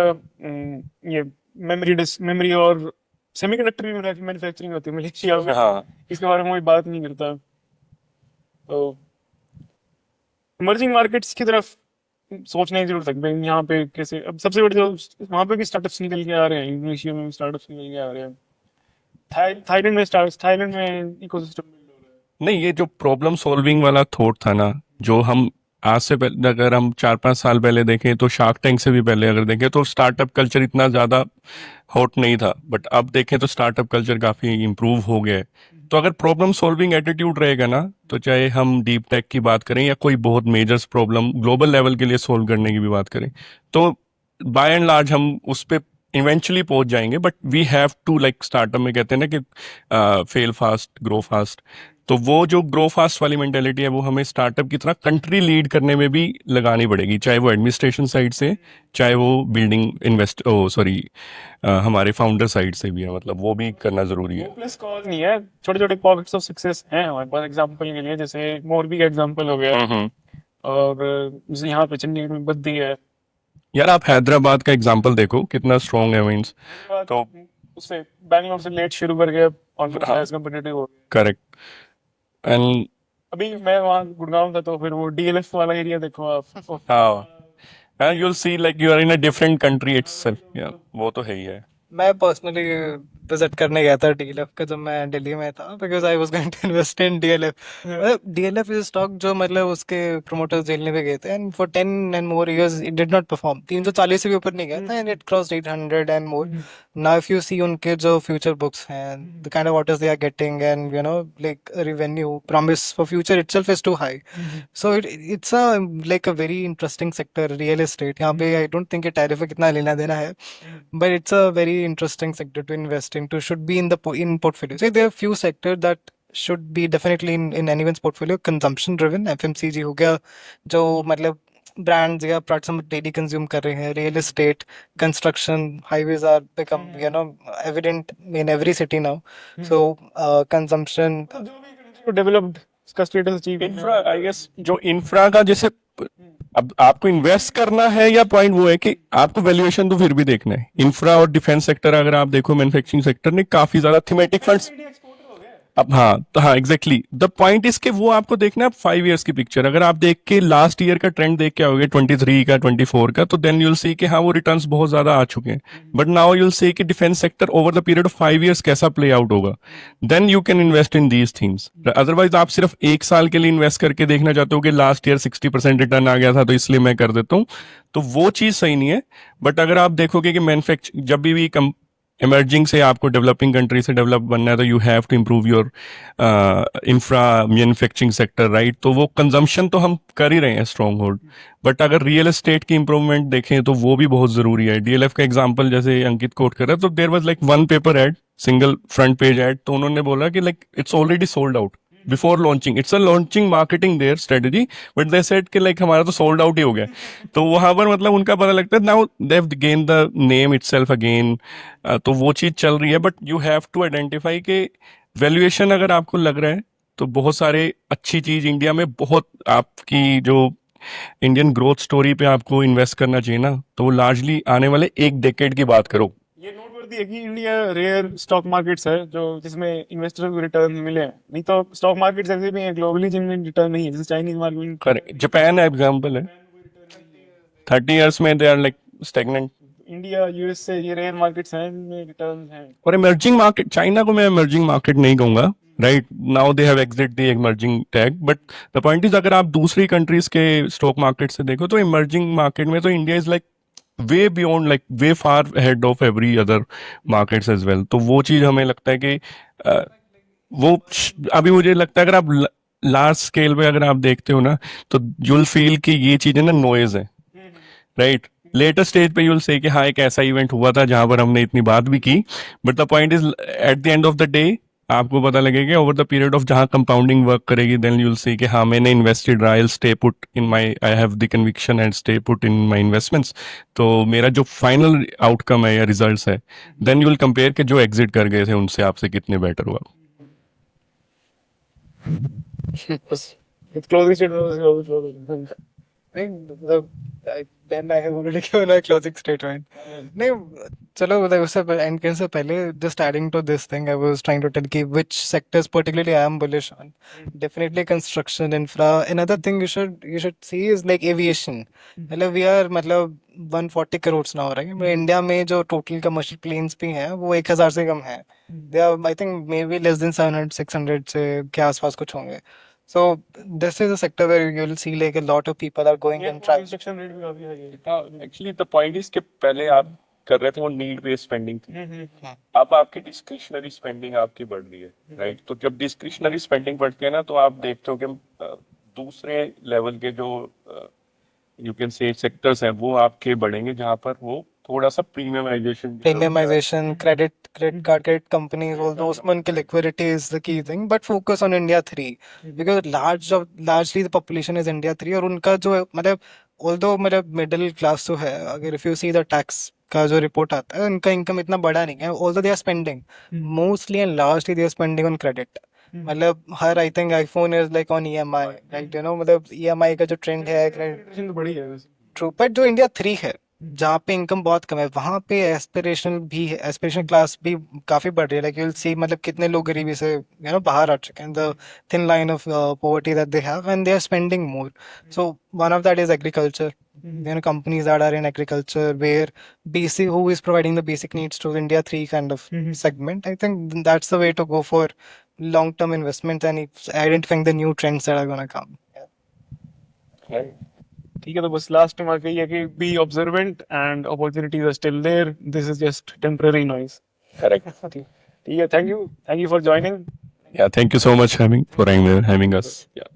ये मेमोरी और सेमीकंडक्टर भी मैन्युफैक्चरिंग होती है मलेशिया में। हाँ, इसके बारे में कोई बात नहीं करता। तो इमर्जिंग मार्केट्स की तरफ सोचने की जरूरत है कि भाई यहाँ पे कैसे, अब सबसे बड़े जो वहाँ पे भी स्टार्टअप्स निकल के आ रहे हैं, इंडोनेशिया में भी स्टार्टअप्स निकल के आ रहे हैं, थाईलैंड में इकोसिस्टम बिल्ड हो रहा है। नहीं, ये जो प्रॉब्लम सॉल्विंग वाला थॉट था ना, जो हम आज से पहले अगर हम 4-5 साल पहले देखें तो शार्क टैंक से भी पहले अगर देखें तो स्टार्टअप कल्चर इतना ज़्यादा हॉट नहीं था, बट अब देखें तो स्टार्टअप कल्चर काफ़ी इम्प्रूव हो गया है। तो अगर प्रॉब्लम सॉल्विंग एटीट्यूड रहेगा ना, तो चाहे हम डीप टेक की बात करें या कोई बहुत मेजर प्रॉब्लम ग्लोबल लेवल के लिए सोल्व करने की भी बात करें, तो बाय एंड लार्ज हम उस पे इवेंचुअली पहुंच जाएंगे। But we have to, like startup में कहते हैं ना कि फेल फास्ट ग्रो फास्ट, तो वो जो ग्रो फास्ट वाली मेंटेलिटी है वो हमें स्टार्टअप की तरह कंट्री लीड करने में भी लगानी पड़ेगी, चाहे वो एडमिनिस्ट्रेशन साइड से, चाहे वो बिल्डिंग इन्वेस्ट सॉरी हमारे फाउंडर साइड से भी है, मतलब वो भी करना जरूरी है। होपलेस कॉज नहीं है, छोटे छोटे पॉकेट्स ऑफ सक्सेस हैं हमारे पास एग्जांपल के लिए, जैसे मोरबी का एग्जांपल हो गया, और जैसे यहाँ पे चंडीगढ़ में बद्दी है। यार आप हैदराबाद का एग्जांपल देखो कितना स्ट्रॉन्ग है मीन्स। तो उससे बैंगलोर से लेट शुरू करके ऑलमोस्ट हाँ। एज कम्पिटिटिव हो गया। करेक्ट। एंड अभी मैं वहाँ गुड़गांव था, तो फिर वो डीएलएफ वाला एरिया देखो आप। हाँ, you'll see like you are in a different country itself, yeah, वो तो है ही है। मैं पर्सनली विजिट करने गया था डीएलएफ का जब मैं दिल्ली में था, because I was going to invest in DLF. मतलब डीएलएफ इज स्टॉक जो मतलब उसके प्रोमोटर्स झेलने पे गए थे, and for 10 and more years it did not perform. 340 से भी ऊपर नहीं गया था, and it crossed 800 and more. Now if you see उनके जो फ्यूचर बुक्स हैं, the kind of orders they are getting, and you know like revenue promise for future itself is too high. So it's a like a very interesting sector real estate. यहाँ पे आई don't think tariff का कितना लेना देना है, but it's a very interesting sector to invest into. Should be in the in portfolio. So there are few sectors that should be definitely in anyone's portfolio. Consumption driven, FMCG हो गया, जो मतलब brands या products हम daily consume कर रहे हैं, real estate, construction, highways are become evident in every city now. So consumption. जो भी कंट्री को डेवलप्ड उसका status achieve infra, I guess जो इंफ्रा का जैसे अब आपको इन्वेस्ट करना है, या पॉइंट वो है कि आपको वैल्यूएशन तो फिर भी देखना है। इंफ्रा और डिफेंस सेक्टर अगर आप देखो, मैन्युफैक्चरिंग सेक्टर ने काफी ज्यादा थीमेटिक फंड्स अब, हाँ तो हाँ एग्जैक्टली द पॉइंट इज के वो आपको देखना है 5 इयर्स की पिक्चर। अगर आप देख के लास्ट ईयर का ट्रेंड देख के आओगे 23 का 24 का, तो देन यूल सी कि हाँ वो रिटर्न्स बहुत ज्यादा आ चुके हैं। बट नाउ यूल सी कि defence sector over the period of 5 years कैसा प्ले आउट होगा, then you can invest in these things. Otherwise आप सिर्फ 1 साल के लिए इन्वेस्ट करके देखना चाहते हो कि लास्ट ईयर 60% रिटर्न आ गया था तो इसलिए मैं कर देता हूँ, तो वो चीज सही नहीं है। बट अगर आप देखोगे कि मैन्युफैक्चर जब भी इमर्जिंग से आपको डेवलपिंग कंट्री से डेवलप बनना है, तो you have to improve your infra manufacturing sector, right. तो वो कंजम्पशन तो हम कर ही रहे हैं स्ट्रॉन्ग होल्ड, बट अगर रियल एस्टेट की इंप्रूवमेंट देखें तो वो भी बहुत जरूरी है। डीएलएफ का एग्जांपल जैसे अंकित कोट कर रहा है, तो there was like one paper ad, single front page ad, तो उन्होंने बोला कि like it's already sold out before launching. It's a launching marketing their strategy, but they said कि लाइक हमारा तो सोल्ड आउट ही हो गया। तो वहां पर मतलब उनका पता लगता है now they have gain the name itself again. तो वो चीज चल रही है, but you have to identify के वैल्यूएशन अगर आपको लग रहा है तो बहुत सारे अच्छी चीज इंडिया में, बहुत आपकी जो इंडियन ग्रोथ स्टोरी पे आपको इन्वेस्ट करना चाहिए ना, तो वो लार्जली आने वाले 1 डेकेड की बात करो। ये नोटवर्दी है कि इंडिया रेयर स्टॉक मार्केट्स है जो जिसमें इन्वेस्टर को रिटर्न मिले हैं। नहीं तो स्टॉक मार्केट्स ऐसे भी हैं ग्लोबली जिनमें रिटर्न नहीं है, जैसे Chinese market. Correct, Japan example है, 30 इयर्स में they are like stagnant. India USA ये रेयर मार्केट्स हैं जिनमें रिटर्न हैं। और इमर्जिंग मार्केट, चाइना को मैं इमर्जिंग मार्केट नहीं कहूंगा, right. Now they have exit the emerging tag, but the point is अगर आप दूसरी कंट्रीज के स्टॉक मार्केट से देखो तो इमर्जिंग मार्केट में तो India is like way beyond, like way far ahead of every other markets as well. तो वो चीज हमें लगता है कि वो अभी मुझे लगता है अगर आप लार्ज स्केल पे अगर आप देखते हो ना, तो यूल फील कि ये चीजें ना नॉइज है, राइट। लेटर स्टेज पे यूल से कि हाँ एक ऐसा इवेंट हुआ था जहां पर हमने इतनी बात भी की, but the point is at the end of the day आपको पता लगेगा ओवर द पीरियड ऑफ जहां कंपाउंडिंग वर्क करेगी, देन यूल सी कि हाँ मैंने इन्वेस्टेड रहा, I stay put in my, I have the conviction and stay put in my investments. तो मेरा जो फाइनल आउटकम है या रिजल्ट्स है, देन यूल कंपेयर के जो एग्जिट कर गए थे उनसे आपसे कितने बेटर हुआ। Closing statement then I have already given a closing statement. नहीं, चलो मतलब उससे एंड करने से पहले just adding to this thing, I was trying to tell कि which sectors particularly I am bullish on. Definitely construction, infra. Another thing you should see is like aviation. मतलब we are मतलब 140 crores now, right? India में जो total commercial planes भी हैं वो 1000 से कम है। They are I think maybe less than 700 600 से के आसपास कुछ होंगे। So this is a sector where you'll see like a lot of people are going ये and trying. कंस्ट्रक्शन रेट भी काफी हाई है। एक्चुअली द पॉइंट इज कि पहले आप कर रहे थे वो नीड बेस्ड स्पेंडिंग थी, हम्म। अब आपकी डिस्क्रिशनरी स्पेंडिंग आपकी बढ़ रही है, राइट? तो जब डिस्क्रिशनरी स्पेंडिंग बढ़ती है ना, तो आप देखते हो कि दूसरे लेवल के जो यू कैन से सेक्टर्स हैं वो आपके बढ़ेंगे, जहां पर वो थोड़ा सा premiumisation Premiumization, credit card, credit companies, all those one liquidity is the key thing. But focus on India 3 because largely the population is India 3 और उनका जो मतलब although मतलब middle class जो है, अगर if you see the tax का जो रिपोर्ट आता है, उनका इनकम इतना बड़ा नहीं है, although they are spending mostly and largely they are spending on credit. मतलब हर I think iPhone is like on EMI, right? You know मतलब EMI का जो ट्रेंड है credit तो बड़ी है वैसे। ट्रू, बट जो इंडिया 3 है जहाँ पे इनकम बहुत कम है, वहाँ पे एस्पिरेशनल भी है, एस्पिरेशनल क्लास भी काफी बढ़ रही है। लाइक यू विल सी मतलब कितने लोग गरीबी से बाहर आ चुके हैं, the thin line of poverty that they have and they are spending more. So one of that is agriculture, companies that are in agriculture where basic who is providing the basic needs to India 3 kind of segment. I think that's the way to go for long term investment and identifying the new trends that are going to come. ठीक है, तो बस last में आके ये है कि be observant and opportunities are still there, this is just temporary noise. Correct. ठीक है, thank you for joining. Yeah, thank you so much for having us. Yeah.